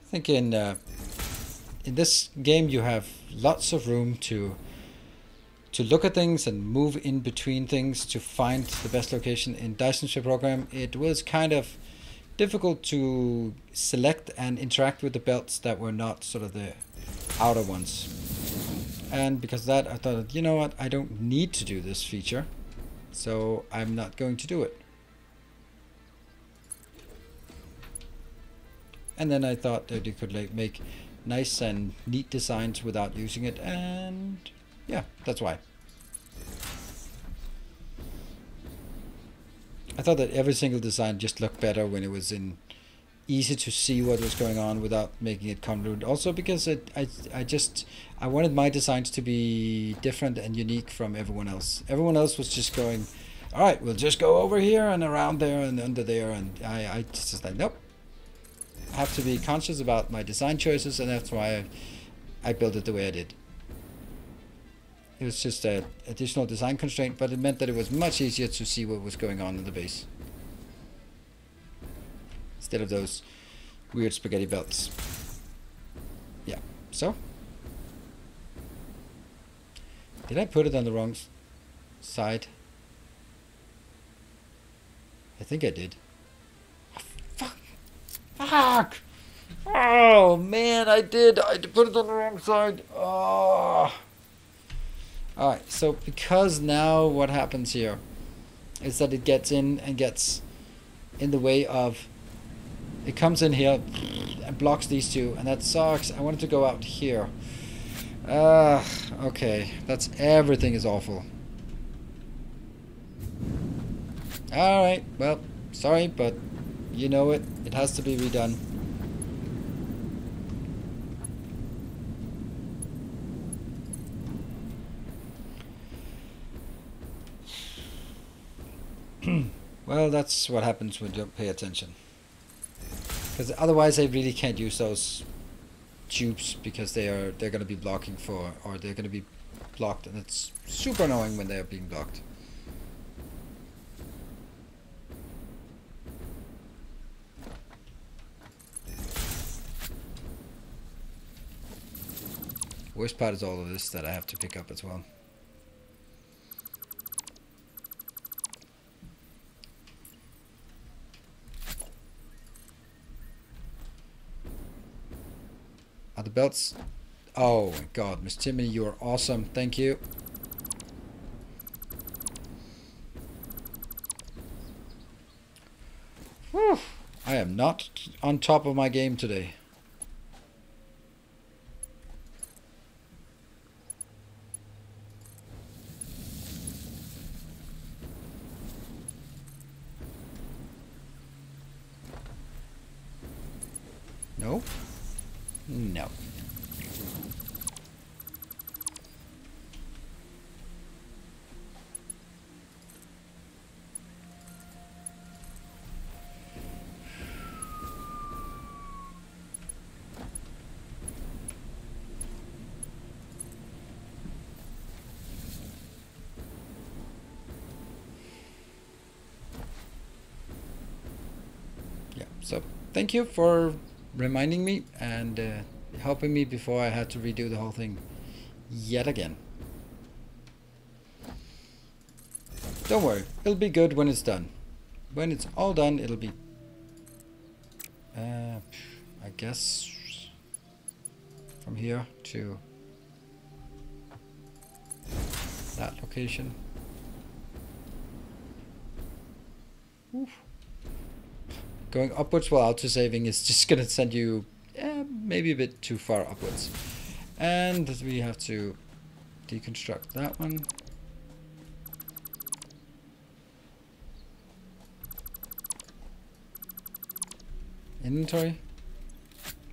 I think in this game you have lots of room to look at things and move in between things to find the best location. In Dyson's program, it was kind of difficult to select and interact with the belts that were not sort of the outer ones. And because of that, I thought, you know what, I don't need to do this feature, so I'm not going to do it. And then I thought that you could like make nice and neat designs without using it, and yeah, that's why. I thought that every single design just looked better when it was in easy to see what was going on without making it convoluted. Also because I wanted my designs to be different and unique from everyone else. Everyone else was just going, all right, we'll just go over here and around there and under there, and I just like, nope. I have to be conscious about my design choices, and that's why I built it the way I did. It was just an additional design constraint, but it meant that it was much easier to see what was going on in the base. Instead of those weird spaghetti belts. Yeah, so. Did I put it on the wrong side? I think I did. Oh, fuck! Oh man, I did put it on the wrong side. Oh. Alright, so because now what happens here is that it gets in and gets in the way of, it comes in here and blocks these two, and that sucks. I wanted to go out here. Okay, that's, everything is awful. Alright, well, sorry, but you know it. It has to be redone. Well, that's what happens when you don't pay attention. Because otherwise I really can't use those tubes because they're going to be blocking for, or they're going to be blocked, and it's super annoying when they're being blocked. Worst part is all of this that I have to pick up as well. Are the belts? Oh my god, Miss Timmy, you are awesome. Thank you. Whew. I am not on top of my game today. No? No. Yeah, so thank you for reminding me and helping me before I had to redo the whole thing yet again. Don't worry, it'll be good when it's done. When it's all done, it'll be I guess from here to that location. Oof. Going upwards while auto-saving is just gonna send you maybe a bit too far upwards. And we have to deconstruct that one. Inventory.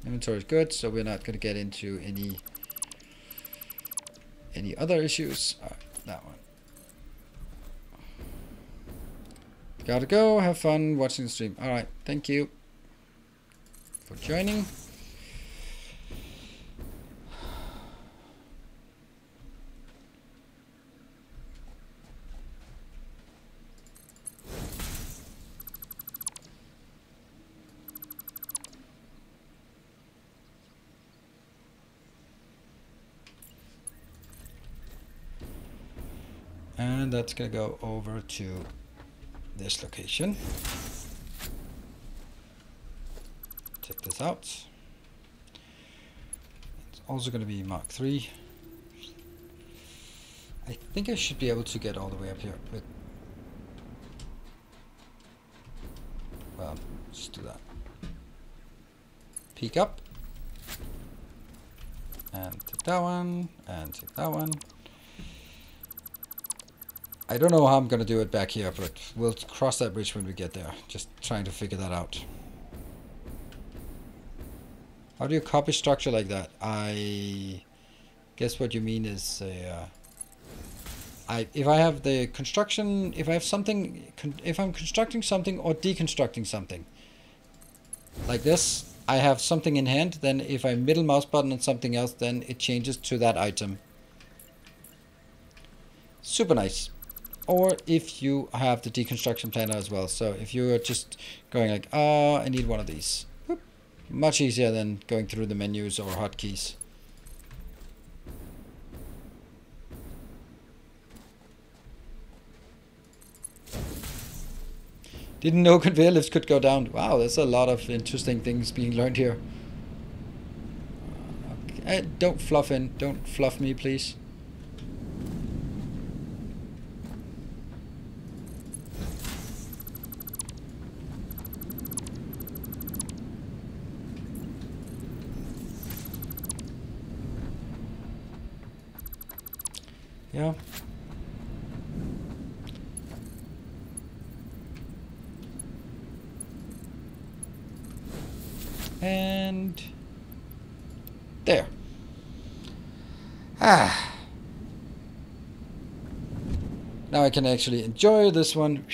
Inventory is good, so we're not gonna get into any other issues. Alright, that one. Gotta go, have fun watching the stream. Alright, thank you for joining. And that's gonna go over to this location. Take this out. It's also going to be Mark III. I think I should be able to get all the way up here, but well, just do that. Peek up and take that one and take that one. I don't know how I'm going to do it back here, but we'll cross that bridge when we get there. Just trying to figure that out. How do you copy structure like that? I guess what you mean is if I have the construction, if I have something, if I'm constructing something or deconstructing something like this, I have something in hand. Then if I middle mouse button on something else, then it changes to that item. Super nice. Or if you have the deconstruction planner as well. So if you're just going like, I need one of these. Whoop. Much easier than going through the menus or hotkeys. Didn't know conveyor lifts could go down. Wow, there's a lot of interesting things being learned here. Okay. Don't fluff in. Don't fluff me, please. Yeah. And there. Ah. Now I can actually enjoy this one.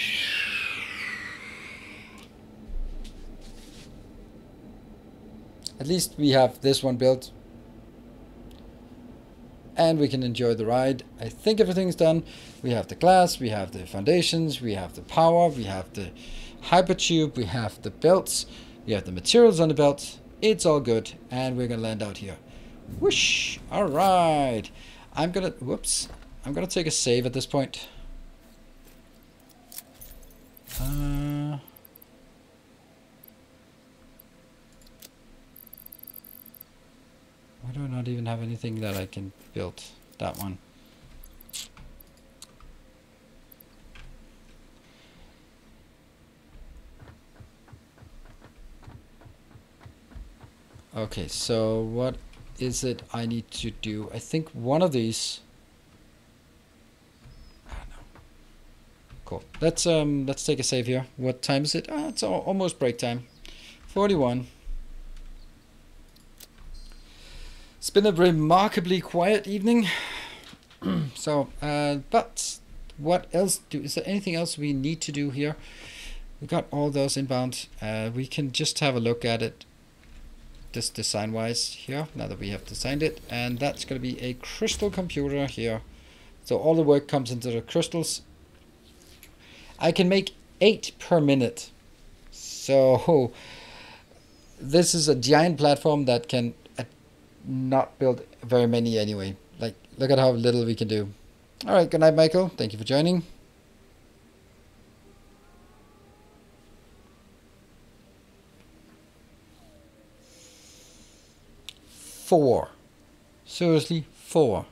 At least we have this one built. And we can enjoy the ride. I think everything's done. We have the glass, we have the foundations, we have the power, we have the hypertube, we have the belts, we have the materials on the belt. It's all good, and we're gonna land out here. Whoosh! Alright. I'm gonna... Whoops. I'm gonna take a save at this point. Why do I not even have anything that I can build? That one. Okay, so what is it I need to do? I think one of these. I don't know. Cool. Let's take a save here. What time is it? Oh, it's almost break time. 41. It's been a remarkably quiet evening. So, but what else is there anything else we need to do here? We got all those inbound. We can just have a look at it. Just design wise here, now that we have designed it, and that's going to be a crystal computer here, so all the work comes into the crystals. I can make 8 per minute, so this is a giant platform that can not build very many anyway. Like, look at how little we can do. All right, good night, Michael. Thank you for joining. Four. Seriously, 4.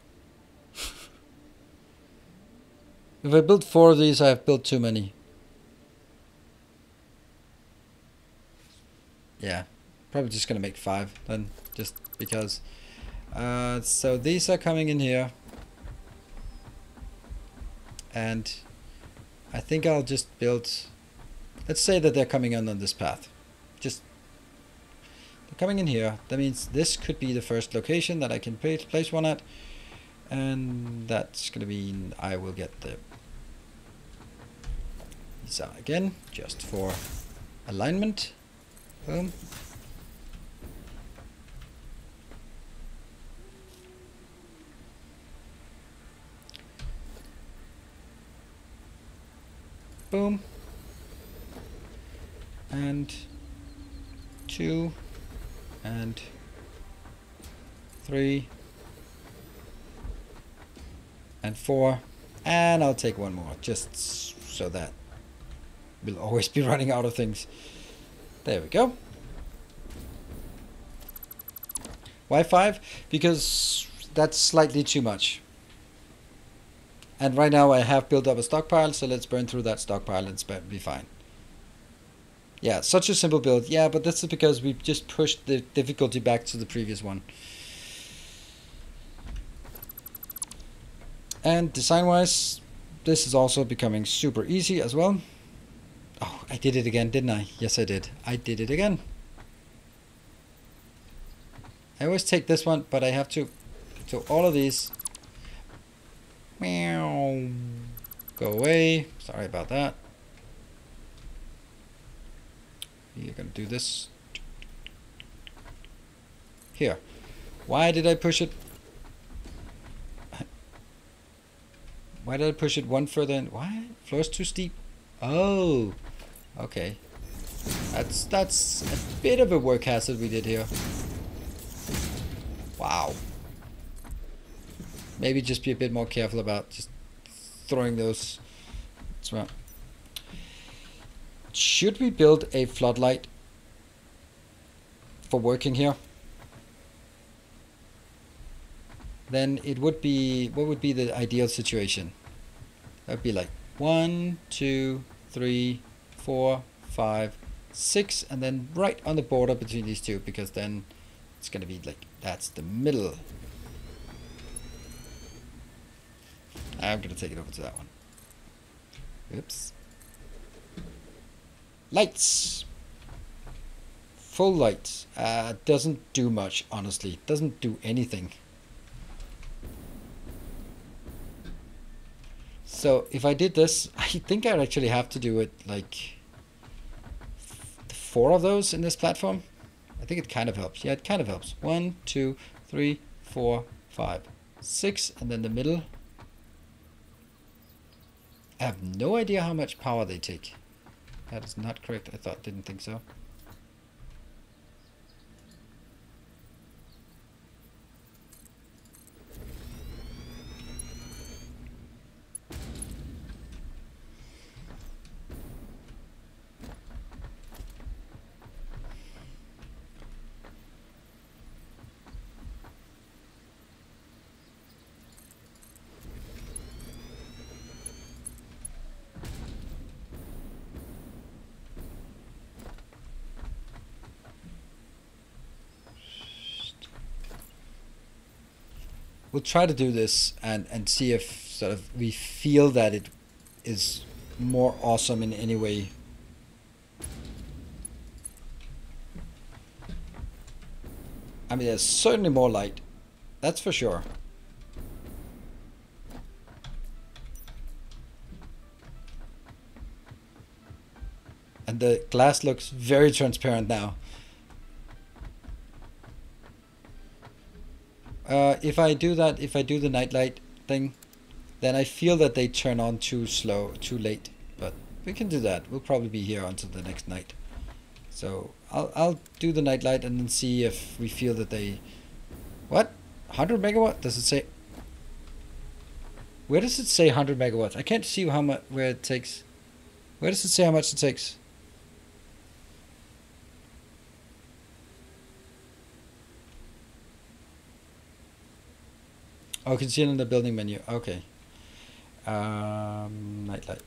If I build 4 of these, I have built too many. Yeah, probably just gonna make 5 then, just because. So these are coming in here, and I think I'll just build. Let's say that they're coming in on this path. Just coming in here. That means this could be the first location that I can place one at, and that's gonna mean I will get the these out again just for alignment. Boom. Boom. And 2 and 3 and 4, and I'll take one more just so that we'll always be running out of things. There we go. Why 5? Because that's slightly too much, and right now I have built up a stockpile, so let's burn through that stockpile and be fine. Yeah, such a simple build. Yeah, but this is because we just pushed the difficulty back to the previous one. And design-wise, this is also becoming super easy as well. Oh, I did it again, didn't I? Yes, I did. I did it again. I always take this one, but I have to. So all of these. Meow. Go away. Sorry about that. You're gonna do this here. Why did I push it? Why did I push it one further in? Why? Floor's too steep. Oh, okay. That's a bit of a work hazard we did here. Wow. Maybe just be a bit more careful about just throwing those. That's right. Should we build a floodlight for working here? Then it would be, what would be the ideal situation? That would be like 1, 2, 3, 4, 5, 6, and then right on the border between these two, because then it's going to be like, that's the middle. I'm going to take it over to that one. Oops. Lights. Full light. Doesn't do much, honestly. Doesn't do anything. So if I did this, I think I'd actually have to do it like 4 of those in this platform. I think it kind of helps. Yeah, it kind of helps. 1, 2, 3, 4, 5, 6, and then the middle. I have no idea how much power they take. That is not correct. I didn't think so. we'll try to do this and see if sort of we feel that it is more awesome in any way. I mean, there's certainly more light, that's for sure. And the glass looks very transparent now. If I do that, if I do the nightlight thing, then I feel that they turn on too slow, too late. But we can do that. We'll probably be here until the next night. So I'll do the nightlight and then see if we feel that they... What? 100 megawatt? Does it say? Where does it say 100 megawatts? I can't see how much, where it takes. Where does it say how much it takes? Oh, you can see it in the building menu. Okay. Nightlight.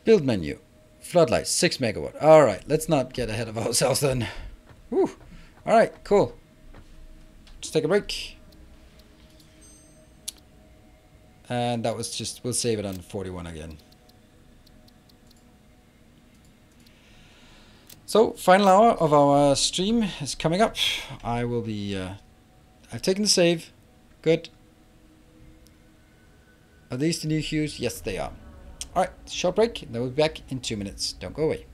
Build menu. Floodlight, 6 megawatt. Alright, let's not get ahead of ourselves then. Whew. Alright, cool. Let's take a break. And that was just, we'll save it on 41 again. So, final hour of our stream is coming up. I will be, I've taken the save. Good. Are these the new hues? Yes, they are. Alright, short break, then we'll be back in 2 minutes. Don't go away.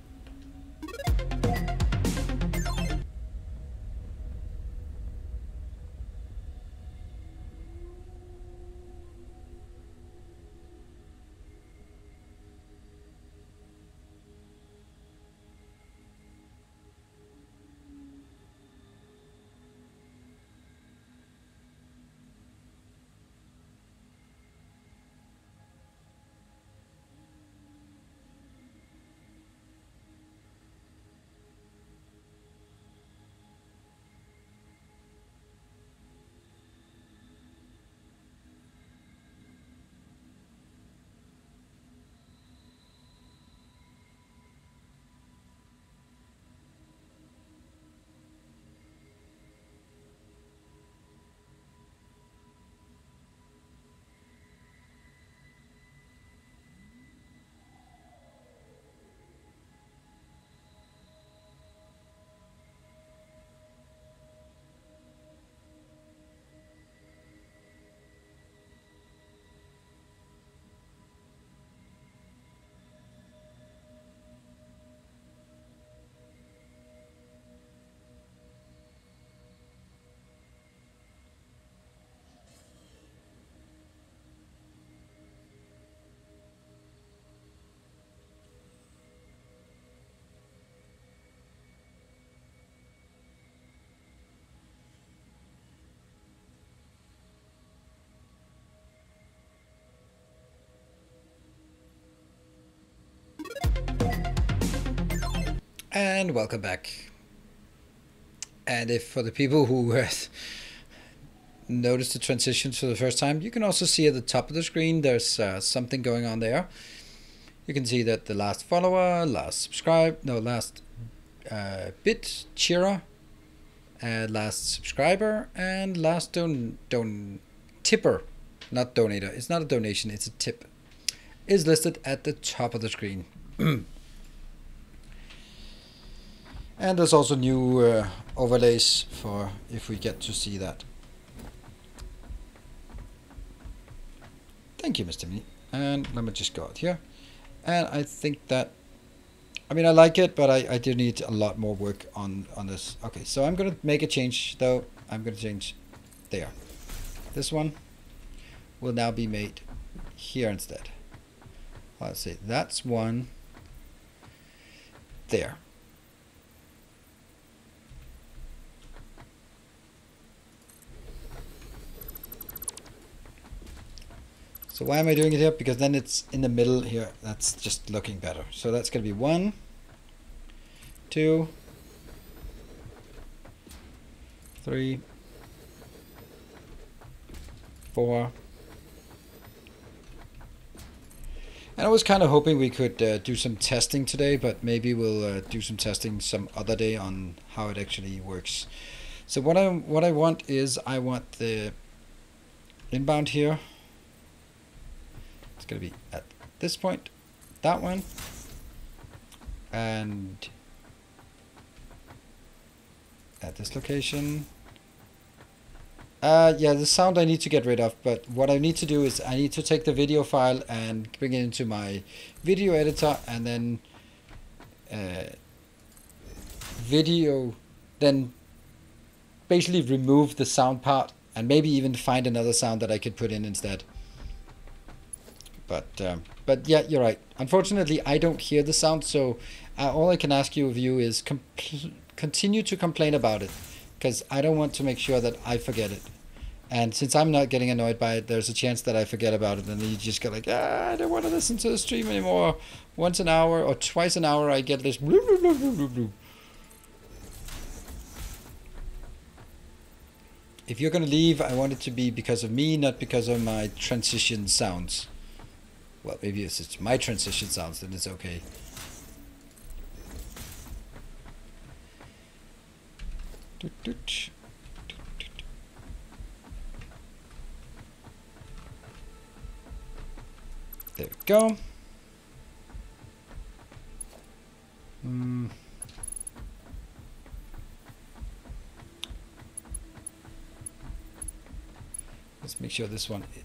And welcome back. And if for the people who noticed the transition for the first time, you can also see at the top of the screen there's something going on there. You can see that the last follower, last bit cheerer, last subscriber, and last tipper, not donator. It's not a donation, it's a tip, is listed at the top of the screen. And there's also new overlays for if we get to see that. Thank you, Mr. Mini. And let me just go out here. And I think that, I mean, I like it, but I do need a lot more work on this. Okay, so I'm going to make a change, though. I'm going to change there. This one will now be made here instead. Let's see, that's one there. So why am I doing it here? Because then it's in the middle here. That's just looking better. So that's going to be 1, 2, 3, 4. And I was kind of hoping we could do some testing today, but maybe we'll do some testing some other day on how it actually works. So what I want is I want the inbound here. It's gonna be at this point, that one, and at this location. Yeah, the sound I need to get rid of, but what I need to do is I need to take the video file and bring it into my video editor, and then then basically remove the sound part, and maybe even find another sound that I could put in instead. But yeah, you're right. Unfortunately, I don't hear the sound, so all I can ask you of you is continue to complain about it, because I don't want to make sure that I forget it. And since I'm not getting annoyed by it, there's a chance that I forget about it, and then you just get like, I don't want to listen to the stream anymore. Once an hour or twice an hour, I get this. Bloop, bloop, bloop, bloop, bloop, bloop. If you're gonna leave, I want it to be because of me, not because of my transition sounds. Well, maybe if it's my transition sounds, then it's okay. There we go. Let's make sure this one is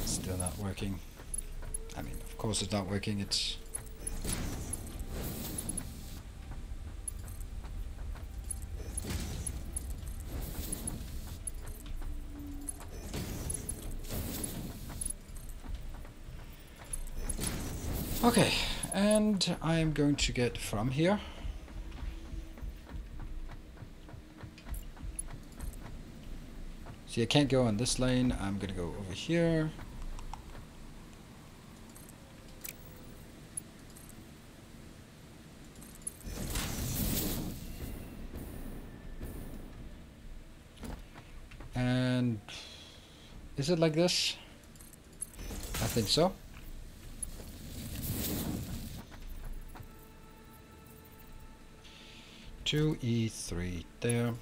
still not working. I mean, of course it's not working. It's okay, and I am going to get from here. See, I can't go on this lane. I'm gonna go over here. And is it like this? I think so. Two E3 there.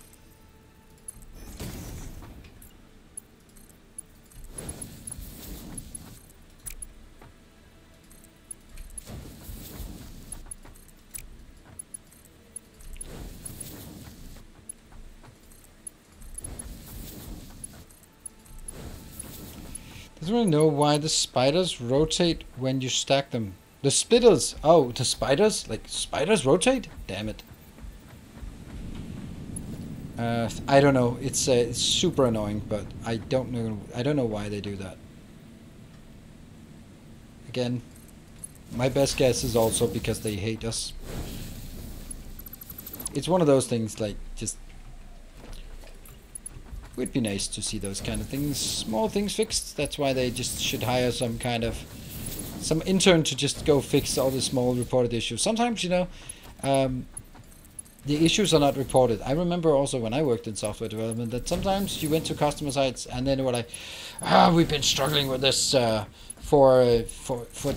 Doesn't really know why the spiders rotate when you stack them. The splitters. Oh, the spiders? Like spiders rotate? Damn it. I don't know. It's super annoying, but I don't know. I don't know why they do that. Again, my best guess is also because they hate us. It's one of those things. Like, just it would be nice to see those kind of things, small things fixed. That's why they just should hire some intern to just go fix all the small reported issues. Sometimes, you know, the issues are not reported. I remember also when I worked in software development that sometimes you went to customer sites and then they were like, we've been struggling with this for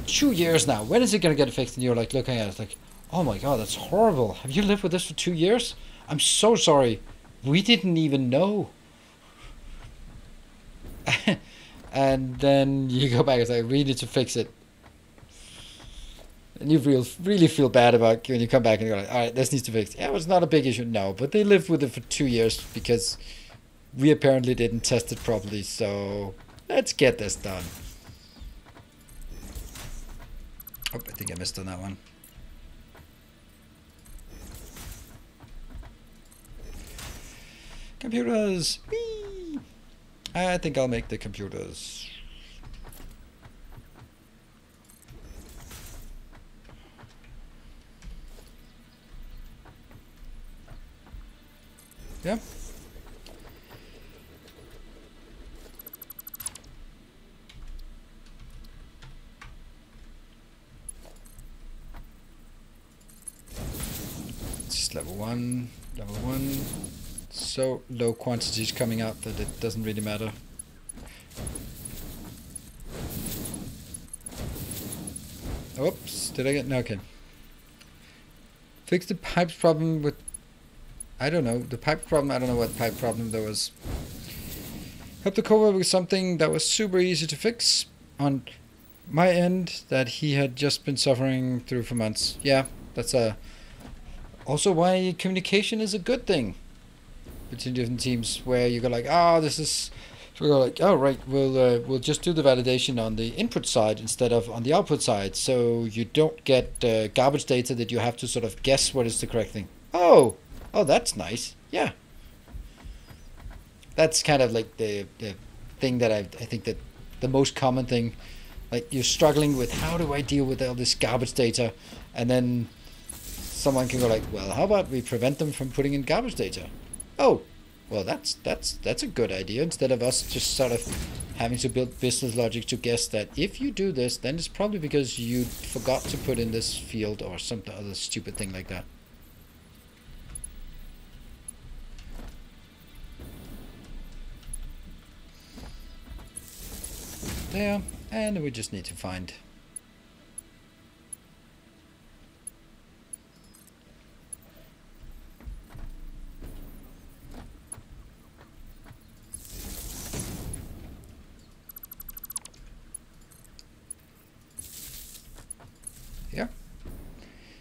2 years now. When is it going to get fixed? And you're like looking at it like, oh my god, that's horrible. Have you lived with this for 2 years? I'm so sorry. We didn't even know. And then you go back and say, we need to fix it. And you really feel bad about when you come back and you're like, all right, this needs to fix. Yeah, it was not a big issue. No, but they lived with it for 2 years because we apparently didn't test it properly. So let's get this done. Oh, I think I missed on that one. Computers. Whee! I think I'll make the computers. Yeah. Just level one. So low quantities coming out that it doesn't really matter. Oops, did I get... No, okay. Fix the pipes problem with... I don't know. The pipe problem, I don't know what pipe problem there was. Help the coworker with something that was super easy to fix on my end that he had just been suffering through for months. Yeah, that's also why communication is a good thing between different teams, where you go like, oh, this is... So we go like, oh, right, we'll just do the validation on the input side instead of on the output side, so you don't get garbage data that you have to sort of guess what is the correct thing. Oh, that's nice. Yeah. That's kind of like the thing that I think that the most common thing, like you're struggling with, how do I deal with all this garbage data? And then someone can go like, well, how about we prevent them from putting in garbage data? Oh, well, that's a good idea. Instead of us just sort of having to build business logic to guess that if you do this, then it's probably because you forgot to put in this field or some other stupid thing like that. There, and we just need to find... Here.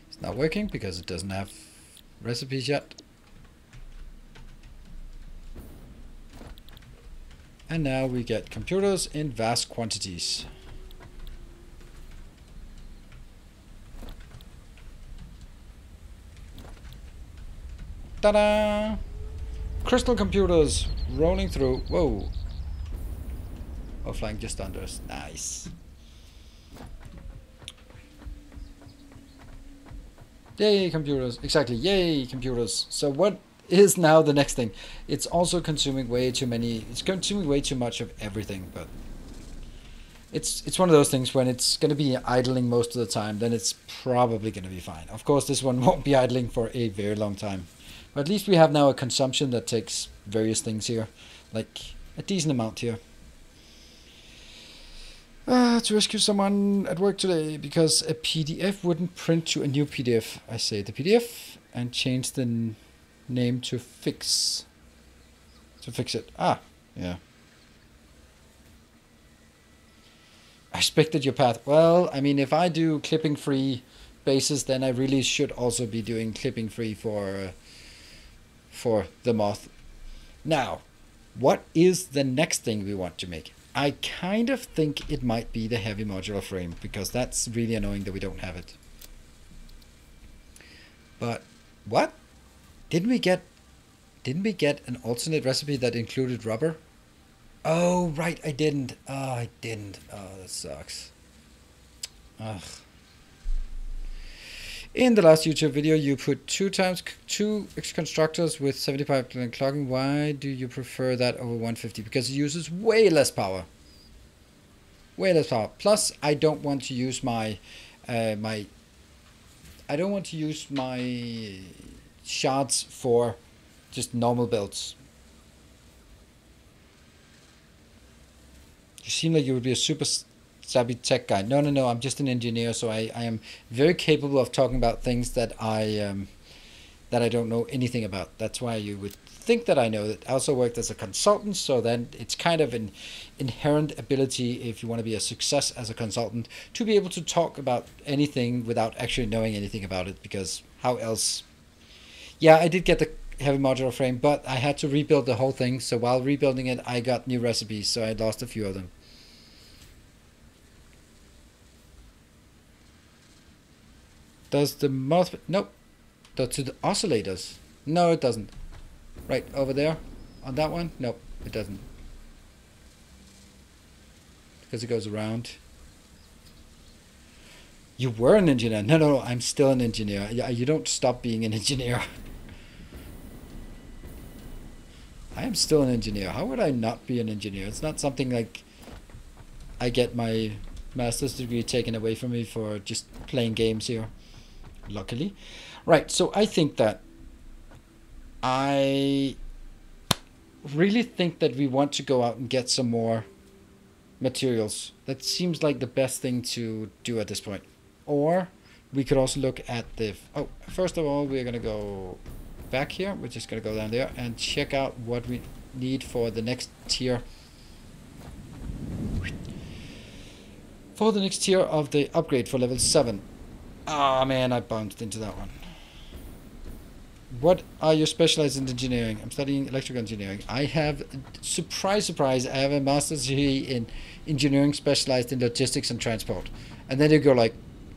It's not working because it doesn't have recipes yet. And now we get computers in vast quantities. Ta-da! Crystal computers rolling through. Whoa. Oh, flying just under us. Nice. Yay, computers. Exactly. Yay, computers. So what is now the next thing? It's also consuming way too many. It's consuming way too much of everything, but it's one of those things when it's going to be idling most of the time, then it's probably going to be fine. Of course, this one won't be idling for a very long time. But at least we have now a consumption that takes various things here, like a decent amount here. To rescue someone at work today because a PDF wouldn't print to a new PDF. I say the PDF and change the name to fix. To fix it. Ah, yeah. I expected your path. Well, I mean, if I do clipping free bases, then I really should also be doing clipping free for the moth. Now, what is the next thing we want to make? I kind of think it might be the heavy modular frame, because that's really annoying that we don't have it. But what? Didn't we get an alternate recipe that included rubber? Oh, right, I didn't. Oh, I didn't. Oh, that sucks. Ugh. In the last YouTube video, you put 2 constructors with 75 clocking. Why do you prefer that over 150? Because it uses way less power. Way less power. Plus, I don't want to use my shards for just normal builds. You seem like you would be a super savvy tech guy. No, I'm just an engineer, so I am very capable of talking about things that I don't know anything about. That's why you would think that I know that. I also worked as a consultant, so then it's kind of an inherent ability, if you want to be a success as a consultant, to be able to talk about anything without actually knowing anything about it, because how else? Yeah, I did get the heavy modular frame, but I had to rebuild the whole thing, so while rebuilding it, I got new recipes, so I lost a few of them. Does the moth... Nope. To the oscillators. No, it doesn't. Right, over there. On that one? Nope, it doesn't. Because it goes around. You were an engineer. No, I'm still an engineer. You don't stop being an engineer. I am still an engineer. How would I not be an engineer? It's not something like I get my master's degree taken away from me for just playing games here. Luckily. Right, so I think that I really think that we want to go out and get some more materials. That seems like the best thing to do at this point. Or we could also look at the... Oh, first of all, we're going to go back here. We're just going to go down there and check out what we need for the next tier. For the next tier of the upgrade for level 7. Ah, man, I bounced into that one. What are you specialized in engineering? I'm studying electrical engineering. I have, surprise, surprise, I have a master's degree in engineering specialized in logistics and transport. And then you go like,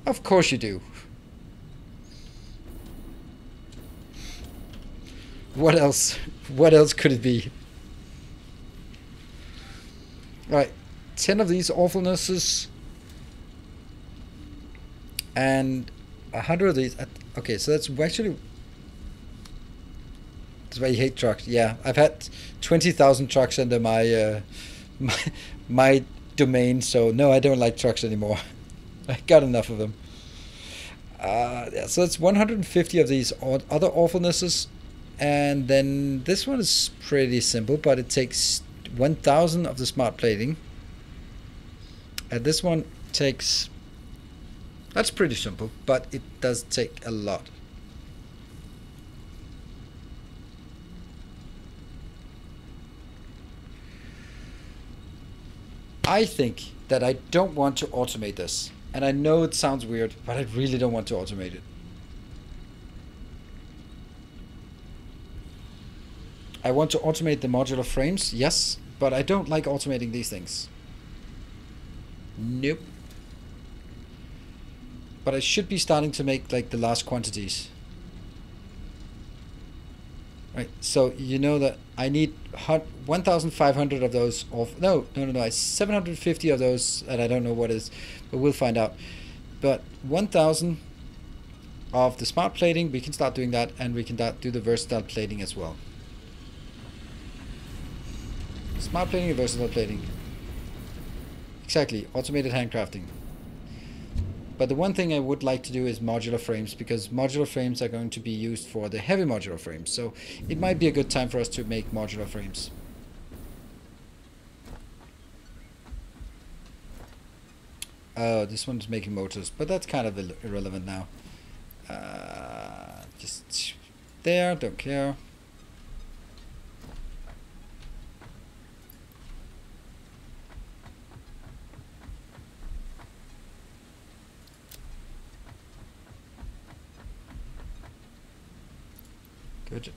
of course you do. What else? What else could it be? Right, 10 of these awfulnesses. And 100 of these. Okay, so that's actually... That's why you hate trucks. Yeah, I've had 20,000 trucks under my, my domain, so no, I don't like trucks anymore. I got enough of them. Yeah, so it's 150 of these other awfulnesses, and then this one is pretty simple, but it takes 1,000 of the smart plating, and this one takes... That's pretty simple, but it does take a lot. I think that I don't want to automate this. And I know it sounds weird, but I really don't want to automate it. I want to automate the modular frames, yes, but I don't like automating these things. Nope. But I should be starting to make like the last quantities. Right, so you know that I need 1,500 of those, no, 750 of those, and I don't know what is, but we'll find out. But 1,000 of the smart plating, we can start doing that, and we can do the versatile plating as well. Smart plating and versatile plating. Exactly, automated handcrafting. But the one thing I would like to do is modular frames, because modular frames are going to be used for the heavy modular frames. So it might be a good time for us to make modular frames. Oh, this one's making motors, but that's kind of irrelevant now. Just there, don't care. Good.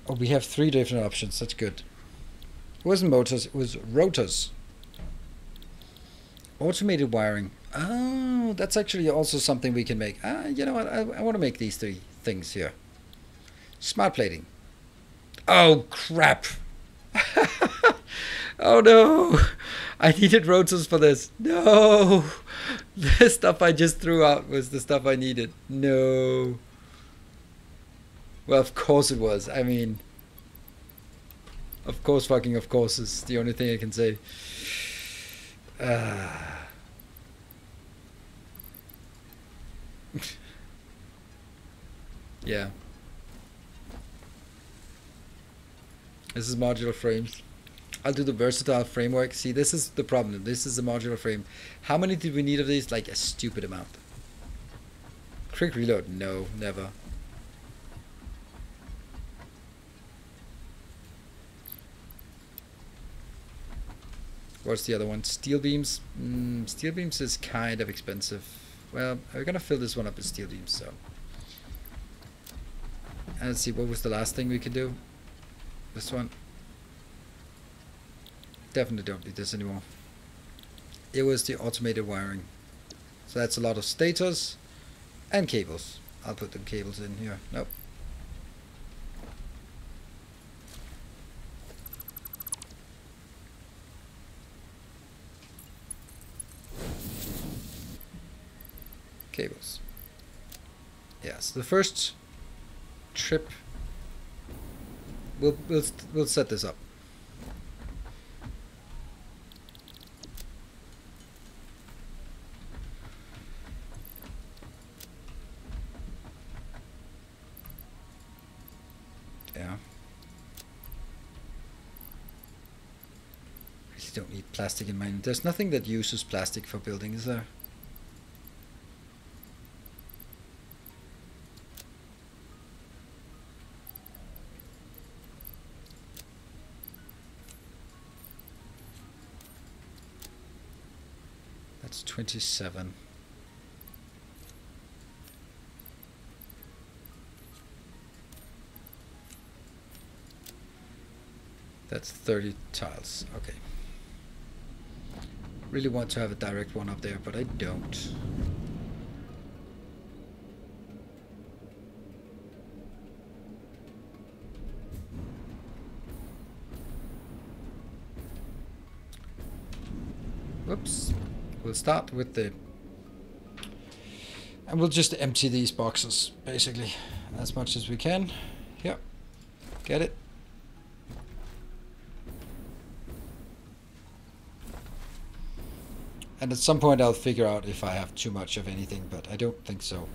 Oh, we have 3 different options. That's good. It wasn't motors, it was rotors. Automated wiring. Oh, that's actually also something we can make. You know what? I want to make these 3 things here. Smart plating. Oh, crap. Oh, no. I needed rotors for this. No. The stuff I just threw out was the stuff I needed. No. Well, of course it was. I mean, of course fucking of course is the only thing I can say. Yeah. This is modular frames. I'll do the versatile framework. See, this is the problem. This is the modular frame. How many did we need of these? Like a stupid amount. Quick reload? No, never. What's the other one? Steel beams. Steel beams is kind of expensive. Well, we're gonna fill this one up with steel beams. So, and let's see, what was the last thing we could do? This one. Definitely don't need this anymore. It was the automated wiring. So that's a lot of stators and cables. I'll put the cables in here. Nope. Cables. Yes, the first trip we'll set this up. don't need plastic in mining. There's nothing that uses plastic for building, is there? That's 27. That's 30 tiles. Okay. Really want to have a direct one up there, but I don't. Whoops. We'll start with the... And we'll just empty these boxes, basically, as much as we can. Here. Get it. And at some point I'll figure out if I have too much of anything, but I don't think so.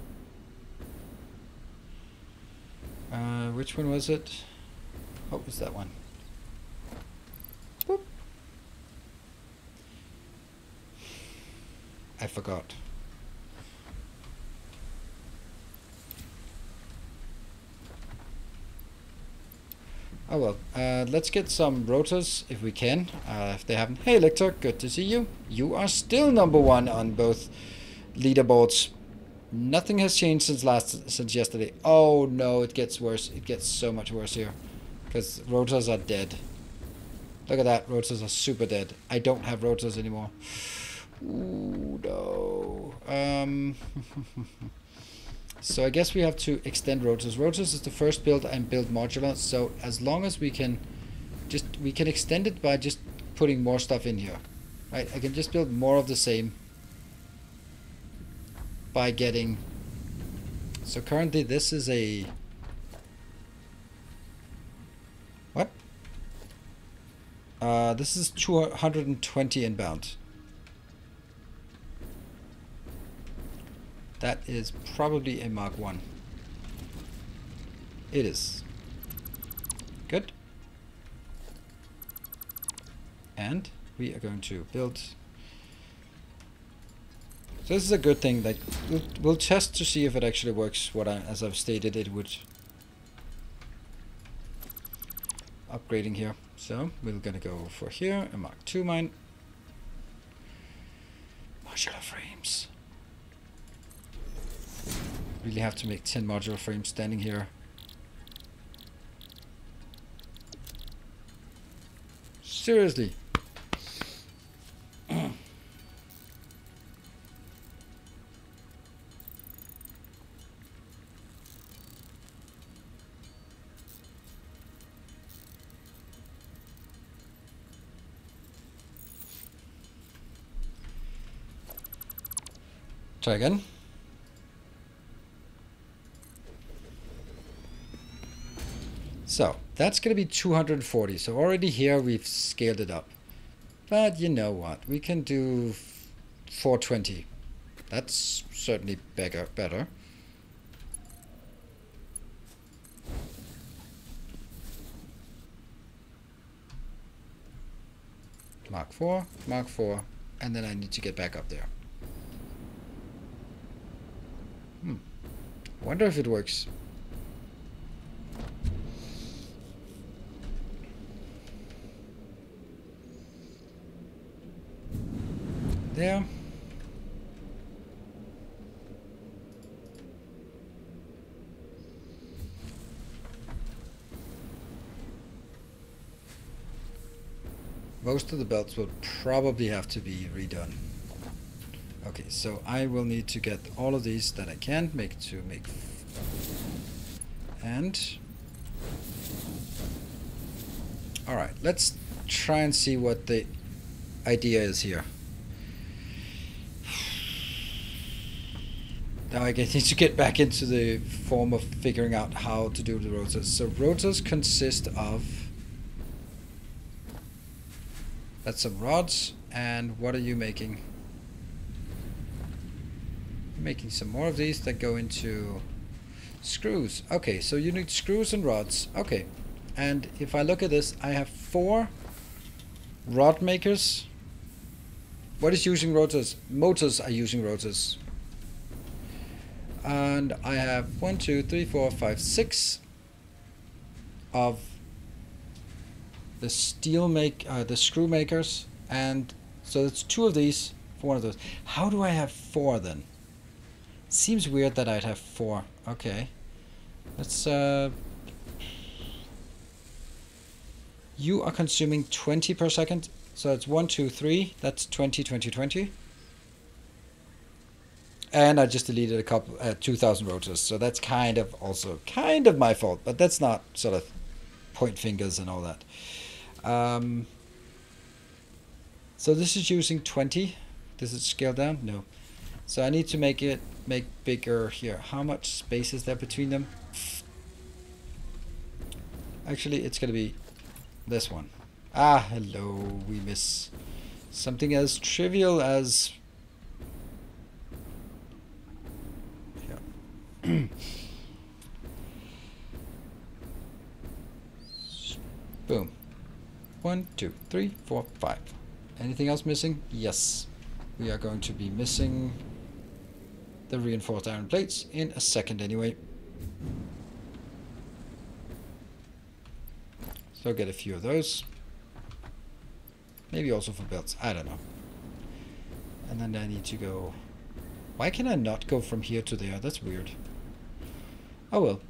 Which one was it? What was that one? Boop. I forgot. Oh well, let's get some rotors if we can, if they haven't. Hey Lecter, good to see you. You are still #1 on both leaderboards. Nothing has changed since yesterday. Oh no, it gets worse. It gets so much worse here. Because rotors are dead. Look at that, rotors are super dead. I don't have rotors anymore. Ooh, no. So I guess we have to extend rotors. Rotors is the first build and build modular. So as long as we can we can extend it by just putting more stuff in here. Right? I can just build more of the same by getting... So currently this is a... What? This is 220 inbound. That is probably a Mark 1. It is. Good. And we are going to build... So this is a good thing. Like we'll test to see if it actually works. As I've stated, it would. Upgrading here. So we're gonna go for here a Mark 2 mine. Modular frames. Really have to make 10 modular frames standing here. Seriously. Try again. So that's going to be 240. So already here we've scaled it up. But you know what? We can do 420. That's certainly better. Mark 4, and then I need to get back up there. I wonder if it works. There. Most of the belts will probably have to be redone. Okay, so I will need to get all of these that I can make. And all right, let's try and see what the idea is here. Now I need to get back into the form of figuring out how to do the rotors. So rotors consist of... That's some rods, and what are you making? You're making some more of these that go into screws. Okay, so you need screws and rods. Okay, and if I look at this, I have 4 Rod makers. What is using rotors? Motors are using rotors. And I have 1, 2, 3, 4, 5, 6 of the the screw makers, and so it's 2 of these for one of those. How do I have 4 then? Seems weird that I'd have 4. Okay, let's you are consuming 20 per second, so it's 1, 2, 3. That's 20, 20, 20. And I just deleted a couple 2,000 rotors, so that's kind of also kind of my fault, but that's not sort of point fingers and all that. So this is using 20. Does it scale down? No. So I need to make bigger here. How much space is there between them? Actually, it's gonna be this one. Ah, hello. We miss something as trivial as boom. 1, 2, 3, 4, 5. Anything else missing? Yes. We are going to be missing the reinforced iron plates in a second anyway. So get a few of those. Maybe also for belts. I don't know. And then I need to go... Why can I not go from here to there? That's weird. Oh well.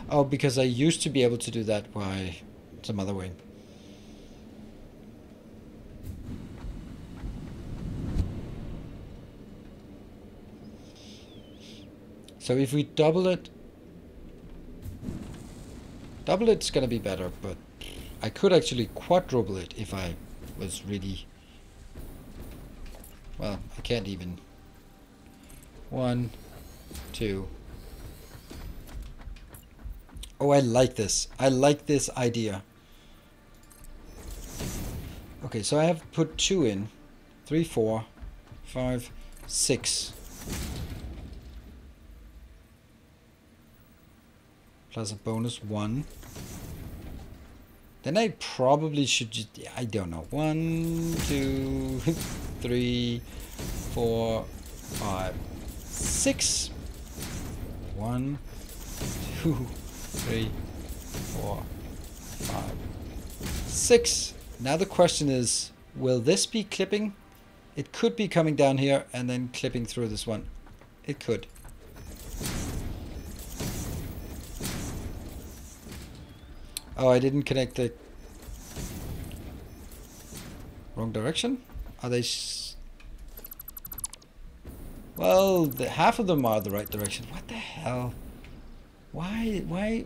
Oh, because I used to be able to do that by some other way. So if we double it's gonna be better, but I could actually quadruple it if I was really... Well, I can't even. 1, 2. Oh, I like this. I like this idea. Okay, so I have put 2 in. 3, 4, 5, 6. Plus a bonus 1. Then I probably should just... I don't know. 1, 2, 3, 4, 5, 6. 1, 2, 3, 4, 5, 6. Now the question is, will this be clipping? It could be coming down here and then clipping through this one. It could. Oh, I didn't connect the wrong direction. Are they? Well, half of them are the right direction. What the hell? Why? Why?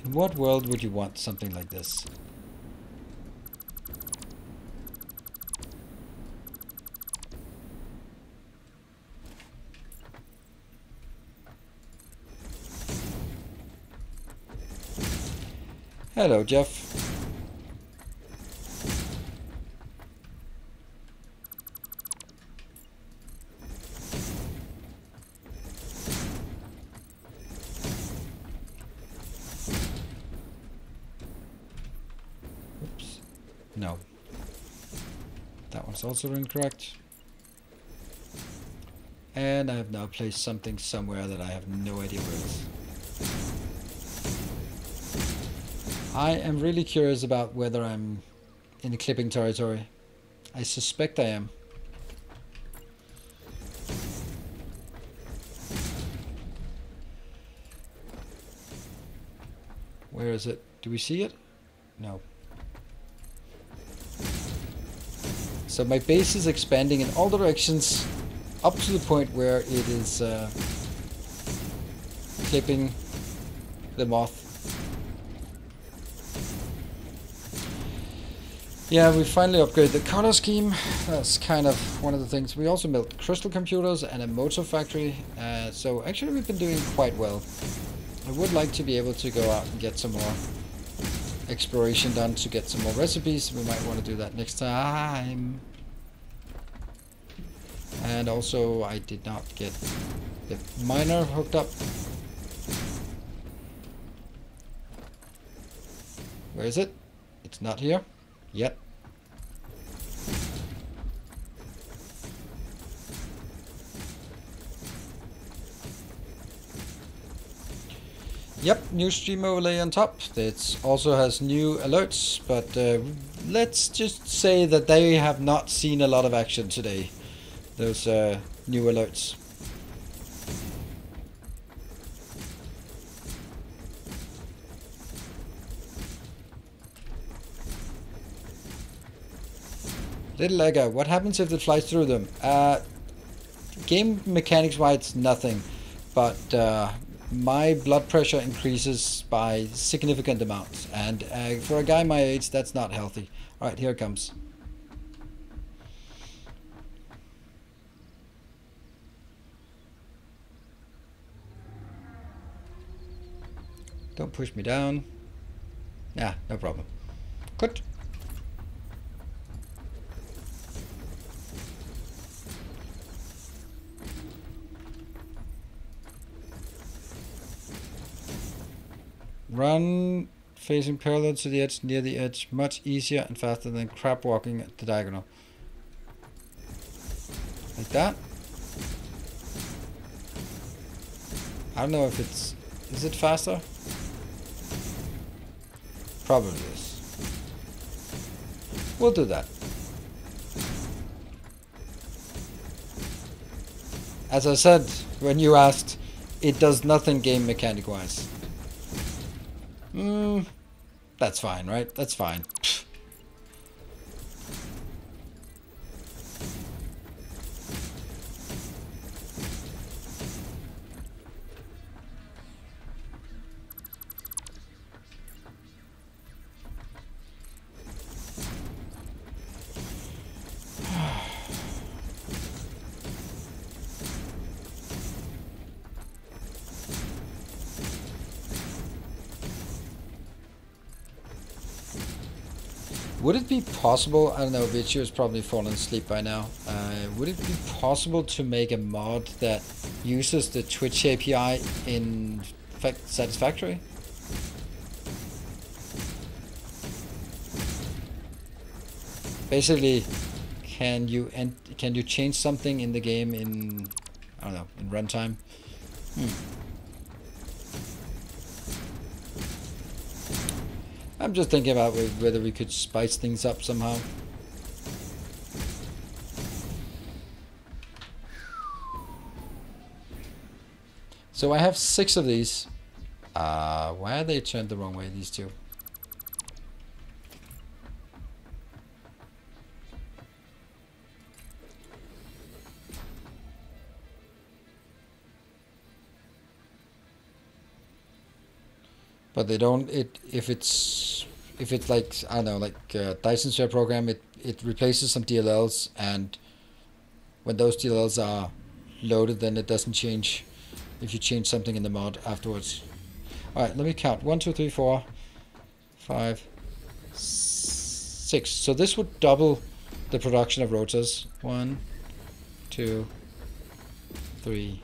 In what world would you want something like this? Hello, Jeff. Oops. No. That one's also incorrect. And I have now placed something somewhere that I have no idea where it is. I am really curious about whether I'm in the clipping territory. I suspect I am. Where is it? Do we see it? No. So my base is expanding in all directions up to the point where it is clipping the moth. Yeah, we finally upgraded the color scheme. That's kind of one of the things. We also built crystal computers and a motor factory. So actually we've been doing quite well. I would like to be able to go out and get some more exploration done to get some more recipes. We might want to do that next time. And also I did not get the miner hooked up. Where is it? It's not here yet. Yep, new stream overlay on top. It also has new alerts, but let's just say that they have not seen a lot of action today. Those new alerts. Little Egger, what happens if it flies through them? Game mechanics wise, nothing, but my blood pressure increases by significant amounts, and for a guy my age, that's not healthy. Alright, here it comes. Don't push me down. Yeah, no problem. Good. Run facing parallel to the edge, near the edge, much easier and faster than crab walking at the diagonal. Like that. I don't know if it's... Is it faster? Probably is. We'll do that. As I said when you asked, it does nothing game mechanic wise. That's fine, right? That's fine. Would it be possible, I don't know, Vicio has probably fallen asleep by now, would it be possible to make a mod that uses the Twitch API in Satisfactory? Basically, can you change something in the game in, I don't know, in runtime? I'm just thinking about whether we could spice things up somehow. So I have 6 of these. Why are they turned the wrong way, these two? But they don't, if it's like, I don't know, like Dyson Sphere program, it replaces some DLLs, and when those DLLs are loaded, then it doesn't change if you change something in the mod afterwards. Alright, let me count. 1, 2, 3, 4, 5, 6. So this would double the production of rotors. 1, 2, 3,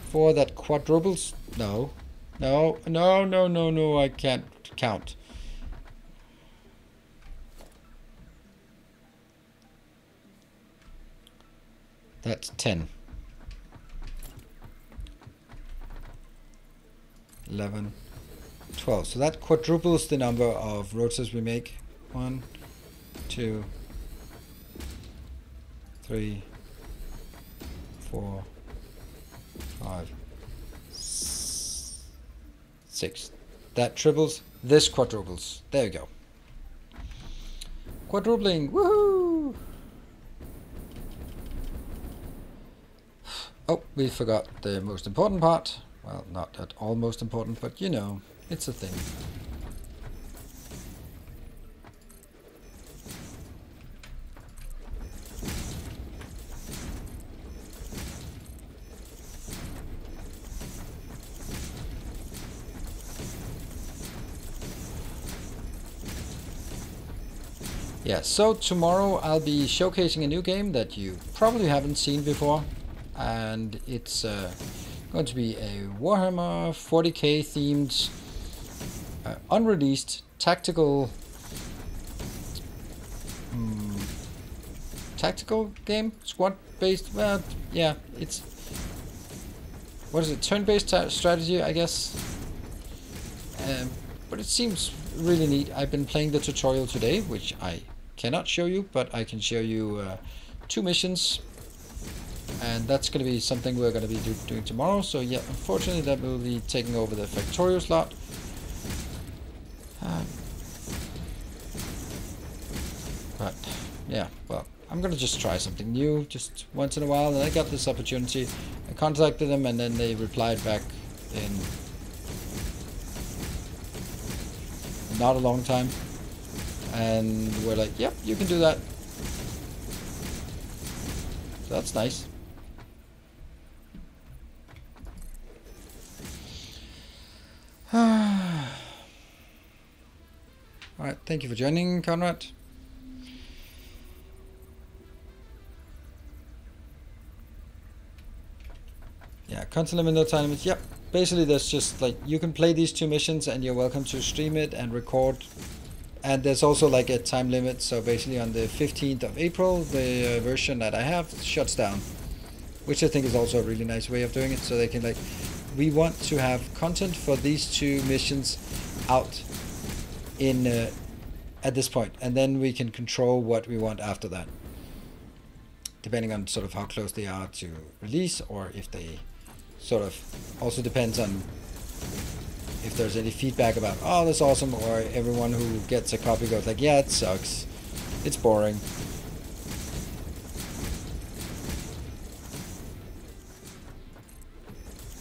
4. That quadruples? No. No, no, no, no, no, I can't count. That's 10. 11, 12. So that quadruples the number of rotors we make. 1, 2, 3, 4, 5, 6. That triples. This quadruples. There you go. Quadrupling. Woohoo! Oh, we forgot the most important part. Well, not at all most important, but you know, it's a thing. Yeah, so tomorrow I'll be showcasing a new game that you probably haven't seen before, and it's going to be a Warhammer 40k themed unreleased tactical tactical game, squad based. Well, yeah, it's what is it? Turn-based strategy, I guess. But it seems really neat. I've been playing the tutorial today, which I cannot show you, but I can show you 2 missions, and that's going to be something we're going to be doing tomorrow. So yeah, unfortunately that will be taking over the Factorio slot. But yeah, well, I'm gonna just try something new just once in a while, and I got this opportunity. I contacted them, and then they replied back in not a long time, and we're like, yep, you can do that. So that's nice. Alright, thank you for joining, Conrad. Yeah, content limit, no time limits. Yep. Basically, there's just like you can play these 2 missions, and you're welcome to stream it and record. And there's also like a time limit. So basically, on the 15th of April, the version that I have shuts down, which I think is also a really nice way of doing it. So they can like, we want to have content for these 2 missions out in at this point, and then we can control what we want after that, depending on sort of how close they are to release, or if they sort of also depends on if there's any feedback about, oh, that's awesome, or everyone who gets a copy goes like, yeah, it sucks, it's boring.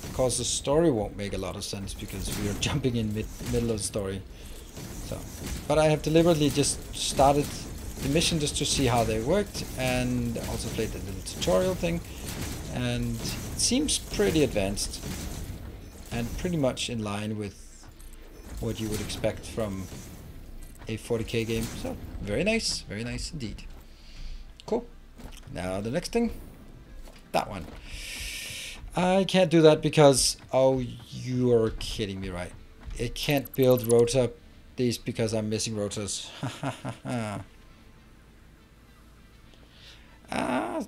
Of course, the story won't make a lot of sense because we are jumping in middle of the story. So, but I have deliberately just started the mission just to see how they worked, and also played the little tutorial thing, and it seems pretty advanced and pretty much in line with what you would expect from a 40k game. So very nice indeed. Cool. Now the next thing, that one. I can't do that because, oh, you are kidding me, right? It can't build rotor these because I'm missing rotors.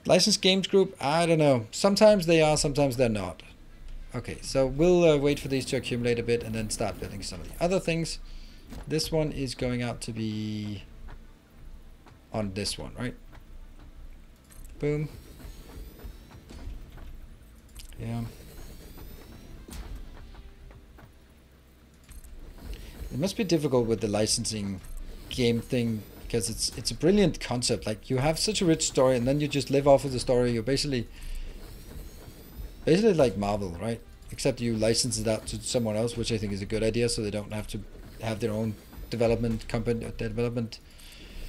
Licensed games group, I don't know. Sometimes they are, sometimes they're not. Okay, so we'll wait for these to accumulate a bit and then start building some of the other things. This one is going out to be on this one, right? Boom. Yeah. It must be difficult with the licensing game thing, because it's a brilliant concept. Like, you have such a rich story, and then you just live off of the story. You're basically like Marvel, right? Except you license it out to someone else, which I think is a good idea, so they don't have to have their own development company, development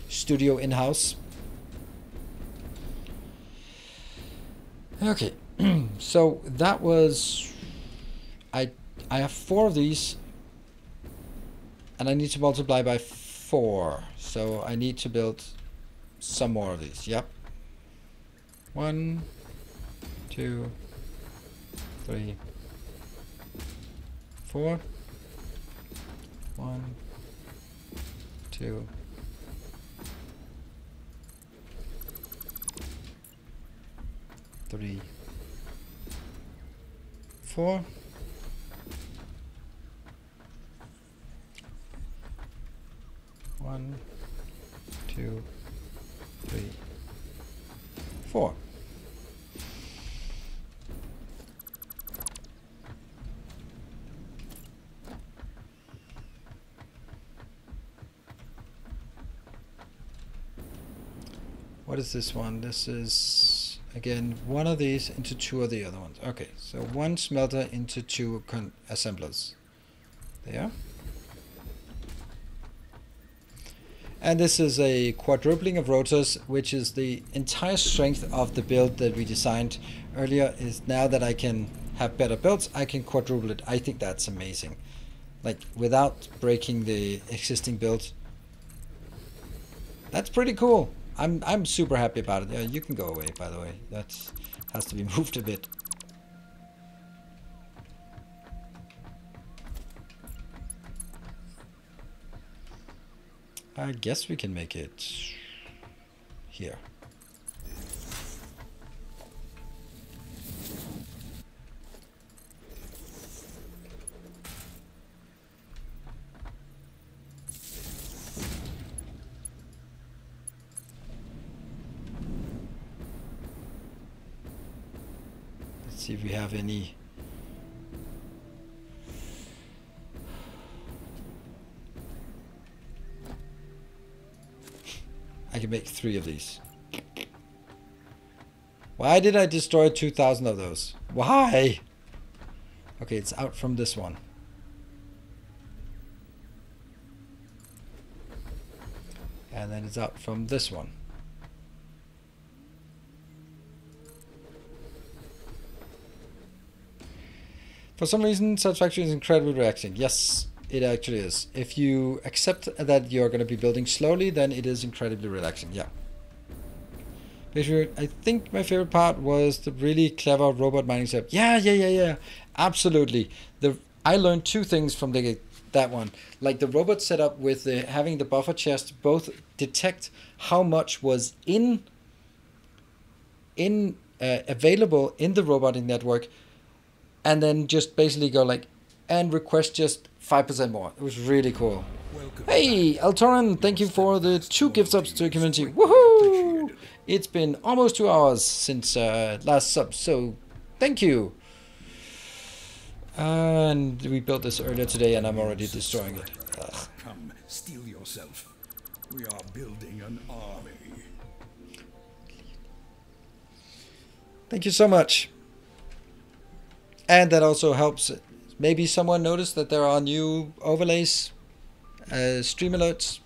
studio in-house. Okay, so that was, I have 4 of these, and I need to multiply by 4, so I need to build some more of these. Yep. 1, 2, 3, 4. 1, 2, 3, 4. 1, 2, 3, 4. What is this one? This is, again, one of these into 2 of the other ones. Okay, so 1 smelter into 2 assemblers. There. And this is a quadrupling of rotors, which is the entire strength of the build that we designed earlier. Is now that I can have better builds, I can quadruple it. I think that's amazing. Like, without breaking the existing build. That's pretty cool. I'm super happy about it. Yeah, you can go away, by the way. That has to be moved a bit. I guess we can make it here. Let's see if we have any. I can make 3 of these. Why did I destroy 2,000 of those? Why? Okay, it's out from this one. And then it's out from this one. For some reason, Satisfactory is incredibly relaxing. Yes, it actually is. If you accept that you're going to be building slowly, then it is incredibly relaxing. Yeah. Basically, I think my favorite part was the really clever robot mining setup. Yeah. Absolutely. I learned 2 things from that one. Like the robot setup with having the buffer chest both detect how much was available in the robotic network, and then just basically go like, and request just 5% more. It was really cool. Welcome. Hey, Nortern, thank you for the 2 gift subs to the community. Woohoo! It's been almost 2 hours since last sub, so thank you. And we built this earlier today, and I'm already destroying it. Ugh. Come, steel yourself. We are building an army. Thank you so much. And that also helps. Maybe someone noticed that there are new overlays, stream alerts.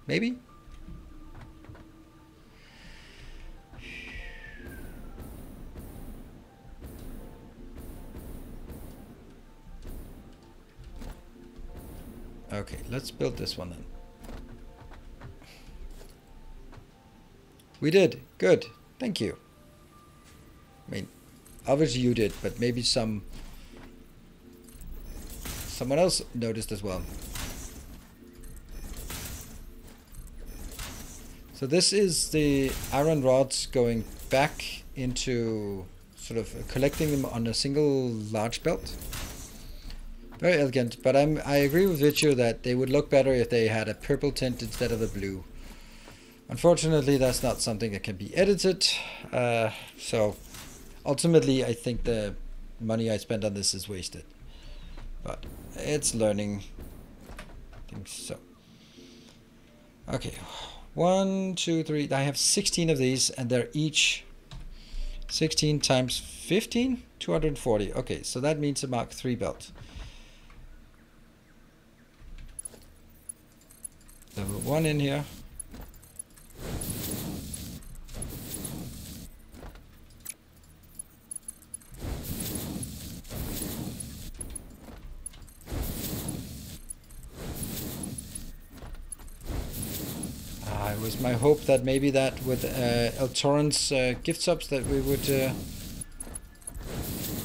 Maybe. Okay, let's build this one then. We did. Good. Thank you. I mean, obviously you did, but maybe someone else noticed as well. So this is the iron rods going back into sort of collecting them on a single large belt. Very elegant, but I agree with Vichu that they would look better if they had a purple tint instead of a blue. Unfortunately, that's not something that can be edited. So ultimately, I think the money I spent on this is wasted. But it's learning. I think so. Okay, 1, 2, 3. I have 16 of these, and they're each 16 times 15, 240. Okay, so that means a Mark III belt. Level 1 in here. It was my hope that maybe that with Nortern's gift subs that we would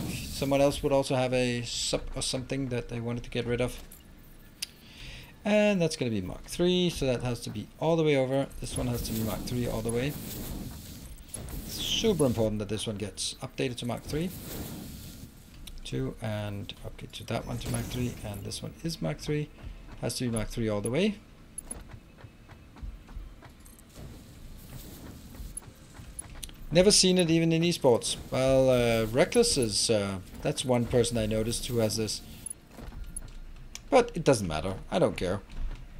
someone else would also have a sub or something that they wanted to get rid of. And that's going to be Mark III, so that has to be all the way over. This one has to be Mark III all the way. Super important that this one gets updated to Mark III. 2 and upgrade to that one to Mark III, and this one is Mark III. Has to be Mark III all the way. Never seen it even in esports. Well, Reckless is, that's one person I noticed who has this. But it doesn't matter. I don't care.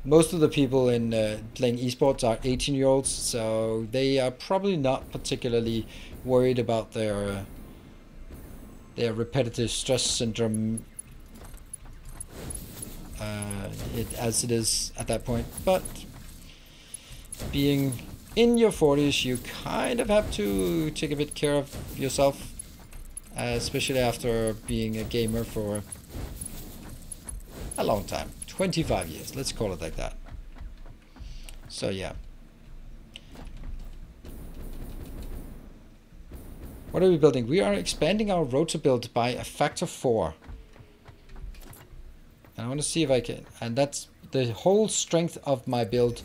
Most of the people in playing esports are 18-year-olds, so they are probably not particularly worried about their repetitive stress syndrome as it is at that point. But being in your 40s, you kind of have to take a bit care of yourself, especially after being a gamer for a long time, 25 years, let's call it like that. So yeah. What are we building? We are expanding our rotor build by a factor 4. And I want to see if I can, and that's the whole strength of my build,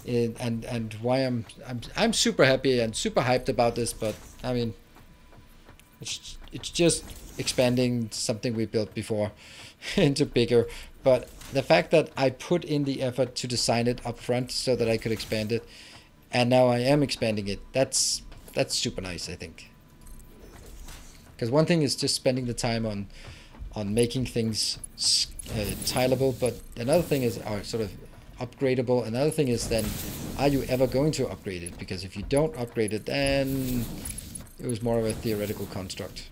and why I'm super happy and super hyped about this. But I mean, it's just expanding something we built before into bigger. But the fact that I put in the effort to design it up front so that I could expand it, and now I am expanding it, that's super nice, I think. Because one thing is just spending the time on making things tileable, but another thing is sort of upgradable. Another thing is then, are you ever going to upgrade it? Because if you don't upgrade it, then it was more of a theoretical construct.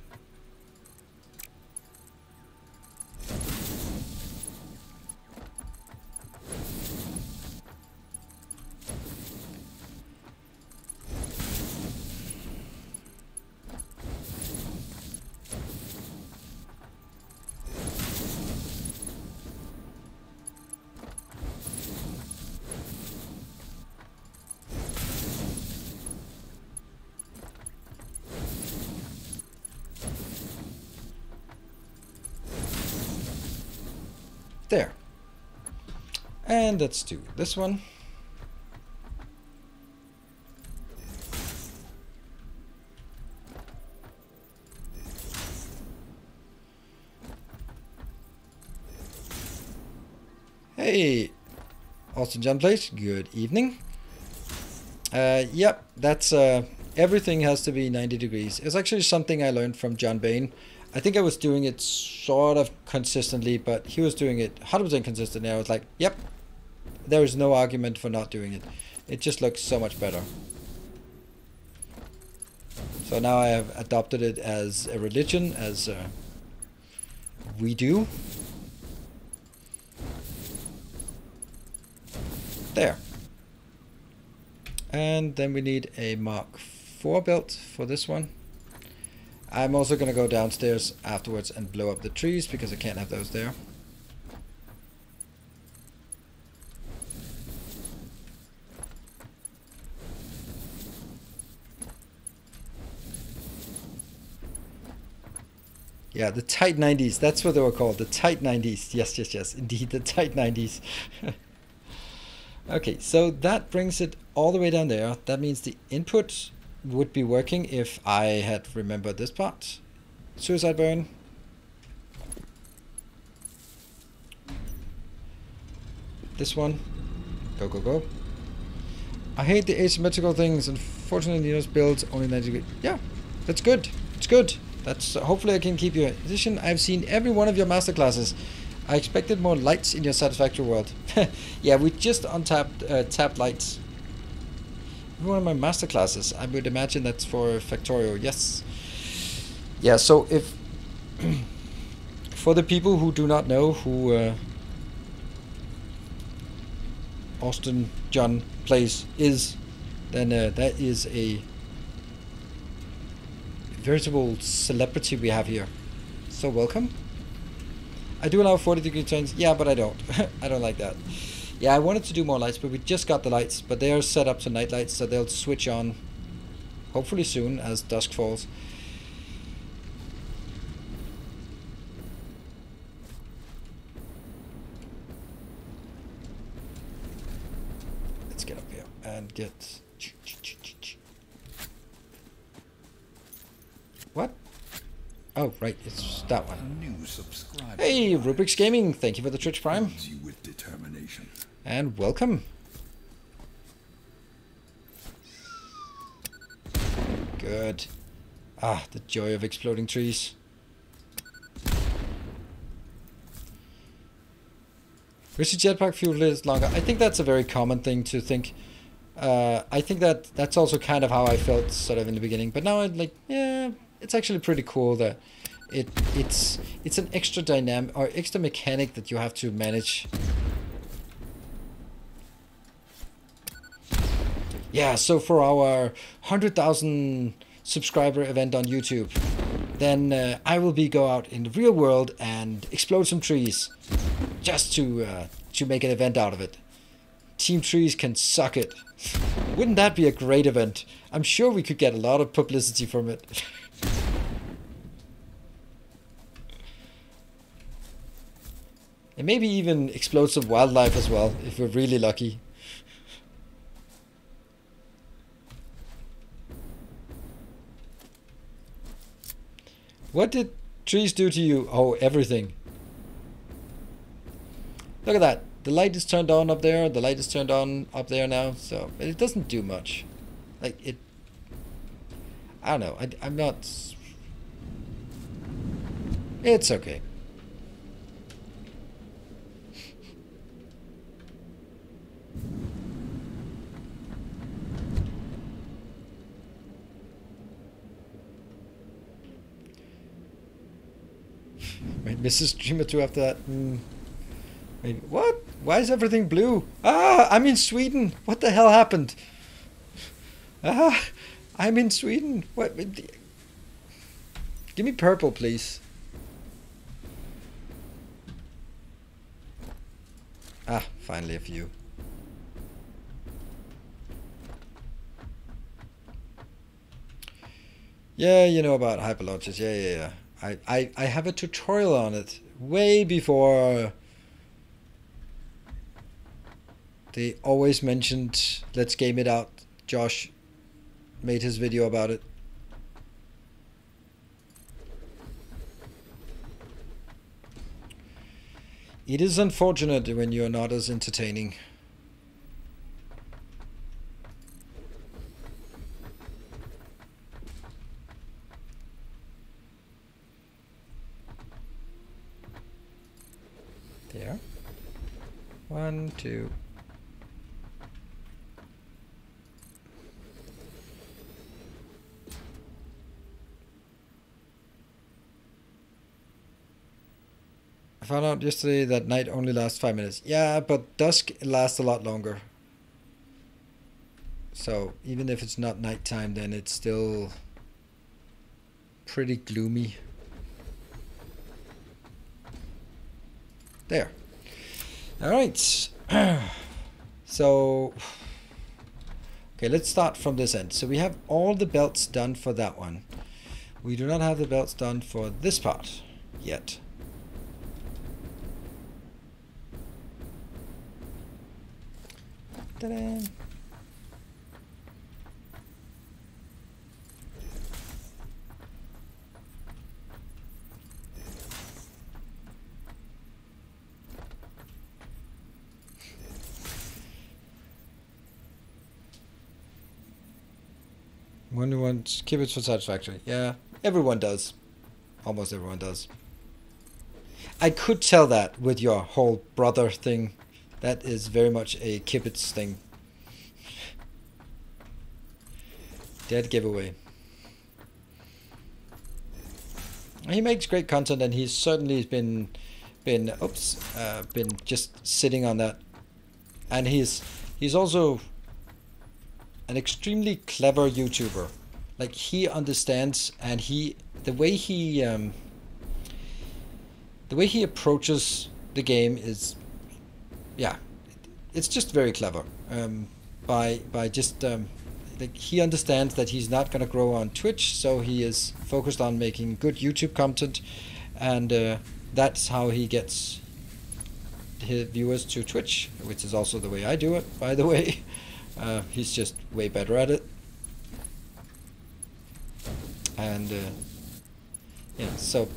There. And let's do this one. Hey, Austin John Place, good evening. Yep, that's everything has to be 90 degrees. It's actually something I learned from John Bain. I think I was doing it sort of consistently, but he was doing it 100% consistently. I was like, yep, there is no argument for not doing it. It just looks so much better. So now I have adopted it as a religion, as we do. There. And then we need a Mark IV built for this one. I'm also going to go downstairs afterwards and blow up the trees because I can't have those there. Yeah, the tight 90s. That's what they were called. The tight 90s. Yes, yes, yes. Indeed, the tight 90s. Okay, so that brings it all the way down there. That means the input would be working if I had remembered this part. Suicide burn. This one. Go, go, go. I hate the asymmetrical things. Unfortunately, Nino's builds only 90 degrees. Yeah, that's good. It's good. That's hopefully I can keep you in addition. I've seen every one of your masterclasses. I expected more lights in your Satisfactory world. Yeah, we just untapped tapped lights. One of my masterclasses. I would imagine that's for Factorio. Yes. Yeah. So if for the people who do not know who Austin John Plays is, then that is a veritable celebrity we have here. So welcome. I do allow 40-degree turns. Yeah, but I don't. I don't like that. Yeah, I wanted to do more lights, but we just got the lights. But they are set up to night lights, so they'll switch on hopefully soon as dusk falls. Let's get up here and get... What? Oh, right, it's that one. New subscriber. Hey, Rubik's Gaming, thank you for the Twitch Prime. Fills you with determination. And welcome. Good. Ah, the joy of exploding trees. Wish the jetpack fuel lasts longer. I think that's a very common thing to think. I think that's also kind of how I felt sort of in the beginning. But now I'm like, yeah, it's actually pretty cool that it's an extra dynamic or extra mechanic that you have to manage. Yeah, so for our 100,000 subscriber event on YouTube, then I will go out in the real world and explode some trees, just to make an event out of it. Team Trees can suck it. Wouldn't that be a great event? I'm sure we could get a lot of publicity from it. And maybe even explosive wildlife as well, if we're really lucky. What did trees do to you? Oh, everything. Look at that. The light is turned on up there. The light is turned on up there now. So it doesn't do much. Like it. I don't know. I'm not. It's okay. Might miss a stream or two after that. Maybe. What? Why is everything blue? Ah, I'm in Sweden. What the hell happened? Ah, I'm in Sweden. What? Give me purple, please. Ah, finally a few. Yeah, you know about hyperlaunches. Yeah. I have a tutorial on it way before they always mentioned let's game it out. Josh made his video about it. It is unfortunate when you're not as entertaining. There. 1, 2. I found out yesterday that night only lasts 5 minutes. Yeah, but dusk lasts a lot longer. So even if it's not nighttime, then it's still pretty gloomy. There. All right. So, okay, let's start from this end. So we have all the belts done for that one. We do not have the belts done for this part yet. Ta-da. One who wants kibitz for Satisfactory. Yeah, everyone does. Almost everyone does. I could tell that with your whole brother thing. That is very much a kibitz thing. Dead giveaway. He makes great content, and he's certainly been just sitting on that. And he's also an extremely clever YouTuber. Like, he understands, and the way he approaches the game is, yeah, it's just very clever. By just like, he understands that he's not gonna grow on Twitch, so he is focused on making good YouTube content, and that's how he gets his viewers to Twitch, which is also the way I do it, by the way. He's just way better at it. And yeah, so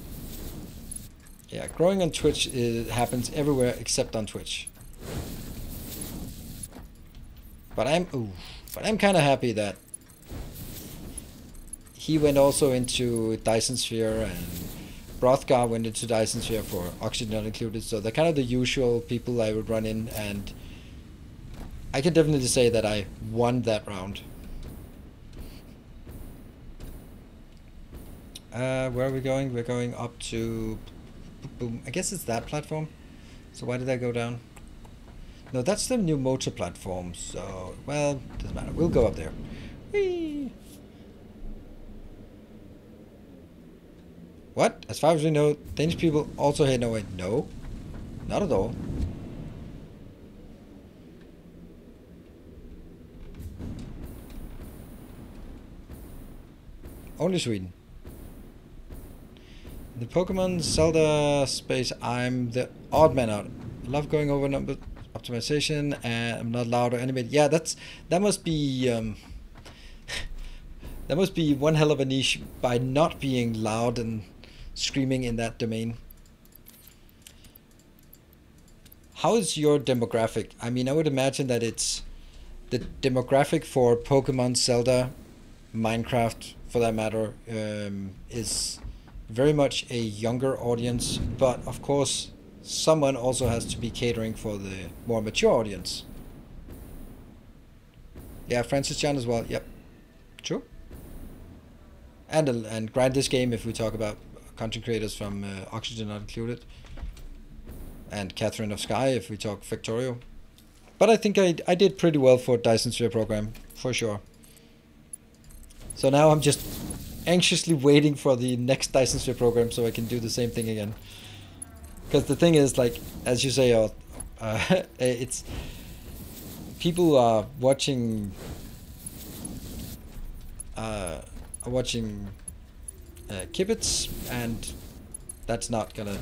yeah, growing on Twitch happens everywhere except on Twitch. But I'm kind of happy that he went also into Dyson Sphere, and Brothgar went into Dyson Sphere for Oxygen not included. So they're kind of the usual people I would run in, and I can definitely say that I won that round. Where are we going? We're going up to... Boom. I guess it's that platform. So why did I go down? No, that's the new motor platform. So, well, doesn't matter. We'll go up there. Whee! What? As far as we know, Danish people also hate Norway. No, not at all. Only Sweden. The Pokemon Zelda space, I'm the odd man out. I love going over number optimization, and I'm not loud or animated. Yeah, that must be that must be one hell of a niche by not being loud and screaming in that domain. How is your demographic? I mean, I would imagine that it's the demographic for Pokemon, Zelda, Minecraft, for that matter, is very much a younger audience, but of course someone also has to be catering for the more mature audience. Yeah, Francis Chan as well. Yep, true. And grind this game if we talk about content creators from Oxygen Not Included, and Catherine of Sky if we talk Factorio. But I think I did pretty well for Dyson Sphere program, for sure. So now I'm just anxiously waiting for the next Dyson Sphere program so I can do the same thing again. Because the thing is, like, as you say, it's people are watching Kibitz, and that's not gonna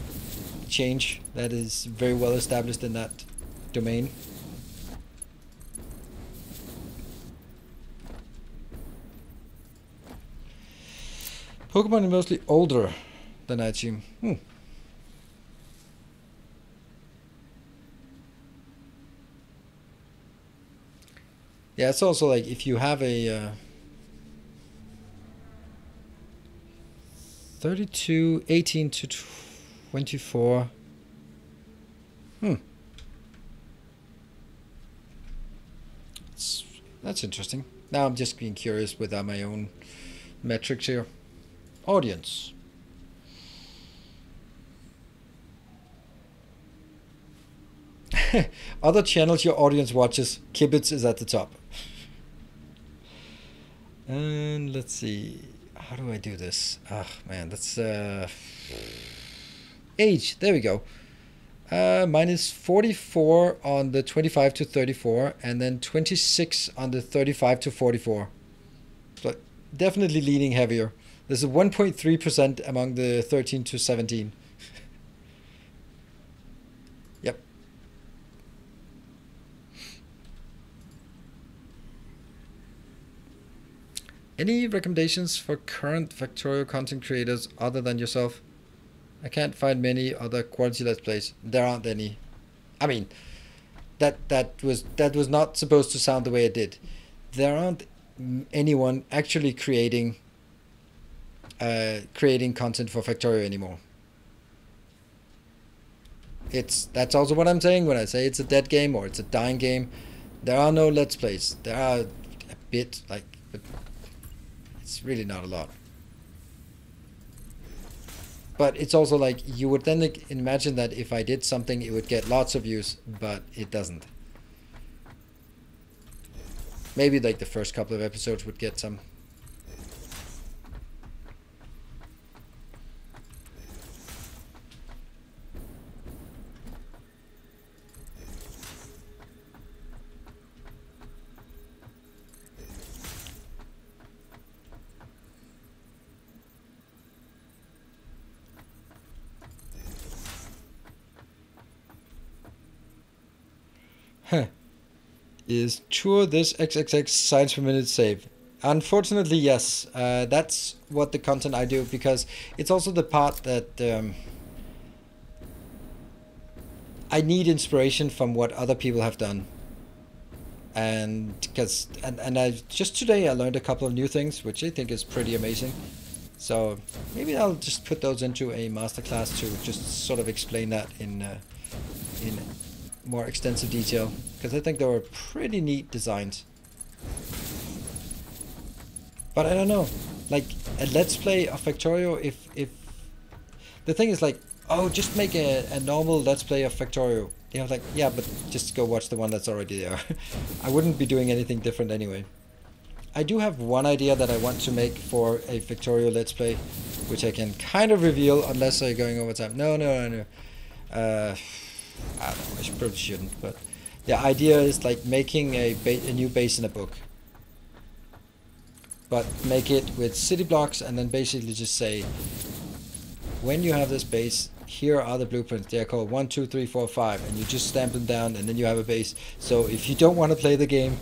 change. That is very well established in that domain. Pokemon are mostly older than I assume. Yeah, it's also like if you have a 32, 18 to 24. That's interesting. Now I'm just being curious without my own metrics here. Audience. Other channels your audience watches, Kibitz is at the top. And let's see, how do I do this? Oh man, that's age, there we go. Mine is 44 on the 25 to 34, and then 26 on the 35 to 44. So definitely leaning heavier. There's a 1.3% among the 13 to 17. Yep. Any recommendations for current Factorio content creators other than yourself? I can't find many other quality Let's Plays. There aren't any. I mean, that was not supposed to sound the way it did. There aren't anyone actually creating content for Factorio anymore. That's also what I'm saying when I say it's a dead game or it's a dying game. There are no Let's Plays. There are a bit, like, but it's really not a lot. But it's also like, you would then imagine that if I did something, it would get lots of views, but it doesn't. Maybe like the first couple of episodes would get some. Is Tour this XXX signs per minute save? Unfortunately, yes. That's what the content I do, because it's also the part that I need inspiration from what other people have done. And because I just today I learned a couple of new things, which I think is pretty amazing. So maybe I'll just put those into a masterclass to just sort of explain that in more extensive detail, because I think they were pretty neat designs. But I don't know, like a Let's Play of Factorio, if the thing is like, oh, just make a normal Let's Play of Factorio. You know, like, yeah, but just go watch the one that's already there. I wouldn't be doing anything different anyway. I do have one idea that I want to make for a Factorio Let's Play, which I can kind of reveal unless I'm going over time. No. I don't know, I probably shouldn't, but the idea is like making a new base in a book. But make it with city blocks and then basically just say, when you have this base, here are the blueprints. They are called 1, 2, 3, 4, 5, and you just stamp them down, and then you have a base. So if you don't want to play the game,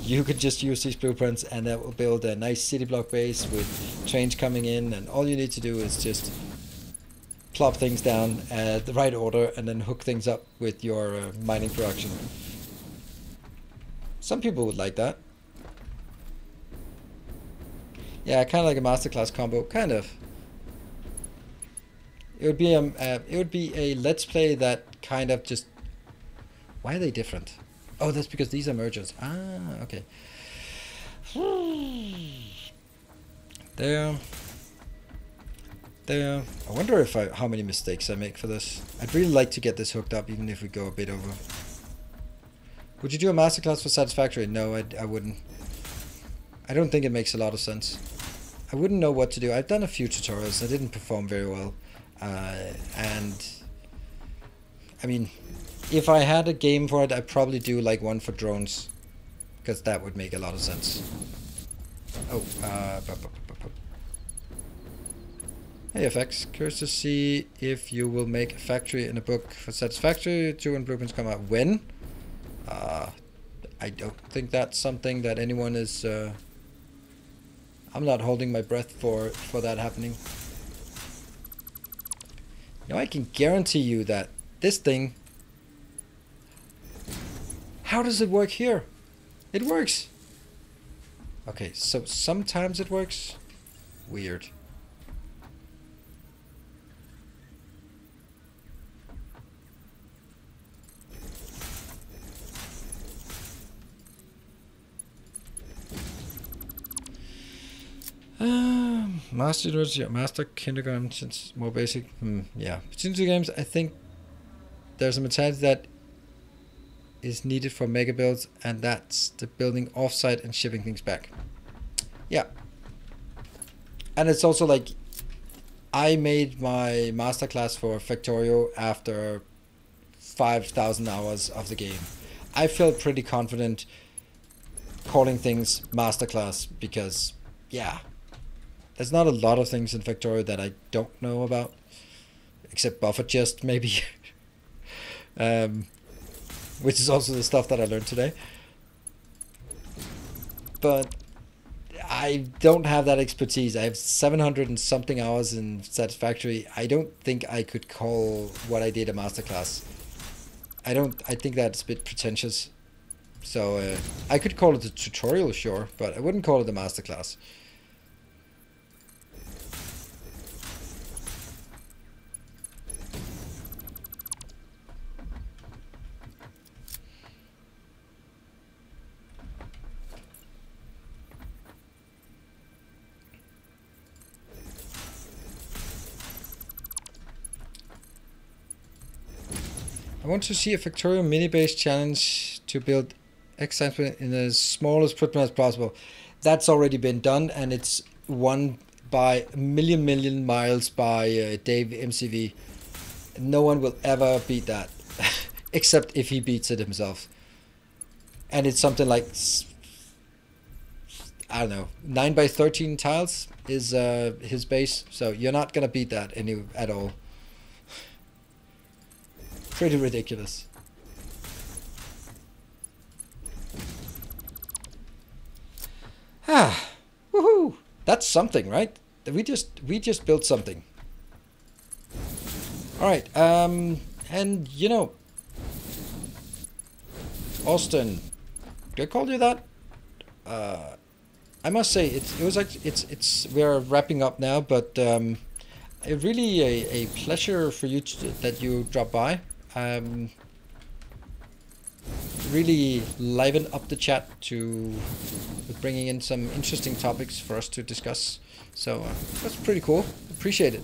you could just use these blueprints, and that will build a nice city block base with trains coming in, and all you need to do is just plop things down at the right order, and then hook things up with your mining production. Some people would like that. Yeah, kind of like a masterclass combo, kind of. It would be a let's play that kind of just. Why are they different? Oh, that's because these are mergers. Ah, okay. There. I wonder if how many mistakes I make for this. I'd really like to get this hooked up, even if we go a bit over. Would you do a masterclass for Satisfactory? No, I wouldn't. I don't think it makes a lot of sense. I wouldn't know what to do. I've done a few tutorials. I didn't perform very well. And I mean, if I had a game for it, I'd probably do like one for drones, because that would make a lot of sense. Oh, hey FX, curious to see if you will make a factory in a book for Satisfactory 2 and blueprints come out. When? I don't think that's something that anyone is. I'm not holding my breath for that happening. You know, I can guarantee you that this thing. How does it work here? It works. Okay, so sometimes it works. Weird. Master University, Master Kindergarten, since more basic. Yeah, between two games, I think there's a mentality that is needed for mega builds, and that's the building offsite and shipping things back. Yeah, and it's also like I made my masterclass for Factorio after 5,000 hours of the game. I felt pretty confident calling things masterclass because, yeah. There's not a lot of things in Factorio that I don't know about, except buffer chest maybe, which is also the stuff that I learned today. But I don't have that expertise. I have 700 and something hours in Satisfactory. I don't think I could call what I did a masterclass. I think that's a bit pretentious. So I could call it a tutorial, sure, but I wouldn't call it a masterclass. I want to see a Factorio mini-base challenge to build Extractor in the smallest footprint as possible. That's already been done, and it's won by a million miles by Dave MCV. No one will ever beat that, except if he beats it himself. And it's something like, I don't know, 9 by 13 tiles is his base, so you're not gonna beat that at all. Pretty ridiculous. Ah, woohoo! That's something, right? We just built something. All right, and you know, Austin, did I call you that? I must say it's we're wrapping up now, but really a pleasure for you that you dropped by. Really liven up the chat with bringing in some interesting topics for us to discuss. So that's pretty cool. Appreciate it.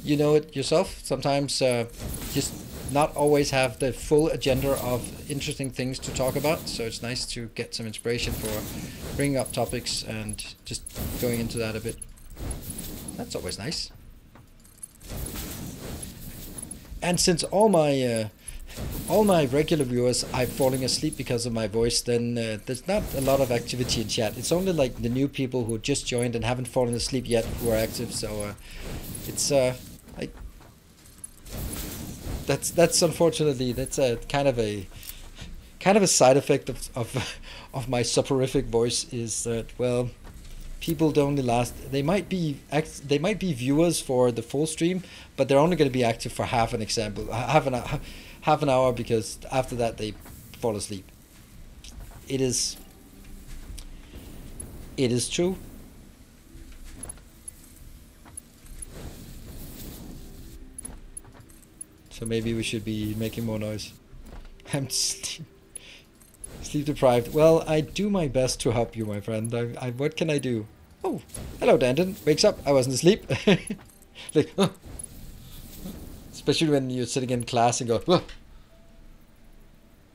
You know it yourself. Sometimes just not always have the full agenda of interesting things to talk about. So it's nice to get some inspiration for bringing up topics and just going into that a bit. That's always nice. And since all my all my regular viewers are falling asleep because of my voice, then there's not a lot of activity in chat. It's only like the new people who just joined and haven't fallen asleep yet who are active. So it's like that's unfortunately that's a kind of a side effect of my soporific voice, is that, well, people don't last. They might be viewers for the full stream, but they're only going to be active for half an hour, because after that they fall asleep. It is true. So maybe we should be making more noise. I'm sleep deprived. Well, I do my best to help you, my friend. What can I do? Oh, hello, Danton. Wakes up. I wasn't asleep. Like, oh. Especially when you're sitting in class and go, oh.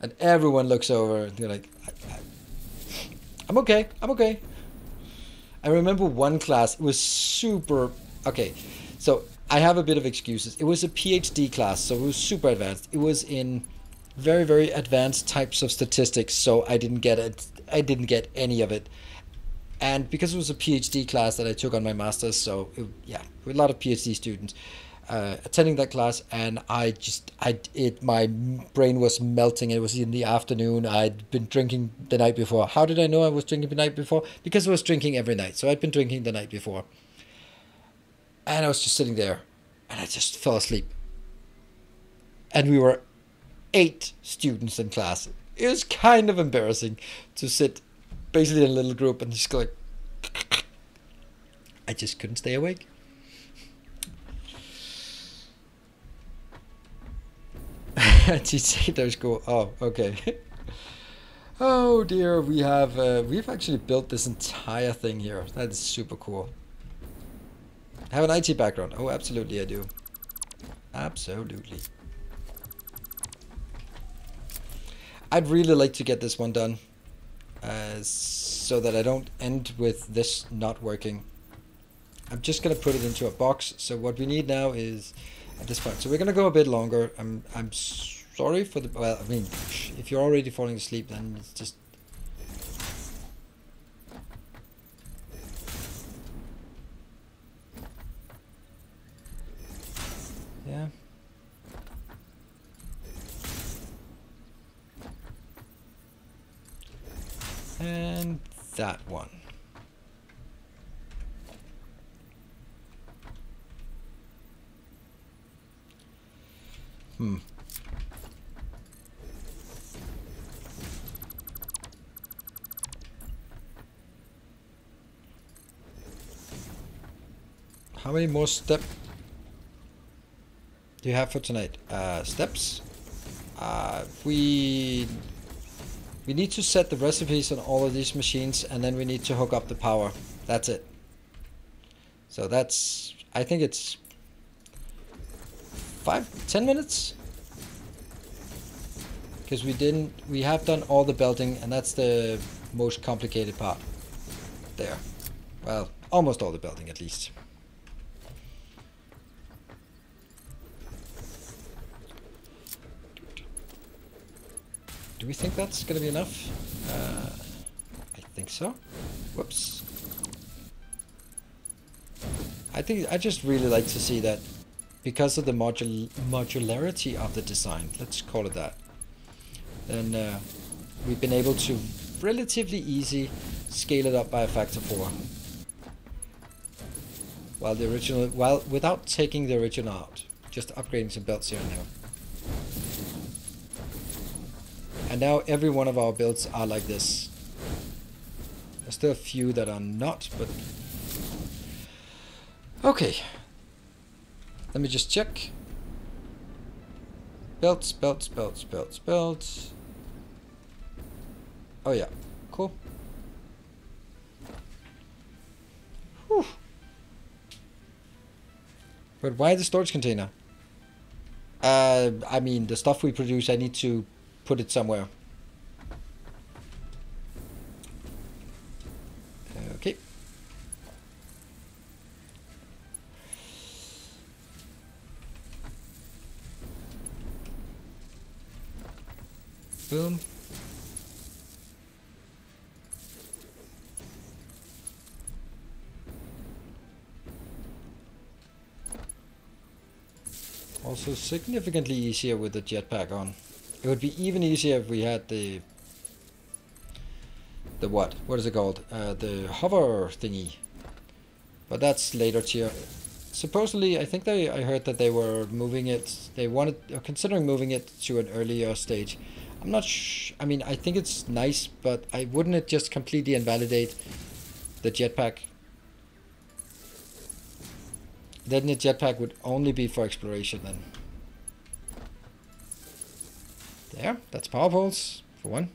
And everyone looks over and you're like, I'm okay. I'm okay. I remember one class. It was super. Okay, so I have a bit of excuses. It was a PhD class, so it was super advanced. It was in very, very advanced types of statistics, so I didn't get it. I didn't get any of it. And because it was a PhD class that I took on my master's, so yeah, a lot of PhD students attending that class, and my brain was melting. It was in the afternoon. I'd been drinking the night before. How did I know I was drinking the night before? Because I was drinking every night. So I'd been drinking the night before. And I was just sitting there, and I just fell asleep. And we were 8 students in class. It was kind of embarrassing to sit basically in a little group and just go like, I just couldn't stay awake. TC go. Oh, okay. Oh dear, we've actually built this entire thing here. That is super cool. I have an IT background. Oh, absolutely I do. Absolutely. I'd really like to get this one done, so that I don't end with this not working. I'm just gonna put it into a box. So what we need now is, at this point, so we're gonna go a bit longer. I'm sorry for the, well, I mean, if you're already falling asleep, then it's just, yeah. And that one. How many more steps do you have for tonight? Steps? We need to set the recipes on all of these machines, and then we need to hook up the power. That's it. So that's, I think it's 5-10 minutes, because we have done all the belting, and that's the most complicated part there. Well, almost all the belting at least. Do we think that's gonna be enough? I think so. Whoops. I just really like to see that, because of the modularity of the design, let's call it that, then we've been able to relatively easy scale it up by a factor 4. Without taking the original out, just upgrading some belts here and there. And now every one of our builds are like this. There's still a few that are not, but okay. Let me just check. Belts, belts, belts, belts, belts. Oh yeah, cool. Whew. But why the storage container? I mean, the stuff we produce, I need to put it somewhere. Okay. Boom. Also significantly easier with the jetpack on. It would be even easier if we had the what? What is it called? The hover thingy. But that's later tier. Supposedly, I think I heard that they were moving it. They considering moving it to an earlier stage. I'm not I mean, I think it's nice, but wouldn't it just completely invalidate the jetpack? Then the jetpack would only be for exploration then. There, that's power poles for one.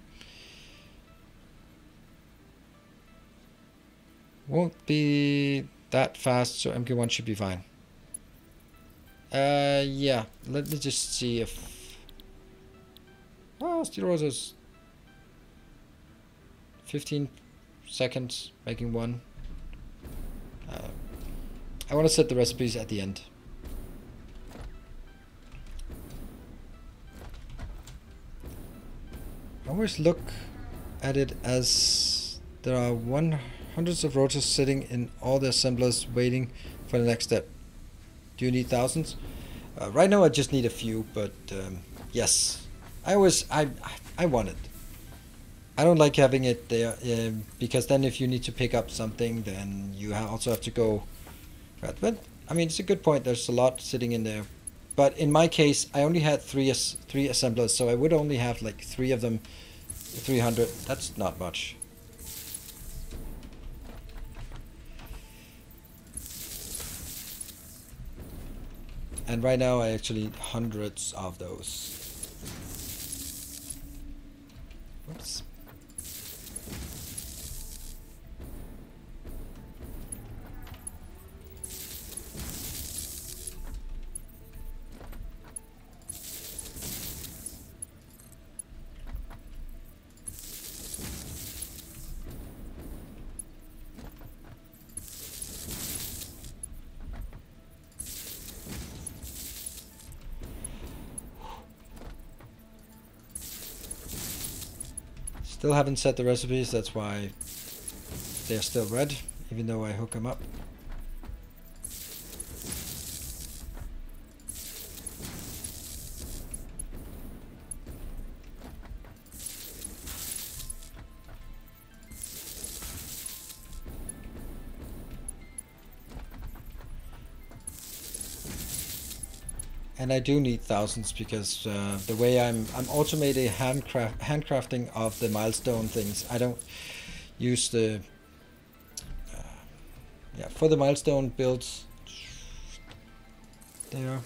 Won't be that fast, so MK1 should be fine. Yeah, let me just see if... Oh, Steel Roses. 15 seconds, making one. I want to set the recipes at the end. I always look at it as there are hundreds of rotors sitting in all the assemblers waiting for the next step. Do you need thousands? Right now I just need a few, but yes. I want it. I don't like having it there because then if you need to pick up something, then you also have to go. But I mean, it's a good point. There's a lot sitting in there. But in my case, I only had three assemblers, so I would only have like 3 of them. 300. That's not much. And right now, I actually need hundreds of those. Whoops. Still haven't set the recipes, that's why they're still red, even though I hook them up. And I do need thousands because the way I'm automating handcrafting of the milestone things. I don't use the yeah, for the milestone builds there.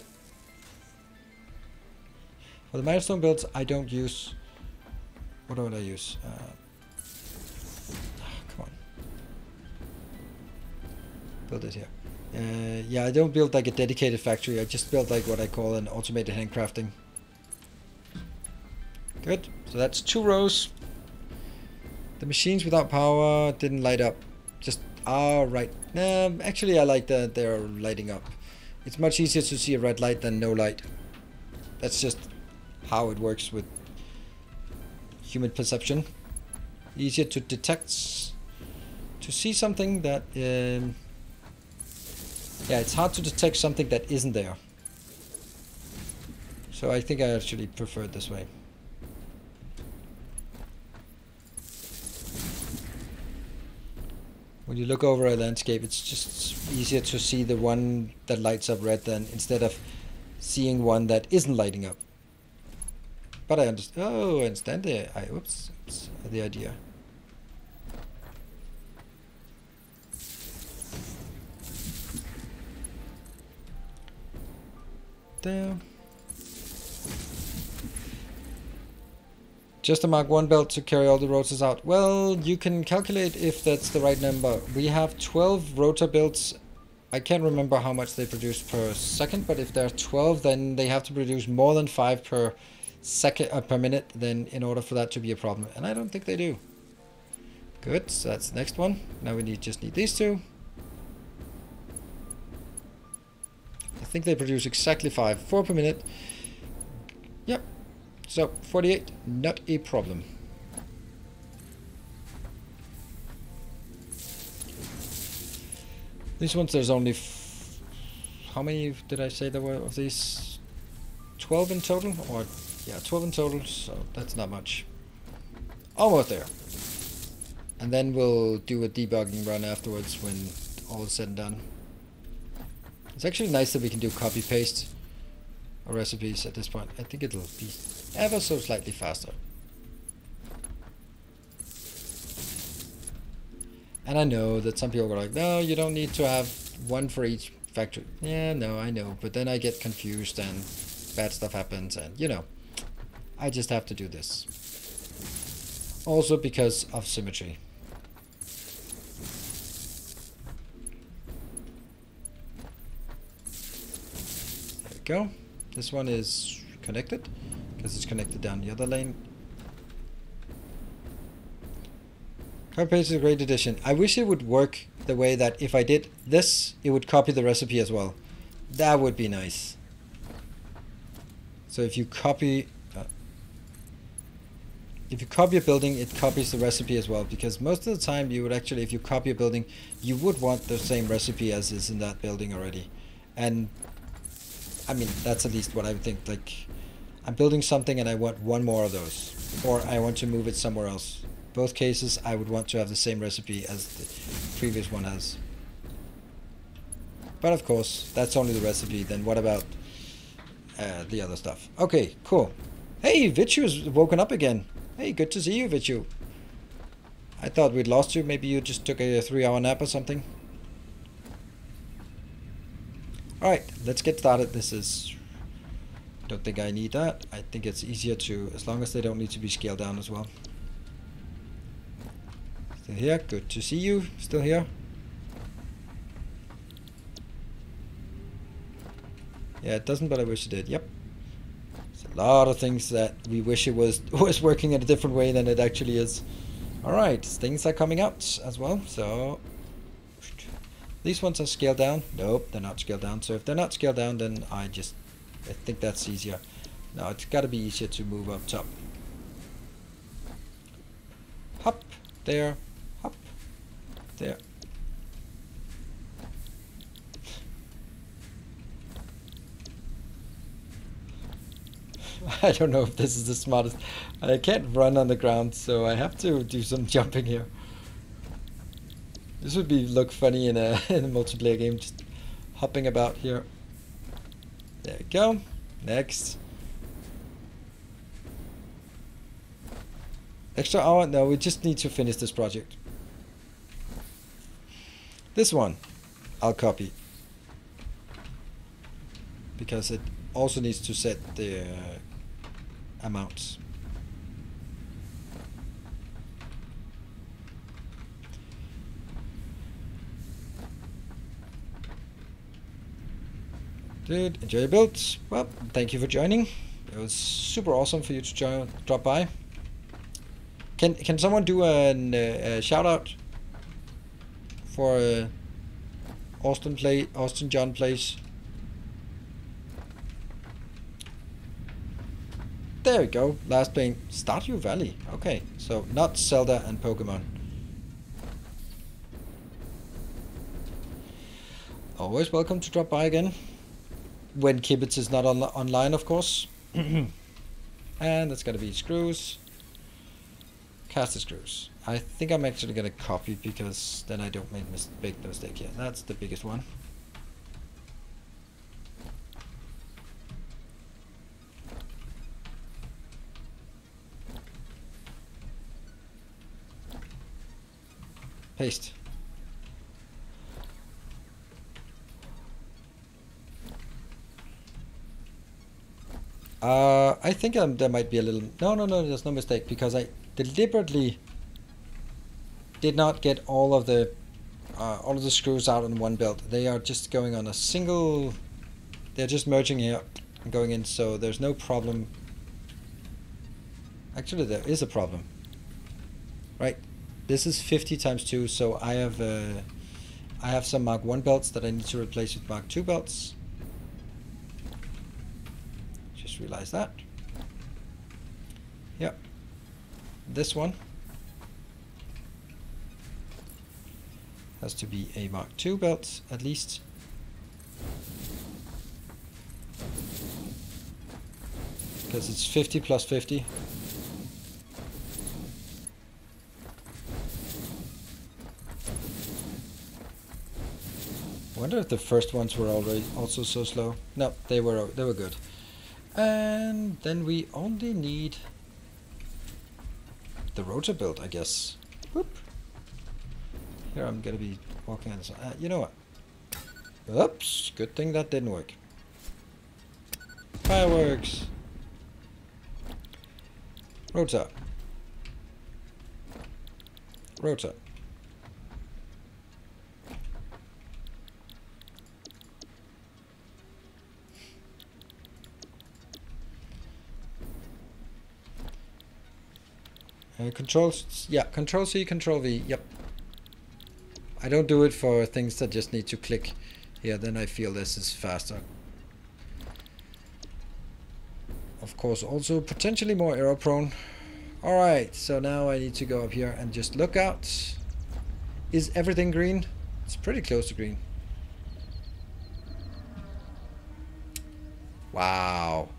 For the milestone builds, I don't use. What would I use? Come on, build it here. Yeah, I don't build like a dedicated factory. I just build like what I call an automated handcrafting. Good. So that's 2 rows. The machines without power didn't light up. Just right. Actually, I like that they're lighting up. It's much easier to see a red light than no light. That's just how it works with human perception. Easier to detect, to see something that. Yeah, it's hard to detect something that isn't there. So I think I actually prefer it this way. When you look over a landscape, it's just easier to see the one that lights up red than instead of seeing one that isn't lighting up. But I understand. Oh, I understand oops, the idea. There. Just a Mark 1 belt to carry all the rotors out. Well, you can calculate if that's the right number. We have 12 rotor belts. I can't remember how much they produce per second, but if there are 12, then they have to produce more than 5 per second per minute, then in order for that to be a problem. And I don't think they do. Good, so that's the next one. Now we just need these 2. I think they produce exactly 4 per minute. Yep. So 48, not a problem. These ones, there's only how many did I say there were of these? 12 in total, or yeah, 12 in total. So that's not much. Almost there. And then we'll do a debugging run afterwards when all is said and done. It's actually nice that we can do copy paste recipes at this point. I think it'll be ever so slightly faster. And I know that some people were like, no, you don't need to have one for each factory. Yeah, no, I know. But then I get confused and bad stuff happens, and you know, I just have to do this. Also because of symmetry. There we go. This one is connected because it's connected down the other lane. Copy paste is a great addition. I wish it would work the way that if I did this, it would copy the recipe as well. That would be nice. So if you copy a building, it copies the recipe as well, because most of the time you would actually, if you copy a building, you would want the same recipe as is in that building already. And I mean, that's at least what I would think. Like, I'm building something and I want one more of those, or I want to move it somewhere else. Both cases, I would want to have the same recipe as the previous one has. But of course, that's only the recipe. Then what about the other stuff? Okay, cool. Hey, Vichu has woken up again. Hey, good to see you, Vichu. I thought we'd lost you. Maybe you just took a 3-hour nap or something. Alright, let's get started. This is... don't think I need that. I think it's easier to... as long as they don't need to be scaled down as well. Still here. Good to see you. Still here. Yeah, it doesn't, but I wish it did. Yep. There's a lot of things that we wish it was working in a different way than it actually is. Alright, things are coming out as well, so... these ones are scaled down. Nope, they're not scaled down. So if they're not scaled down, then I think that's easier. No, it's got to be easier to move up top. Hop, there, hop, there. I don't know if this is the smartest. I can't run on the ground, so I have to do some jumping here. This would look funny in a multiplayer game, just hopping about here. There we go. Next. Extra hour? No, we just need to finish this project. This one, I'll copy. Because it also needs to set the amounts. Dude, enjoy your builds. Well, thank you for joining. It was super awesome for you to drop by. Can someone do a shout out for Austin John Plays? There we go. Last playing Stardew Valley. Okay, so not Zelda and Pokemon. Always welcome to drop by again. When Kibitz is not online, of course. And that's gotta be screws. Cast the screws. I think I'm actually gonna copy because then I don't make the mistake here. That's the biggest one. Paste. I think there might be a little... No, there's no mistake, because I deliberately did not get all of the screws out on one belt. They are just going on a single... they're just merging here and going in, so there's no problem. Actually, there is a problem. Right, this is 50 times 2, so I have some Mark 1 belts that I need to replace with Mark 2 belts. Realize that. Yeah. This one has to be a Mark II belt at least. Because it's 50 plus 50. I wonder if the first ones were already also so slow. No, they were good. And then we only need the rotor build, I guess. Whoop. Here I'm gonna be walking on this. You know what? Oops, good thing that didn't work. Fireworks. Rotor. Rotor. Controls, yeah, Control C, Control V, yep. I don't do it for things that just need to click here, then I feel this is faster. Of course, also potentially more error prone. Alright, so now I need to go up here and just look out. Is everything green? It's pretty close to green. Wow.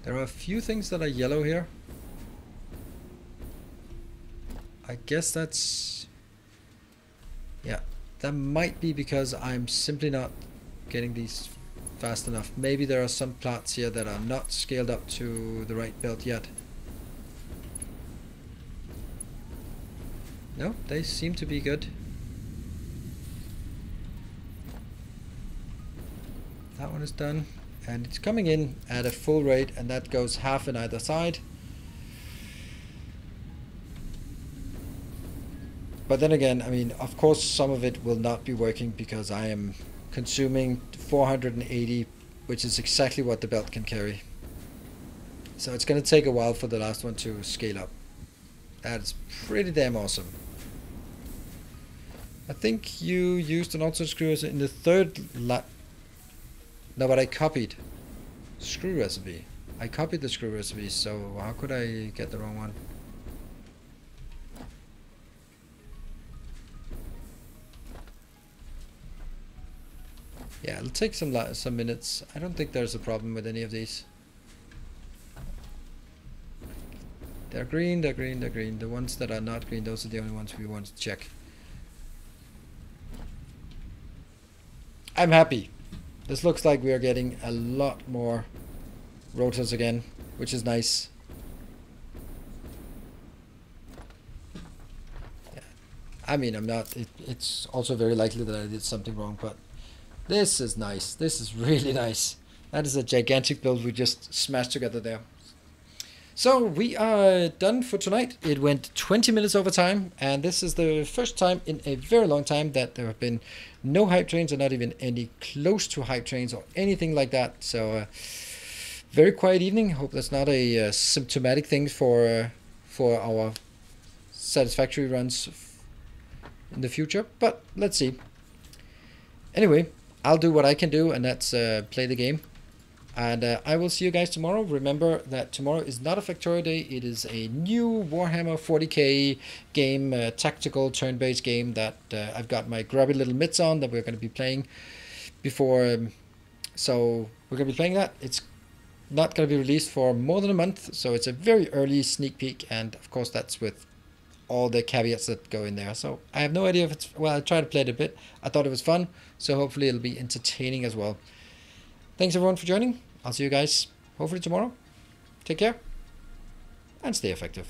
There are a few things that are yellow here. I guess that's... yeah, that might be because I'm simply not getting these fast enough. Maybe there are some plots here that are not scaled up to the right build yet. No, they seem to be good. That one is done. And it's coming in at a full rate, and that goes half on either side. But then again, I mean, of course some of it will not be working because I am consuming 480, which is exactly what the belt can carry. So it's going to take a while for the last one to scale up. That's pretty damn awesome. I think you used an auto screw in the third lap. No, but I copied screw recipe. I copied the screw recipe, so how could I get the wrong one? Yeah, it'll take some minutes. I don't think there's a problem with any of these. They're green, they're green, they're green. The ones that are not green, those are the only ones we want to check. I'm happy. This looks like we are getting a lot more rotors again, which is nice. Yeah. I mean, I'm not, it's also very likely that I did something wrong, but this is nice. This is really nice. That is a gigantic build we just smashed together there. So we are done for tonight. It went 20 minutes over time, and this is the first time in a very long time that there have been no hype trains, or not even any close to hype trains or anything like that. So very quiet evening. Hope that's not a symptomatic thing for our Satisfactory runs in the future, but let's see. Anyway, I'll do what I can do, and that's play the game. And I will see you guys tomorrow. Remember that tomorrow is not a Factorio day. It is a new Warhammer 40k game, tactical turn-based game that I've got my grubby little mitts on that we're going to be playing before. So we're going to be playing that. It's not going to be released for more than a month. So it's a very early sneak peek. And of course that's with all the caveats that go in there. So I have no idea if it's... well, I tried to play it a bit. I thought it was fun. So hopefully it'll be entertaining as well. Thanks everyone for joining. I'll see you guys hopefully tomorrow. Take care and stay effective.